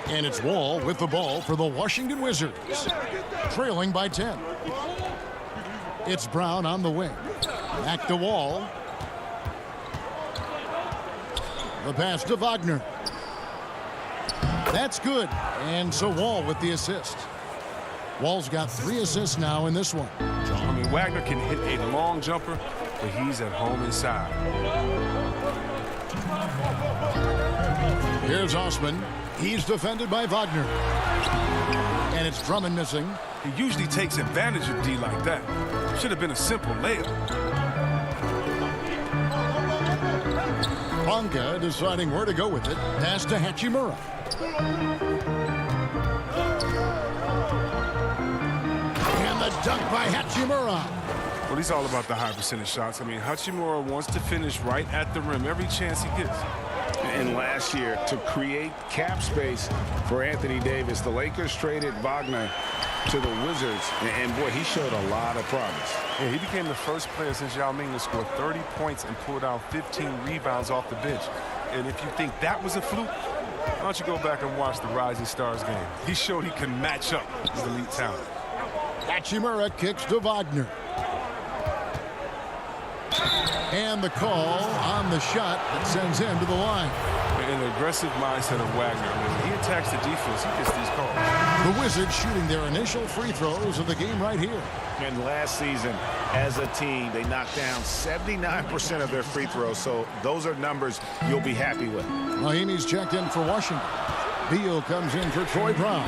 And it's Wall with the ball for the Washington Wizards. Trailing by 10. It's Brown on the wing. Back to Wall. The pass to Wagner. That's good. And so Wall with the assist. Wall's got 3 assists now in this one. I mean, Wagner can hit a long jumper, but he's at home inside. Here's Osman. He's defended by Wagner. And it's Drummond missing. He usually takes advantage of D like that. Should have been a simple layup. Bonka deciding where to go with it. Pass to Hachimura. And the dunk by Hachimura. Well, he's all about the high percentage shots. I mean, Hachimura wants to finish right at the rim every chance he gets. And last year, to create cap space for Anthony Davis, the Lakers traded Wagner to the Wizards. And boy, he showed a lot of promise. Yeah, he became the first player since Yao Ming to score 30 points and pulled out 15 rebounds off the bench. And if you think that was a fluke, why don't you go back and watch the Rising Stars game? He showed he can match up his elite talent. Hachimura kicks to Wagner. And the call on the shot that sends him to the line. An aggressive mindset of Wagner. When he attacks the defense, he gets these calls. The Wizards shooting their initial free throws of the game right here. And last season, as a team, they knocked down 79% of their free throws. So those are numbers you'll be happy with. Mahimi's checked in for Washington. Beal comes in for Troy Brown.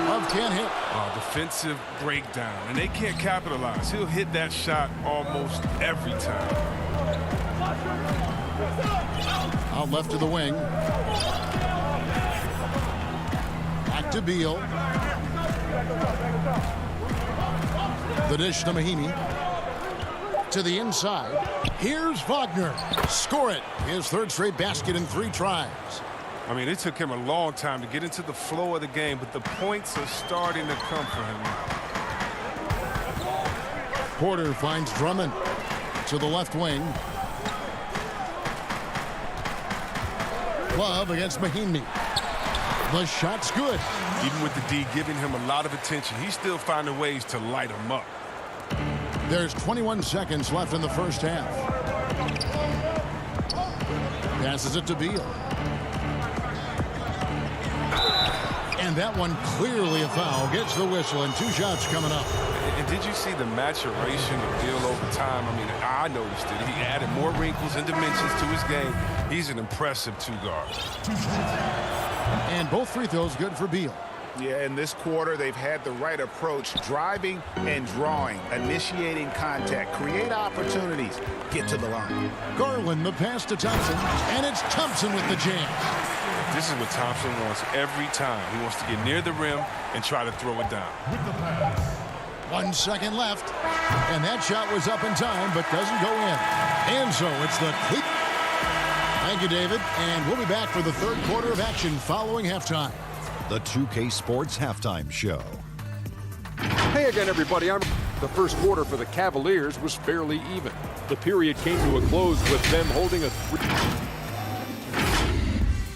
Love can't hit. Defensive breakdown, and they can't capitalize. He'll hit that shot almost every time. Out left to the wing. Back to Beal. The dish to Mahimi. To the inside. Here's Wagner. Score it. His 3rd straight basket in 3 tries. I mean, it took him a long time to get into the flow of the game, but the points are starting to come for him. Porter finds Drummond to the left wing. Love against Mahimi. The shot's good. Even with the D giving him a lot of attention, he's still finding ways to light him up. There's 21 seconds left in the first half. Passes it to Beal. And that one clearly a foul. Gets the whistle and 2 shots coming up. And did you see the maturation of Beal over time? I mean, I noticed it. He added more wrinkles and dimensions to his game. He's an impressive 2-guard. And both free throws good for Beal. Yeah, in this quarter, they've had the right approach, driving and drawing, initiating contact, create opportunities, get to the line. Garland, the pass to Thompson, and it's Thompson with the jam. This is what Thompson wants every time. He wants to get near the rim and try to throw it down. 1 second left, and that shot was up in time, but doesn't go in. And so it's the cleat. Thank you, David, and we'll be back for the 3rd quarter of action following halftime. The 2K Sports Halftime Show. Hey again, everybody. The first quarter for the Cavaliers was fairly even. The period came to a close with them holding a 3.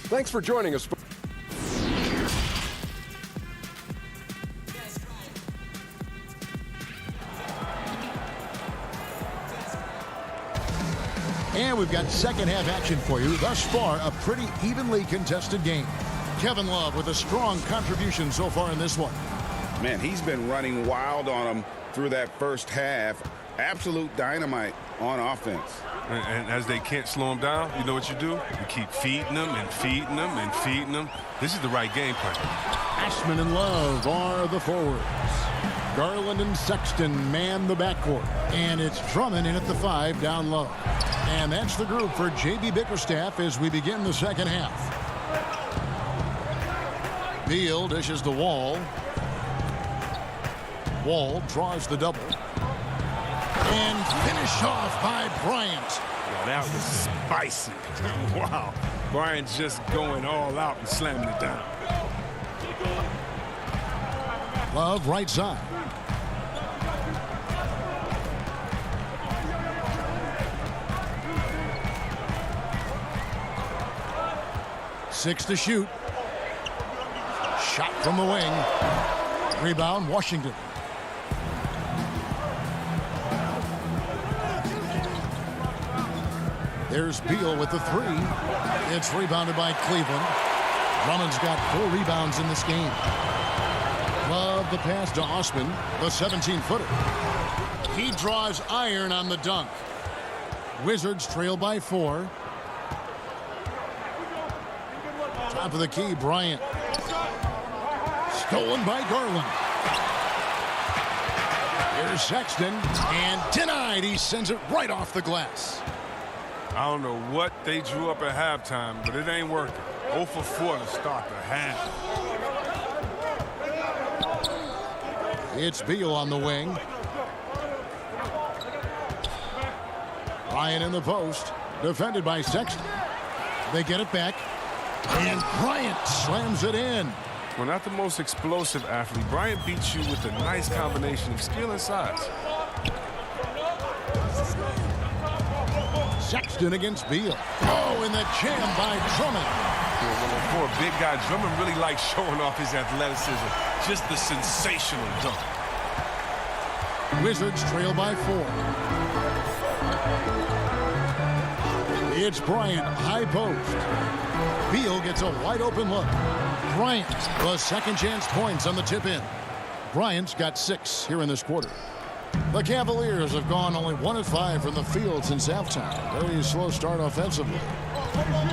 Thanks for joining us. And we've got second half action for you. Thus far, a pretty evenly contested game. Kevin Love with a strong contribution so far in this one. Man, he's been running wild on them through that first half. Absolute dynamite on offense. And as they can't slow him down, you know what you do? You keep feeding them and feeding them and feeding them. This is the right game plan. Ashman and Love are the forwards. Garland and Sexton man the backcourt. And it's Drummond in at the 5 down low. And that's the group for J.B. Bickerstaff as we begin the second half. Beal dishes to Wall. Wall draws the double. And finish off by Bryant. Well, that was spicy. Wow. Bryant's just going all out and slamming it down. Love right side. Six to shoot. Shot from the wing. Rebound, Washington. There's Beal with the three. It's rebounded by Cleveland. Drummond's got 4 rebounds in this game. Love the pass to Osman, the 17-footer. He draws iron on the dunk. Wizards trail by 4. Top of the key, Bryant. Stolen by Garland. Here's Sexton, and denied. He sends it right off the glass. I don't know what they drew up at halftime, but it ain't working. 0 for 4 to start the half. It's Beal on the wing. Bryant in the post, defended by Sexton. They get it back, and Bryant slams it in. Well, not the most explosive athlete. Bryant beats you with a nice combination of skill and size. Sexton against Beal. Oh, and the jam by Drummond. Yeah, for a big guy, Drummond really likes showing off his athleticism. Just the sensational dunk. Wizards trail by 4. It's Bryant, high post. Beal gets a wide open look. Bryant, the second chance points on the tip in. Bryant's got 6 here in this quarter. The Cavaliers have gone only 1 of 5 from the field since halftime. Very slow start offensively.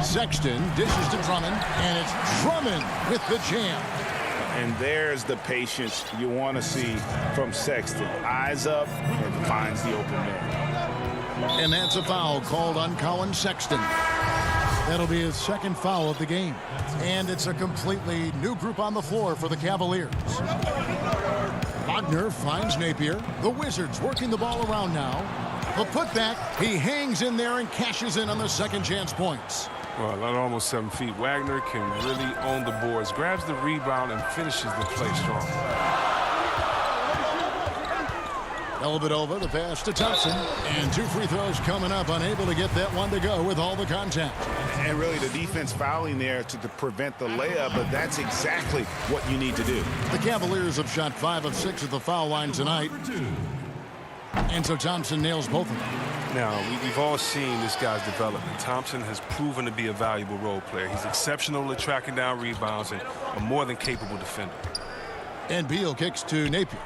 Sexton dishes to Drummond, and it's Drummond with the jam. And there's the patience you want to see from Sexton. Eyes up and finds the open man. And that's a foul called on Colin Sexton. That'll be his 2nd foul of the game. And it's a completely new group on the floor for the Cavaliers. Wagner finds Napier. The Wizards working the ball around now. The putback, he hangs in there and cashes in on the second chance points. Well, at almost 7 feet, Wagner can really own the boards, grabs the rebound, and finishes the play strong. Dellavedova, the pass to Thompson, and 2 free throws coming up, unable to get that one to go with all the contact. And really the defense fouling there to prevent the layup, but that's exactly what you need to do. The Cavaliers have shot 5 of 6 at the foul line tonight. And so Thompson nails both of them. Now, we've all seen this guy's development. Thompson has proven to be a valuable role player. He's exceptional at tracking down rebounds and a more than capable defender. And Beal kicks to Napier.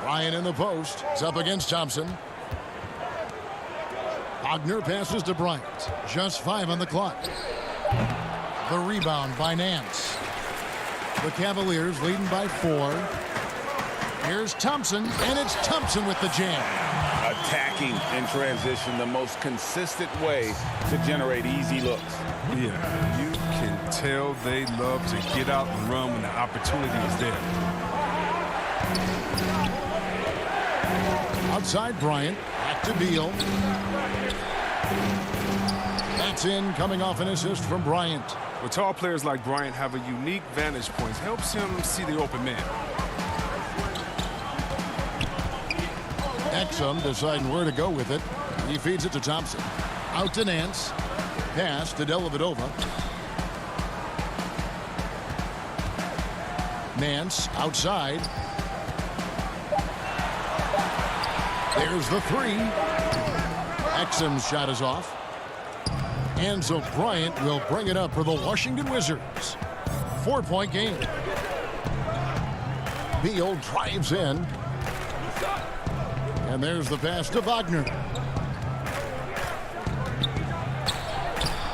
Ryan in the post. It's up against Thompson. Wagner passes to Bryant. Just 5 on the clock. The rebound by Nance. The Cavaliers leading by 4. Here's Thompson, and it's Thompson with the jam. Attacking in transition, the most consistent way to generate easy looks. Yeah, you can tell they love to get out and run when the opportunity is there. Outside Bryant, back to Beal. That's in, coming off an assist from Bryant. Well, tall players like Bryant have a unique vantage point. Helps him see the open man. Exum deciding where to go with it. He feeds it to Thompson. Out to Nance. Pass to Dellavedova. Nance outside. There's the 3. Exum's shot is off. And so Bryant will bring it up for the Washington Wizards. 4-point game. Beal drives in. And there's the pass to Wagner.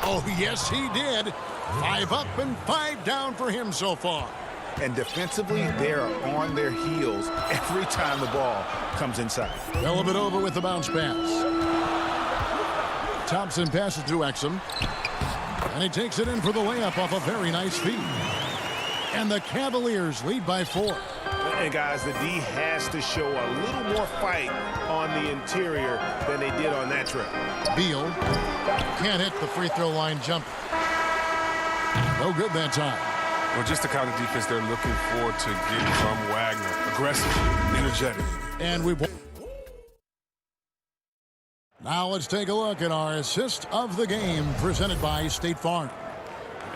Oh, yes, he did. 5 up and 5 down for him so far. And defensively, they're on their heels every time the ball comes inside. Dellavedova with the bounce pass. Thompson passes to Exum. And he takes it in for the layup off a very nice feed. And the Cavaliers lead by 4. And guys, the D has to show a little more fight on the interior than they did on that trip. Beal can't hit the free throw line jump. No good that time. Well, just the kind of defense they're looking for to get from Wagner. Aggressive, energetic. And we now let's take a look at our assist of the game presented by State Farm.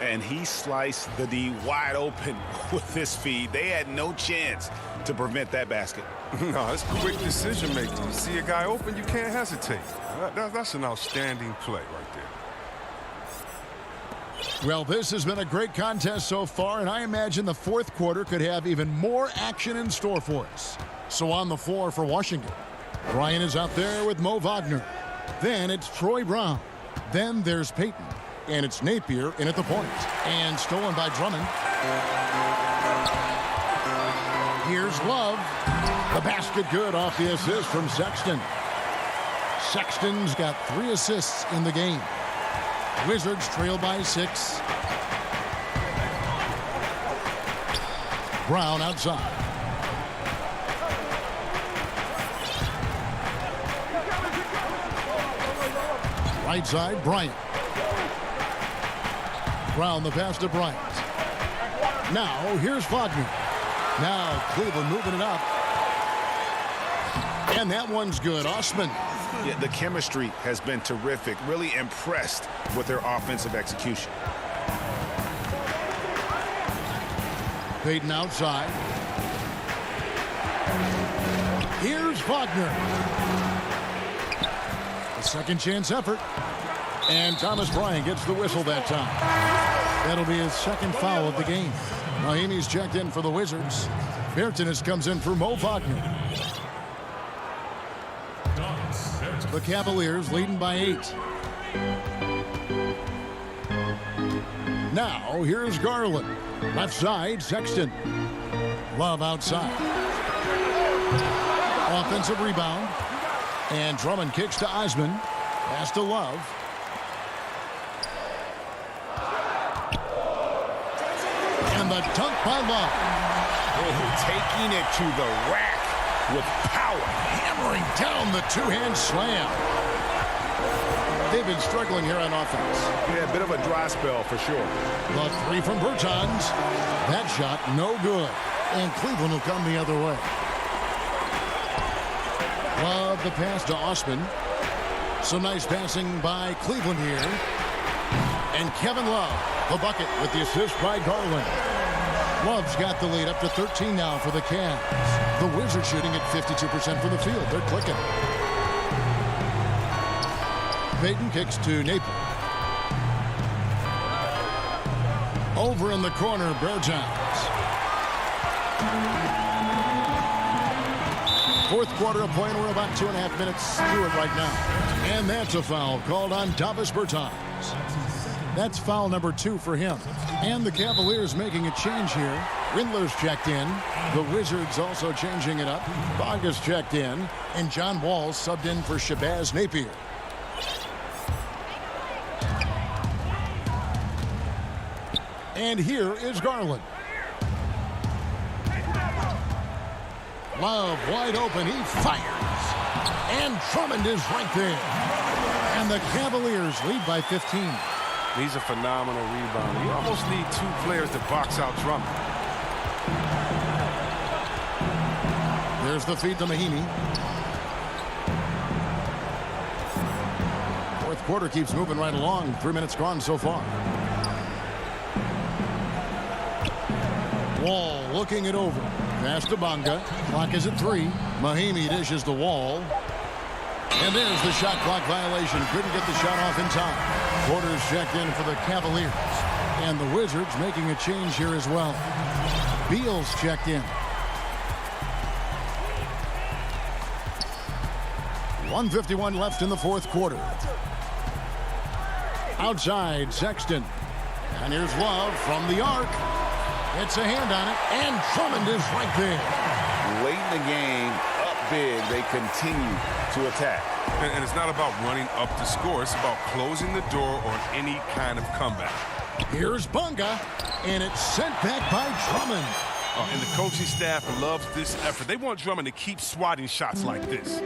And he sliced the D wide open with his feed. They had no chance to prevent that basket. No, it's quick decision making. You see a guy open, you can't hesitate. That's an outstanding play right there. Well, this has been a great contest so far, and I imagine the fourth quarter could have even more action in store for us. So on the floor for Washington, Bryant is out there with Mo Wagner. Then it's Troy Brown. Then there's Payton. And it's Napier in at the point. And stolen by Drummond. Here's Love. The basket good off the assist from Sexton. Sexton's got 3 assists in the game. Wizards trail by 6. Brown outside. Right side, Bryant. Brown the pass to Bryant. Now here's Wagner. Now Cleveland moving it up. And that one's good. Osman. Yeah, the chemistry has been terrific. Really impressed with their offensive execution. Payton outside. Here's Wagner. A second chance effort. And Thomas Bryant gets the whistle that time. That'll be his second foul of the game. Mahimi's checked in for the Wizards. Bertens comes in for Mo Wagner. The Cavaliers leading by 8. Now here's Garland. Left side, Sexton. Love outside. Offensive rebound. And Drummond kicks to Osman. Pass to Love. And the dunk by Love. Oh, taking it to the rack with power. Hammering down the two-hand slam. They've been struggling here on offense. Yeah, a bit of a dry spell for sure. The 3 from Bertans. That shot no good. And Cleveland will come the other way. Love the pass to Osman. Some nice passing by Cleveland here. And Kevin Love, the bucket with the assist by Garland. Love's got the lead up to 13 now for the Cavs. The Wizards shooting at 52% from the field. They're clicking. Payton kicks to Napier. Over in the corner, Bertans. Fourth quarter of play, and we're about 2.5 minutes through it right now. And that's a foul called on Davis Bertans. That's foul number 2 for him. And the Cavaliers making a change here. Rindler's checked in. The Wizards also changing it up. Bonga's checked in. And John Wall subbed in for Shabazz Napier. And here is Garland. Love wide open. He fires. And Drummond is right there. And the Cavaliers lead by 15. He's a phenomenal rebounder. You almost need 2 players to box out Drummond. There's the feed to Mahimi. Fourth quarter keeps moving right along. 3 minutes gone so far. Wall looking it over. Pass to Bonga. Clock is at 3. Mahimi dishes the Wall. And there's the shot clock violation. Couldn't get the shot off in time. Porter's checked in for the Cavaliers. And the Wizards making a change here as well. Beal's checked in. 1:51 left in the fourth quarter. Outside, Sexton. And here's Love from the arc. It's a hand on it, and Drummond is right there. Late in the game, up big, they continue to attack. And it's not about running up the score. It's about closing the door on any kind of comeback. Here's Bonga, and it's sent back by Drummond. And the coaching staff loves this effort. They want Drummond to keep swatting shots like this.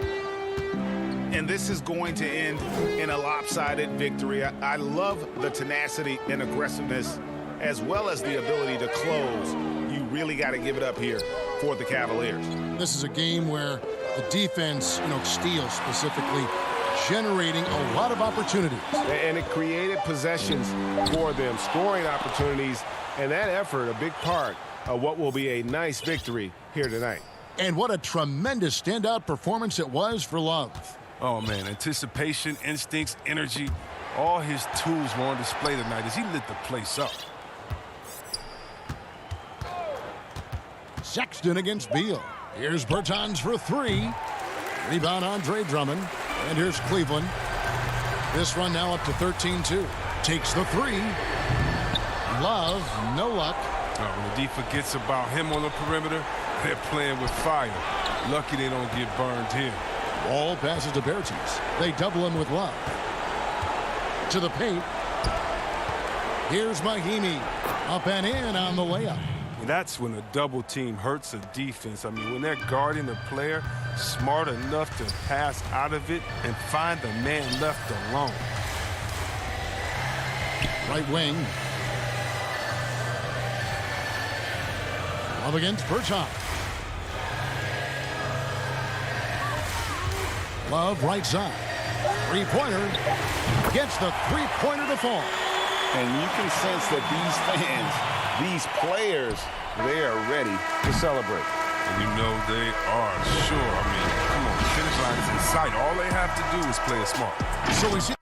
And this is going to end in a lopsided victory. I love the tenacity and aggressiveness as well as the ability to close. You really got to give it up here for the Cavaliers. This is a game where the defense, Steele specifically, generating a lot of opportunities. And it created possessions for them, scoring opportunities, and that effort a big part of what will be a nice victory here tonight. And what a tremendous standout performance it was for Love. Oh, man, anticipation, instincts, energy, all his tools were on display tonight as he lit the place up. Sexton against Beal. Here's Bertans for three. Rebound Andre Drummond. And here's Cleveland. This run now up to 13-2. Takes the three. Love, no luck. When the D forgets about him on the perimeter, they're playing with fire. Lucky they don't get burned here. Ball passes to Bertans. They double him with Love. To the paint. Here's Mahimi. Up and in on the layup. And that's when a double team hurts a defense. I mean, when they're guarding a player smart enough to pass out of it and find the man left alone. Right wing. Love against Bertans. Love right side. Three-pointer. Gets the three-pointer to fall. And you can sense that these fans, these players, they are ready to celebrate. And you know they are, sure. I mean, come on, the finish line is in sight. All they have to do is play it smart. So we see.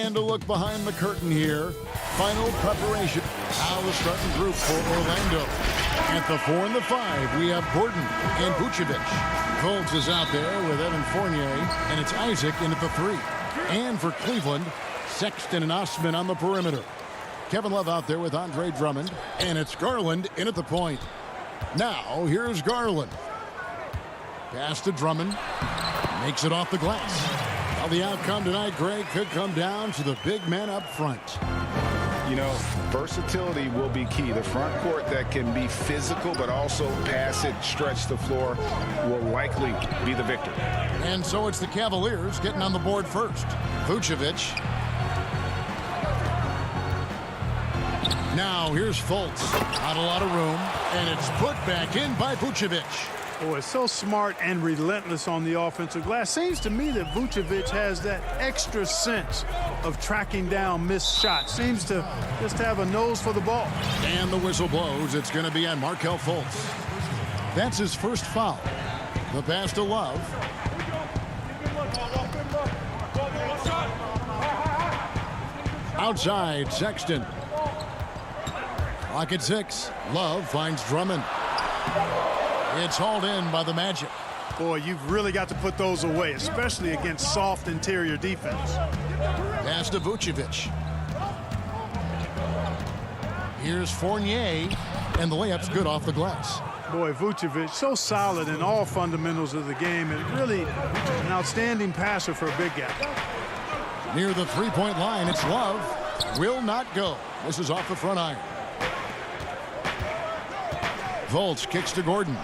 And a look behind the curtain here. Final preparation. Now the starting group for Orlando. At the 4 and the 5, we have Gordon and Vucevic. Fultz is out there with Evan Fournier, and it's Isaac in at the 3. And for Cleveland, Sexton and Osman on the perimeter. Kevin Love out there with Andre Drummond, and it's Garland in at the point. Now, here's Garland. Pass to Drummond. Makes it off the glass. Well, the outcome tonight, Greg, could come down to the big man up front. You know, versatility will be key. The front court that can be physical but also pass it, stretch the floor will likely be the victor. And so it's the Cavaliers getting on the board first. Vucevic. Now here's Fultz. Not a lot of room. And it's put back in by Vucevic. Oh, it's so smart and relentless on the offensive glass. Seems to me that Vucevic has that extra sense of tracking down missed shots. Seems to just have a nose for the ball. And the whistle blows. It's going to be on Markelle Fultz. That's his first foul. The pass to Love. Outside, Sexton. Clock at 6. Love finds Drummond. It's hauled in by the Magic. Boy, you've really got to put those away, especially against soft interior defense. Pass to Vucevic. Here's Fournier, and the layup's good off the glass. Boy, Vucevic, so solid in all fundamentals of the game, and really an outstanding passer for a big guy. Near the three-point line, it's Love. Will not go. This is off the front iron. Fultz kicks to Gordon.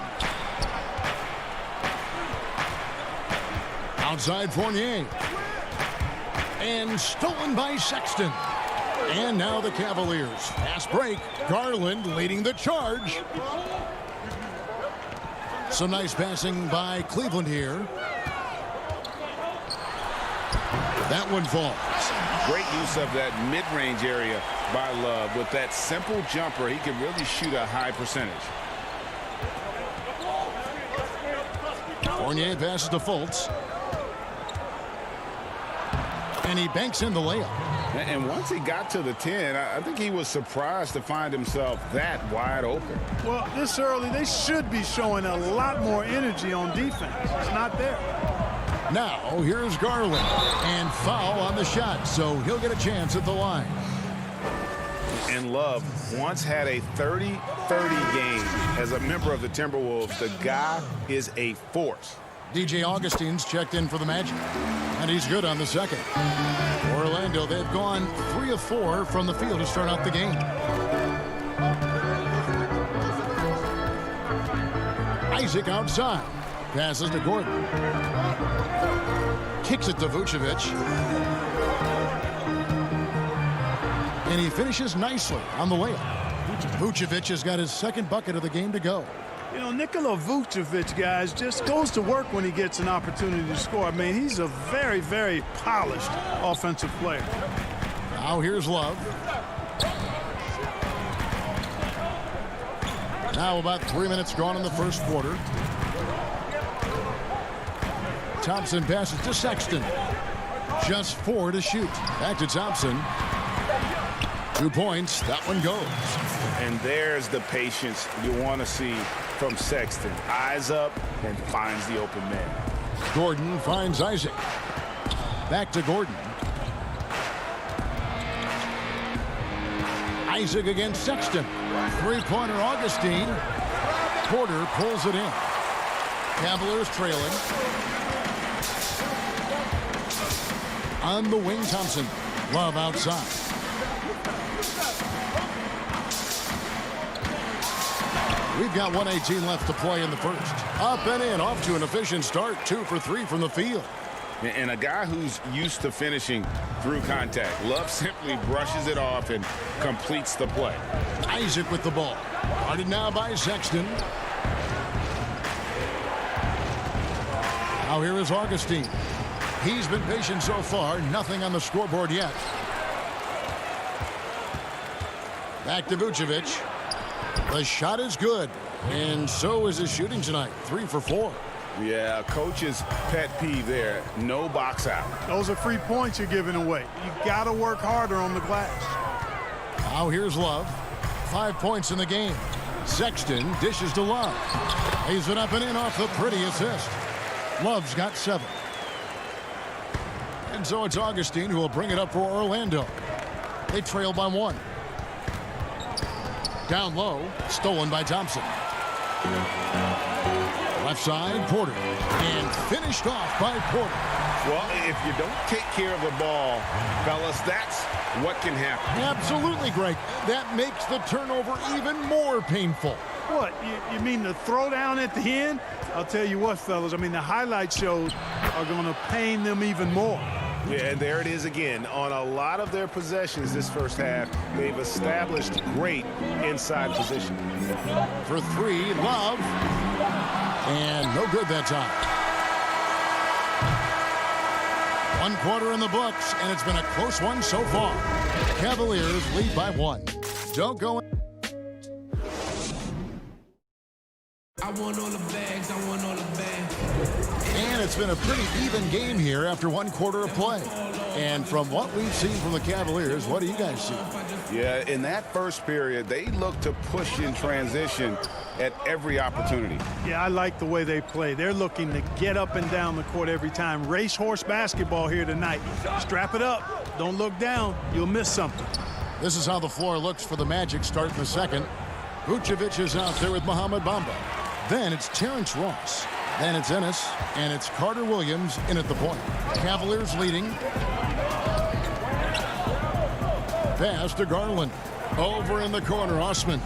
Outside Fournier. And stolen by Sexton. And now the Cavaliers. Fast break. Garland leading the charge. Some nice passing by Cleveland here. That one falls. Great use of that mid-range area by Love. With that simple jumper, he can really shoot a high percentage. Fournier passes to Fultz. And he banks in the layup. And once he got to the 10, I think he was surprised to find himself that wide open. Well, this early, they should be showing a lot more energy on defense. It's not there. Now, here's Garland. And foul on the shot, so he'll get a chance at the line. And Love once had a 30-30 game as a member of the Timberwolves. The guy is a force. DJ Augustine's checked in for the Magic, and he's good on the second. Orlando, they've gone 3 of 4 from the field to start out the game. Isaac outside. Passes to Gordon. Kicks it to Vucevic. And he finishes nicely on the layup. Vucevic has got his second bucket of the game to go. You know, Nikola Vucevic, guys, just goes to work when he gets an opportunity to score. I mean, he's a very, very polished offensive player. Now here's Love. Now about 3 minutes gone in the first quarter. Thompson passes to Sexton. Just 4 to shoot. Back to Thompson. 2 points. That one goes. And there's the patience you want to see from Sexton. Eyes up and finds the open man. Gordon finds Isaac. Back to Gordon. Isaac against Sexton. Three-pointer Augustine. Porter pulls it in. Cavaliers trailing. On the wing, Thompson. Love outside. We've got 1:18 left to play in the first. Up and in, off to an efficient start. 2 for 3 from the field. And a guy who's used to finishing through contact. Love simply brushes it off and completes the play. Isaac with the ball. Guarded now by Sexton. Now here is Augustine. He's been patient so far. Nothing on the scoreboard yet. Back to Vucevic. The shot is good. And so is his shooting tonight. 3 for 4. Yeah, coach's pet peeve there. No box out. Those are free points you're giving away. You got to work harder on the glass. Now here's Love. 5 points in the game. Sexton dishes to Love. Lays it up and in off the pretty assist. Love's got 7. And so it's Augustine who will bring it up for Orlando. They trail by 1. Down low, stolen by Thompson. Left side, Porter. And finished off by Porter. Well, if you don't take care of the ball, fellas, that's what can happen. Absolutely, Greg. That makes the turnover even more painful. What, you mean the throwdown at the end? I'll tell you what, fellas, I mean, the highlight shows are going to pain them even more. Yeah, and there it is again. On a lot of their possessions this first half, they've established great inside position. For 3, Love. And no good that time. 1 quarter in the books, and it's been a close one so far. Cavaliers lead by 1. Don't go in. I want all the bags, I want all the bags. And it's been a pretty even game here after 1 quarter of play. And from what we've seen from the Cavaliers, what do you guys see? Yeah, in that first period, they looked to push in transition at every opportunity. Yeah, I like the way they play. They're looking to get up and down the court every time. Racehorse basketball here tonight. Strap it up. Don't look down. You'll miss something. This is how the floor looks for the Magic starting the second. Vucevic is out there with Mohamed Bamba. Then it's Terrence Ross. Then it's Ennis. And it's Carter Williams in at the point. Cavaliers leading. Pass to Garland. Over in the corner, Osman.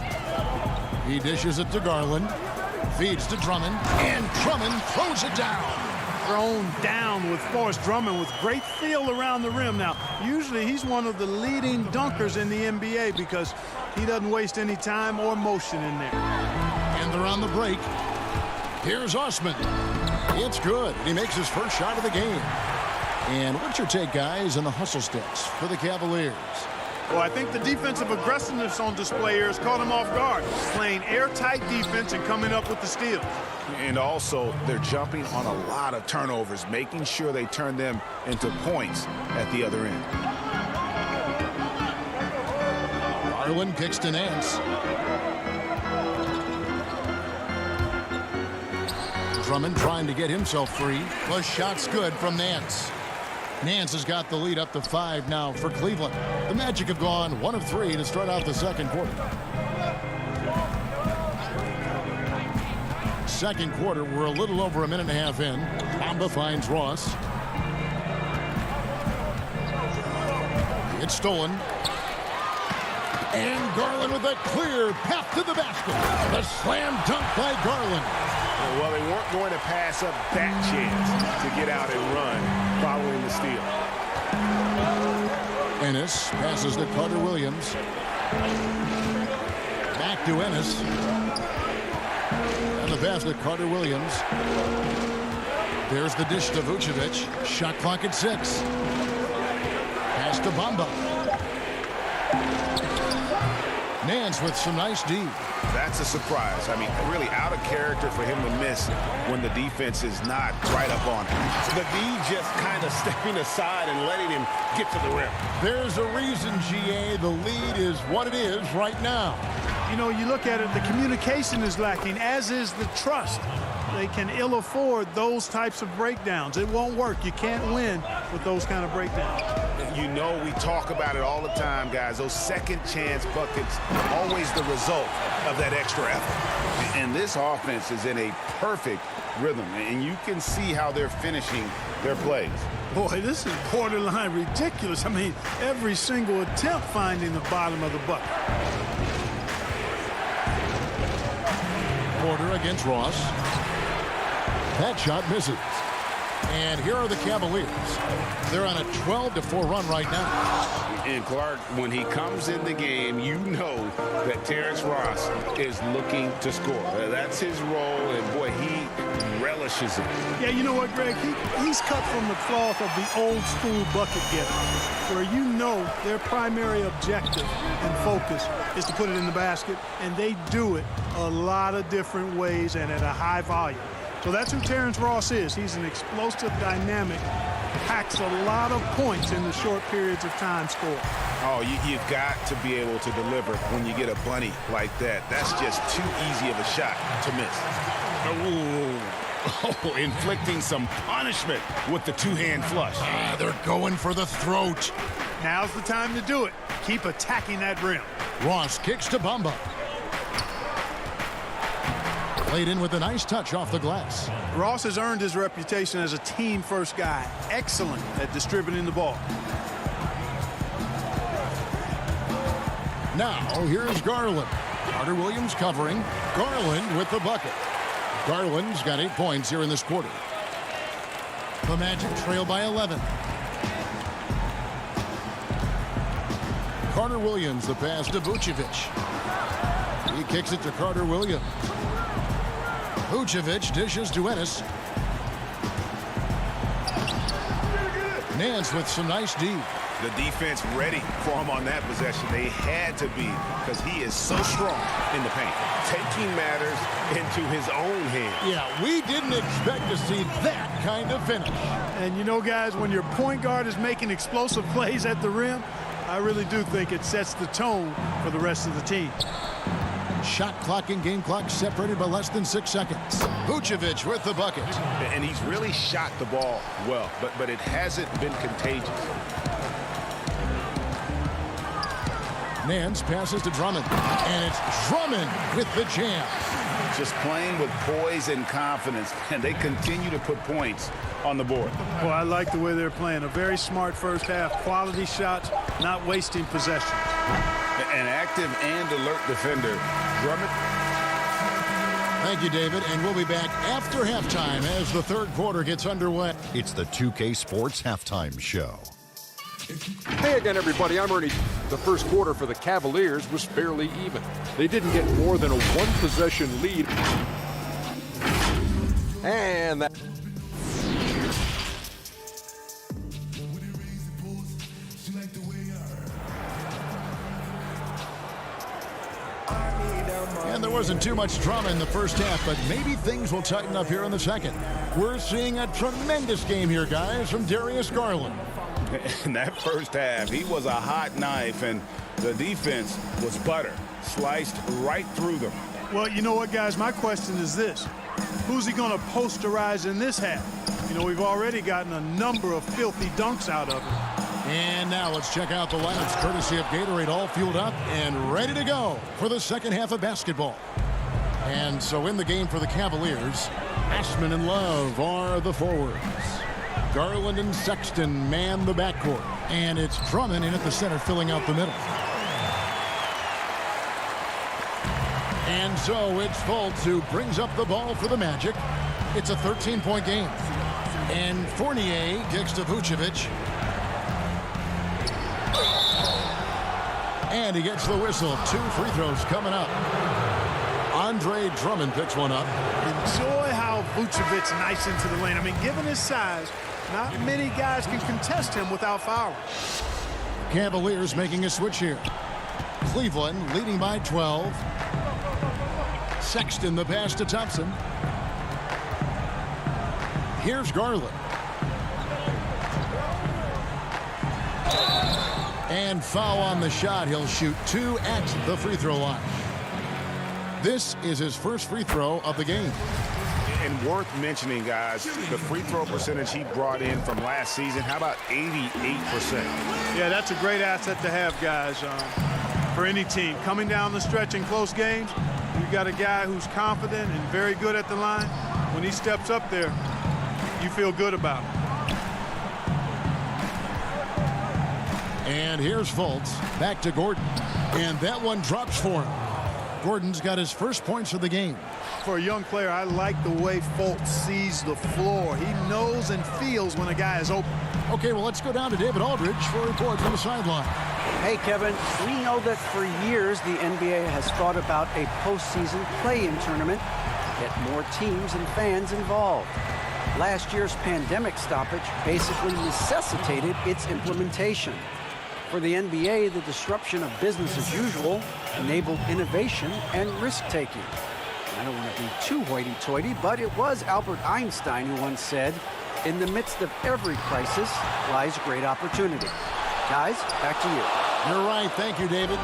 He dishes it to Garland. Feeds to Drummond. And Drummond throws it down. Thrown down with force. Drummond with great feel around the rim. Now, usually he's one of the leading dunkers in the NBA because he doesn't waste any time or motion in there. And they're on the break. Here's Osman. It's good. He makes his first shot of the game. And what's your take, guys, on the hustle sticks for the Cavaliers? Well, I think the defensive aggressiveness on display here has caught him off guard. Playing airtight defense and coming up with the steals. And also, they're jumping on a lot of turnovers, making sure they turn them into points at the other end. Garland kicks to Nance. Drummond trying to get himself free. The shot's good from Nance. Nance has got the lead up to 5 now for Cleveland. The Magic have gone 1 of 3 to start out the second quarter. Second quarter, we're a little over a minute and a half in. Bamba finds Ross. It's stolen. And Garland with a clear path to the basket. The slam dunk by Garland. Well, they weren't going to pass up that chance to get out and run following the steal. Ennis passes to Carter Williams. Back to Ennis. And the pass to Carter Williams. There's the dish to Vucevic. Shot clock at 6. Pass to Bamba. Nance with some nice D. That's a surprise. I mean, really out of character for him to miss when the defense is not right up on him. The D just kind of stepping aside and letting him get to the rim. There's a reason, GA, the lead is what it is right now. You know, you look at it, the communication is lacking, as is the trust. They can ill afford those types of breakdowns. It won't work. You can't win with those kind of breakdowns. You know, we talk about it all the time, guys. Those second chance buckets, always the result of that extra effort. And this offense is in a perfect rhythm, and you can see how they're finishing their plays. Boy, this is borderline ridiculous. I mean, every single attempt finding the bottom of the bucket. Porter against Ross. That shot misses. And here are the Cavaliers. They're on a 12-4 run right now. And Clark, when he comes in the game, you know that Terrence Ross is looking to score. That's his role, and boy, he relishes it. Yeah, you know what, Greg? He's cut from the cloth of the old school bucket getter, where you know their primary objective and focus is to put it in the basket, and they do it a lot of different ways and at a high volume. So that's who Terrence Ross is. He's an explosive, dynamic, packs a lot of points in the short periods of time scored. Oh, you've got to be able to deliver when you get a bunny like that. That's just too easy of a shot to miss. Oh, inflicting some punishment with the two-hand flush. They're going for the throat. Now's the time to do it. Keep attacking that rim. Ross kicks to Bamba. Played in with a nice touch off the glass. Ross has earned his reputation as a team-first guy. Excellent at distributing the ball. Now, here's Garland. Carter Williams covering. Garland with the bucket. Garland's got 8 points here in this quarter. The Magic trail by 11. Carter Williams, the pass to Vucevic. He kicks it to Carter Williams. Vucevic dishes to Ennis. Nance with some nice D. The defense ready for him on that possession. They had to be, because he is so strong in the paint. Taking matters into his own hands. Yeah, we didn't expect to see that kind of finish. And you know, guys, when your point guard is making explosive plays at the rim, I really do think it sets the tone for the rest of the team. Shot clock and game clock separated by less than 6 seconds. Vucevic with the bucket. And he's really shot the ball well, but it hasn't been contagious. Nance passes to Drummond, and it's Drummond with the jam. Just playing with poise and confidence, and they continue to put points on the board. Well, I like the way they're playing. A very smart first half, quality shots, not wasting possessions. An active and alert defender. Drummond. Thank you, David, and we'll be back after halftime as the third quarter gets underway. It's the 2K Sports Halftime Show. Hey again, everybody. I'm Ernie. The first quarter for the Cavaliers was fairly even. They didn't get more than a one-possession lead. And that... And there wasn't too much drama in the first half, but maybe things will tighten up here in the second. We're seeing a tremendous game here, guys, from Darius Garland. In that first half, he was a hot knife, and the defense was butter, sliced right through them. Well, you know what, guys? My question is this. Who's he going to posterize in this half? You know, we've already gotten a number of filthy dunks out of him. And now let's check out the lineups courtesy of Gatorade, all fueled up and ready to go for the second half of basketball. And so in the game for the Cavaliers, Ashman and Love are the forwards. Garland and Sexton man the backcourt. And it's Drummond in at the center, filling out the middle. And so it's Fultz who brings up the ball for the Magic. It's a 13-point game. And Fournier kicks to Vucevic. And he gets the whistle. 2 free throws coming up. Andre Drummond picks one up. Enjoy how Vucevic nice into the lane. I mean, given his size, not many guys can contest him without fouling. Cavaliers making a switch here. Cleveland leading by 12. Sexton the pass to Thompson. Here's Garland. And foul on the shot. He'll shoot 2 at the free throw line. This is his first free throw of the game. And worth mentioning, guys, the free throw percentage he brought in from last season. How about 88%? Yeah, that's a great asset to have, guys, for any team. Coming down the stretch in close games, you've got a guy who's confident and very good at the line. When he steps up there, you feel good about him. And here's Fultz. Back to Gordon. And that one drops for him. Gordon's got his first points of the game. For a young player, I like the way Fultz sees the floor. He knows and feels when a guy is open. Okay, well, let's go down to David Aldridge for a report from the sideline. Hey, Kevin, we know that for years the NBA has thought about a postseason play-in tournament to get more teams and fans involved. Last year's pandemic stoppage basically necessitated its implementation. For the NBA, the disruption of business as usual enabled innovation and risk-taking. I don't want to be too hoity-toity, but it was Albert Einstein who once said, in the midst of every crisis lies great opportunity. Guys, back to you. You're right. Thank you, David.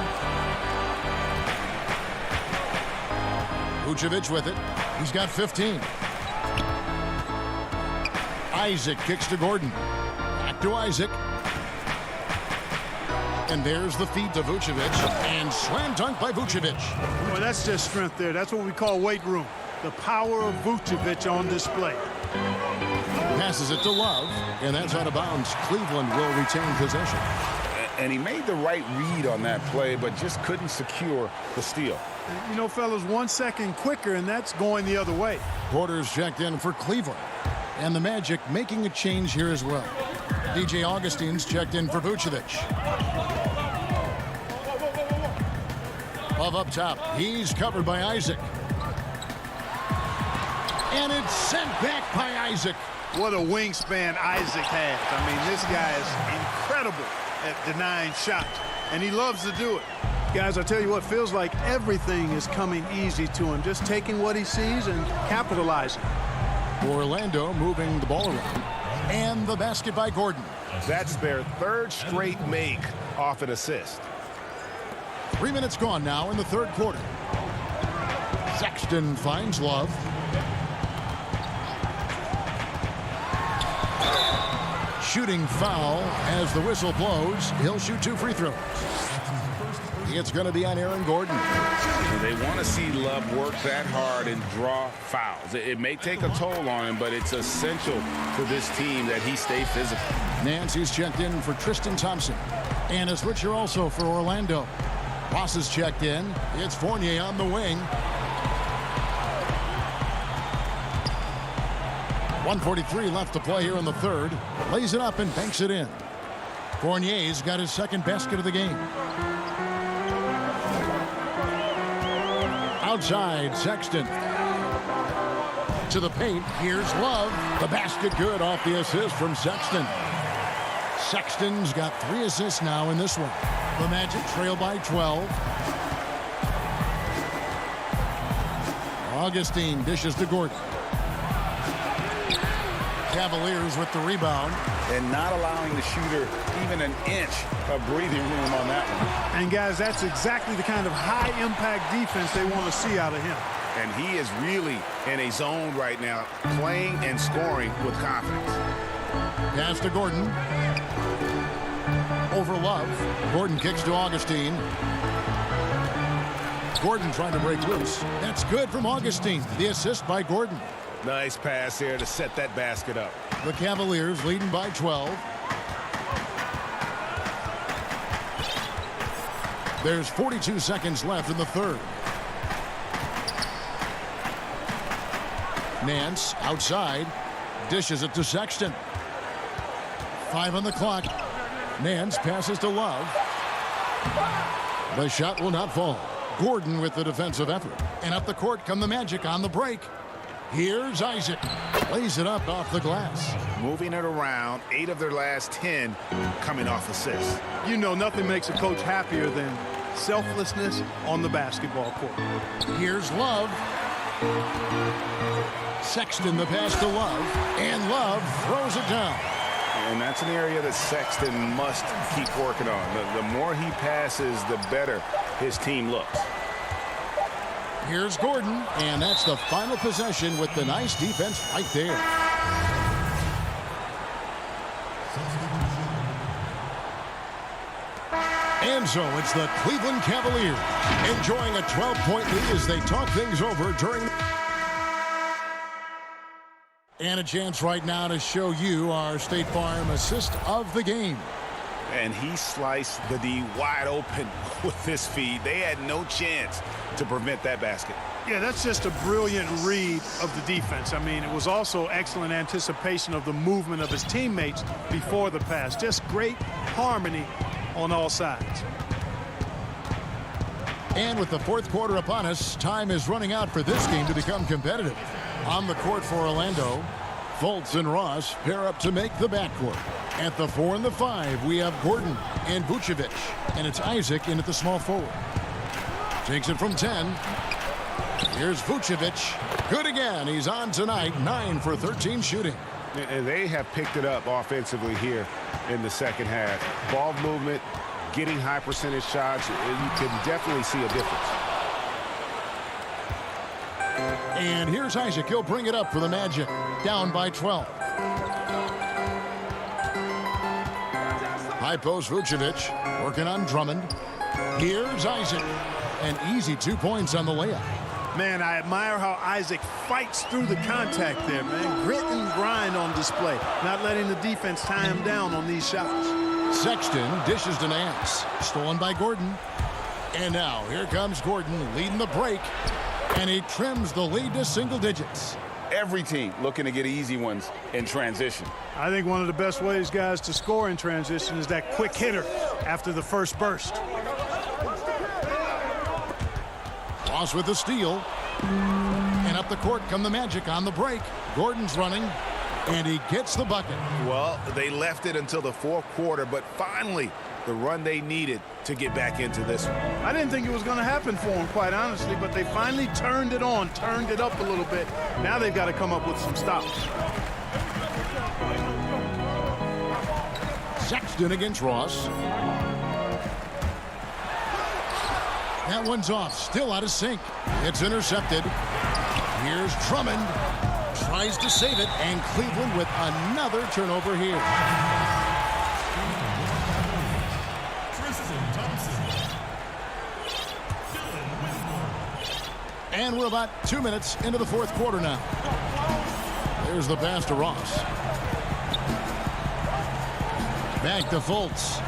Vucevic with it. He's got 15. Isaac kicks to Gordon. Back to Isaac. And there's the feed to Vucevic. And slam dunk by Vucevic. Well, that's just strength there. That's what we call weight room. The power of Vucevic on display. Passes it to Love. And that's out of bounds. Cleveland will retain possession. And he made the right read on that play, but just couldn't secure the steal. You know, fellas, 1 second quicker, and that's going the other way. Porter's checked in for Cleveland. And the Magic making a change here as well. DJ Augustine's checked in for Vucevic. Love up top. He's covered by Isaac. And it's sent back by Isaac. What a wingspan Isaac has. I mean, this guy is incredible at denying shots, and he loves to do it. Guys, I tell you what, feels like everything is coming easy to him, just taking what he sees and capitalizing. Orlando moving the ball around. And the basket by Gordon. That's their third straight make off an assist. 3 minutes gone now in the third quarter. Sexton finds Love. Shooting foul as the whistle blows. He'll shoot 2 free throws. It's going to be on Aaron Gordon. They want to see Love work that hard and draw fouls. It may take a toll on him, but it's essential for this team that he stay physical. Nancy's checked in for Tristan Thompson. And a switcher also for Orlando. Ross is checked in. It's Fournier on the wing. 1:43 left to play here in the third. Lays it up and banks it in. Fournier's got his second basket of the game. Outside, Sexton. To the paint, here's Love. The basket good off the assist from Sexton. Sexton's got 3 assists now in this one. The Magic trail by 12. Augustine dishes to Gordon. Cavaliers with the rebound. And not allowing the shooter even an inch of breathing room on that one. And guys, that's exactly the kind of high-impact defense they want to see out of him. And he is really in a zone right now, playing and scoring with confidence. Pass to Gordon. Over Love. Gordon kicks to Augustine. Gordon trying to break loose. That's good from Augustine. The assist by Gordon. Nice pass here to set that basket up. The Cavaliers leading by 12. There's 42 seconds left in the third. Nance outside. Dishes it to Sexton. 5 on the clock. Nance passes to Love. The shot will not fall. Gordon with the defensive effort. And up the court come the Magic on the break. Here's Isaac. Lays it up off the glass. Moving it around, 8 of their last 10 coming off assists. You know, nothing makes a coach happier than selflessness on the basketball court. Here's Love. Sexton the pass to Love. And Love throws it down. And that's an area that Sexton must keep working on. The more he passes, the better his team looks. Here's Gordon, and that's the final possession with the nice defense right there. And so it's the Cleveland Cavaliers enjoying a 12-point lead as they talk things over during. And a chance right now to show you our State Farm assist of the game. And he sliced the D wide open with this feed. They had no chance to prevent that basket. Yeah, that's just a brilliant read of the defense. I mean, it was also excellent anticipation of the movement of his teammates before the pass. Just great harmony on all sides. And with the fourth quarter upon us, time is running out for this game to become competitive. On the court for Orlando, Fultz and Ross pair up to make the backcourt. At the 4 and the 5, we have Gordon and Vucevic. And it's Isaac in at the small forward. Takes it from 10. Here's Vucevic. Good again. He's on tonight. 9 for 13 shooting. And they have picked it up offensively here in the second half. Ball movement, getting high percentage shots. You can definitely see a difference. And here's Isaac. He'll bring it up for the Magic. Down by 12. High post Vucevic. Working on Drummond. Here's Isaac. An easy 2 points on the layup. Man, I admire how Isaac fights through the contact there, man. Grit and grind on display. Not letting the defense tie him down on these shots. Sexton dishes to Nance. Stolen by Gordon. And now here comes Gordon leading the break. And he trims the lead to single digits. Every team looking to get easy ones in transition. I think one of the best ways, guys, to score in transition is that quick hitter after the first burst. Ross with the steal. And up the court come the Magic on the break. Gordon's running. And he gets the bucket. Well, they left it until the fourth quarter, but finally the run they needed to get back into this one. I didn't think it was going to happen for them, quite honestly, but they finally turned it on, turned it up a little bit. Now they've got to come up with some stops. Sexton against Ross. That one's off, still out of sync. It's intercepted. Here's Drummond. Tries to save it, and Cleveland with another turnover here. And we're about 2 minutes into the fourth quarter now. There's the pass to Ross. Back to Fultz.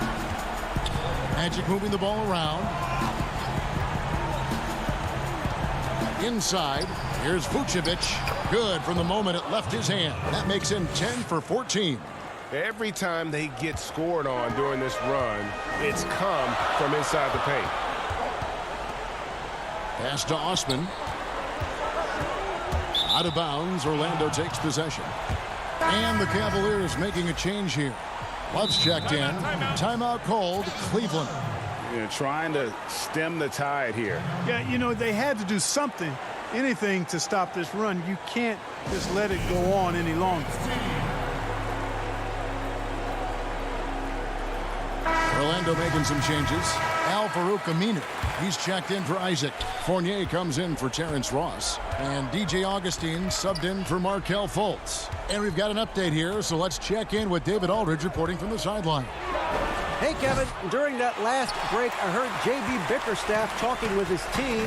Magic moving the ball around. Inside, here's Vucevic. Good from the moment it left his hand. That makes him 10 for 14. Every time they get scored on during this run, it's come from inside the paint. Pass to Osman. Out of bounds, Orlando takes possession. And the Cavaliers making a change here. Love's checked in. Timeout called, Cleveland. Trying to stem the tide here. Yeah, you know, they had to do something, anything to stop this run. You can't just let it go on any longer. Orlando making some changes. Al-Farouq Aminu. He's checked in for Isaac. Fournier comes in for Terrence Ross. And DJ Augustine subbed in for Markelle Fultz. And we've got an update here, so let's check in with David Aldridge reporting from the sideline. Hey, Kevin, during that last break, I heard J.B. Bickerstaff talking with his team.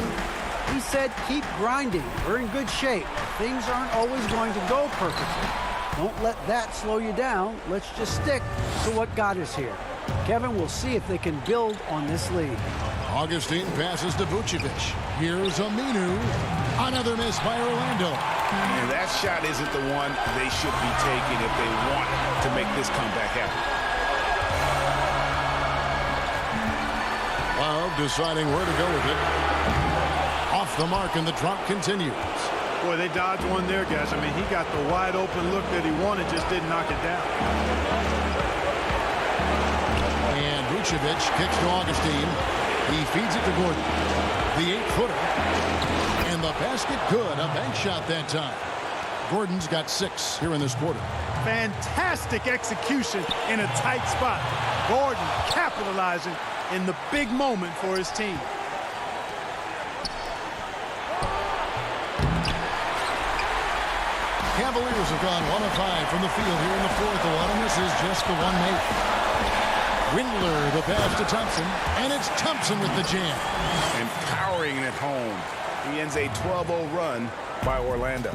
He said, keep grinding. We're in good shape. Things aren't always going to go perfectly. Don't let that slow you down. Let's just stick to what got us here. Kevin, we'll see if they can build on this lead. Augustine passes to Vucevic. Here's Aminu. Another miss by Orlando. And that shot isn't the one they should be taking if they want to make this comeback happen. Love deciding where to go with it. Off the mark, and the drop continues. Boy, they dodged one there, guys. I mean, he got the wide open look that he wanted, just didn't knock it down. And Vucevic kicks to Augustine. He feeds it to Gordon. The 8-footer. And the basket good. A bank shot that time. Gordon's got 6 here in this quarter. Fantastic execution in a tight spot. Gordon capitalizing in the big moment for his team. Cavaliers have gone 1 of 5 from the field here in the fourth. The one misses, just the one made. Windler, the pass to Thompson, and it's Thompson with the jam. And powering it home. He ends a 12-0 run by Orlando.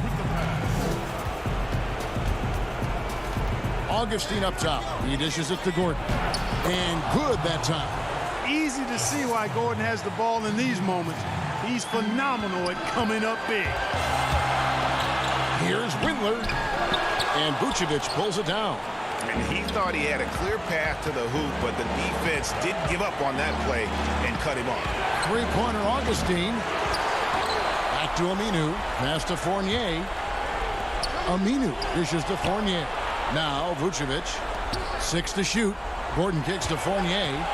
Augustine up top. He dishes it to Gordon. And good that time. Easy to see why Gordon has the ball in these moments. He's phenomenal at coming up big. Here's Windler. And Vucevic pulls it down. And he thought he had a clear path to the hoop, but the defense did give up on that play and cut him off. Three-pointer Augustine. Back to Aminu. Pass to Fournier. Aminu dishes to Fournier. Now Vucevic. 6 to shoot. Gordon kicks to Fournier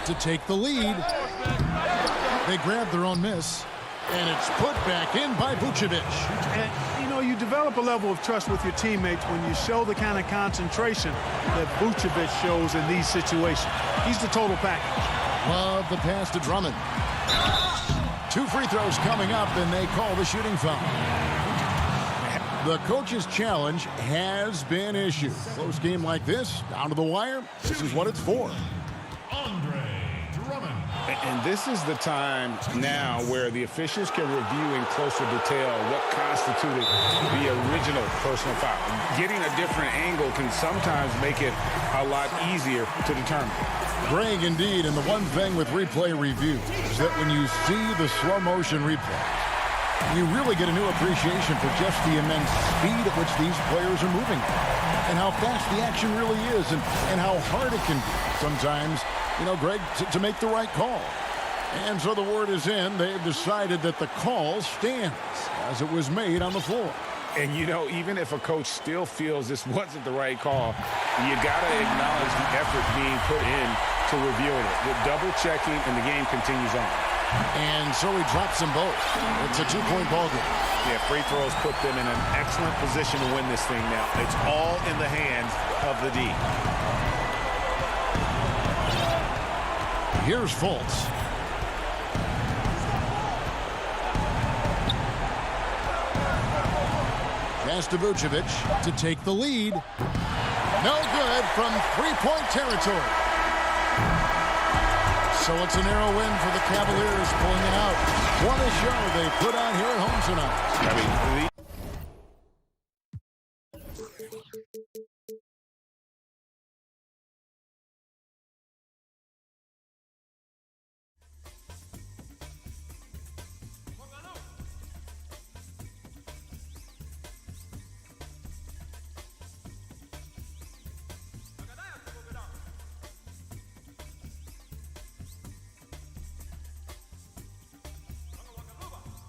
to take the lead. They grabbed their own miss. And it's put back in by Vucevic. And, you know, you develop a level of trust with your teammates when you show the kind of concentration that Vucevic shows in these situations. He's the total package. Love the pass to Drummond. 2 free throws coming up, and they call the shooting foul. The coach's challenge has been issued. Close game like this, down to the wire, this is what it's for. And this is the time now where the officials can review in closer detail what constituted the original personal foul. Getting a different angle can sometimes make it a lot easier to determine. Greg, indeed, and the one thing with replay review is that when you see the slow motion replay, you really get a new appreciation for just the immense speed at which these players are moving and how fast the action really is and how hard it can be sometimes, you know, Greg, to make the right call. And so the word is in. They've decided that the call stands as it was made on the floor. And, you know, even if a coach still feels this wasn't the right call, you got to acknowledge the effort being put in to reviewing it. With double checking, and the game continues on. And so he drops them both. It's a 2-point ball game. Yeah, free throws put them in an excellent position to win this thing now. It's all in the hands of the D. Here's Fultz. Pass to Vucevic to take the lead. No good from 3-point territory. So it's a narrow win for the Cavaliers, pulling it out. What a show they put on here at home tonight. I mean,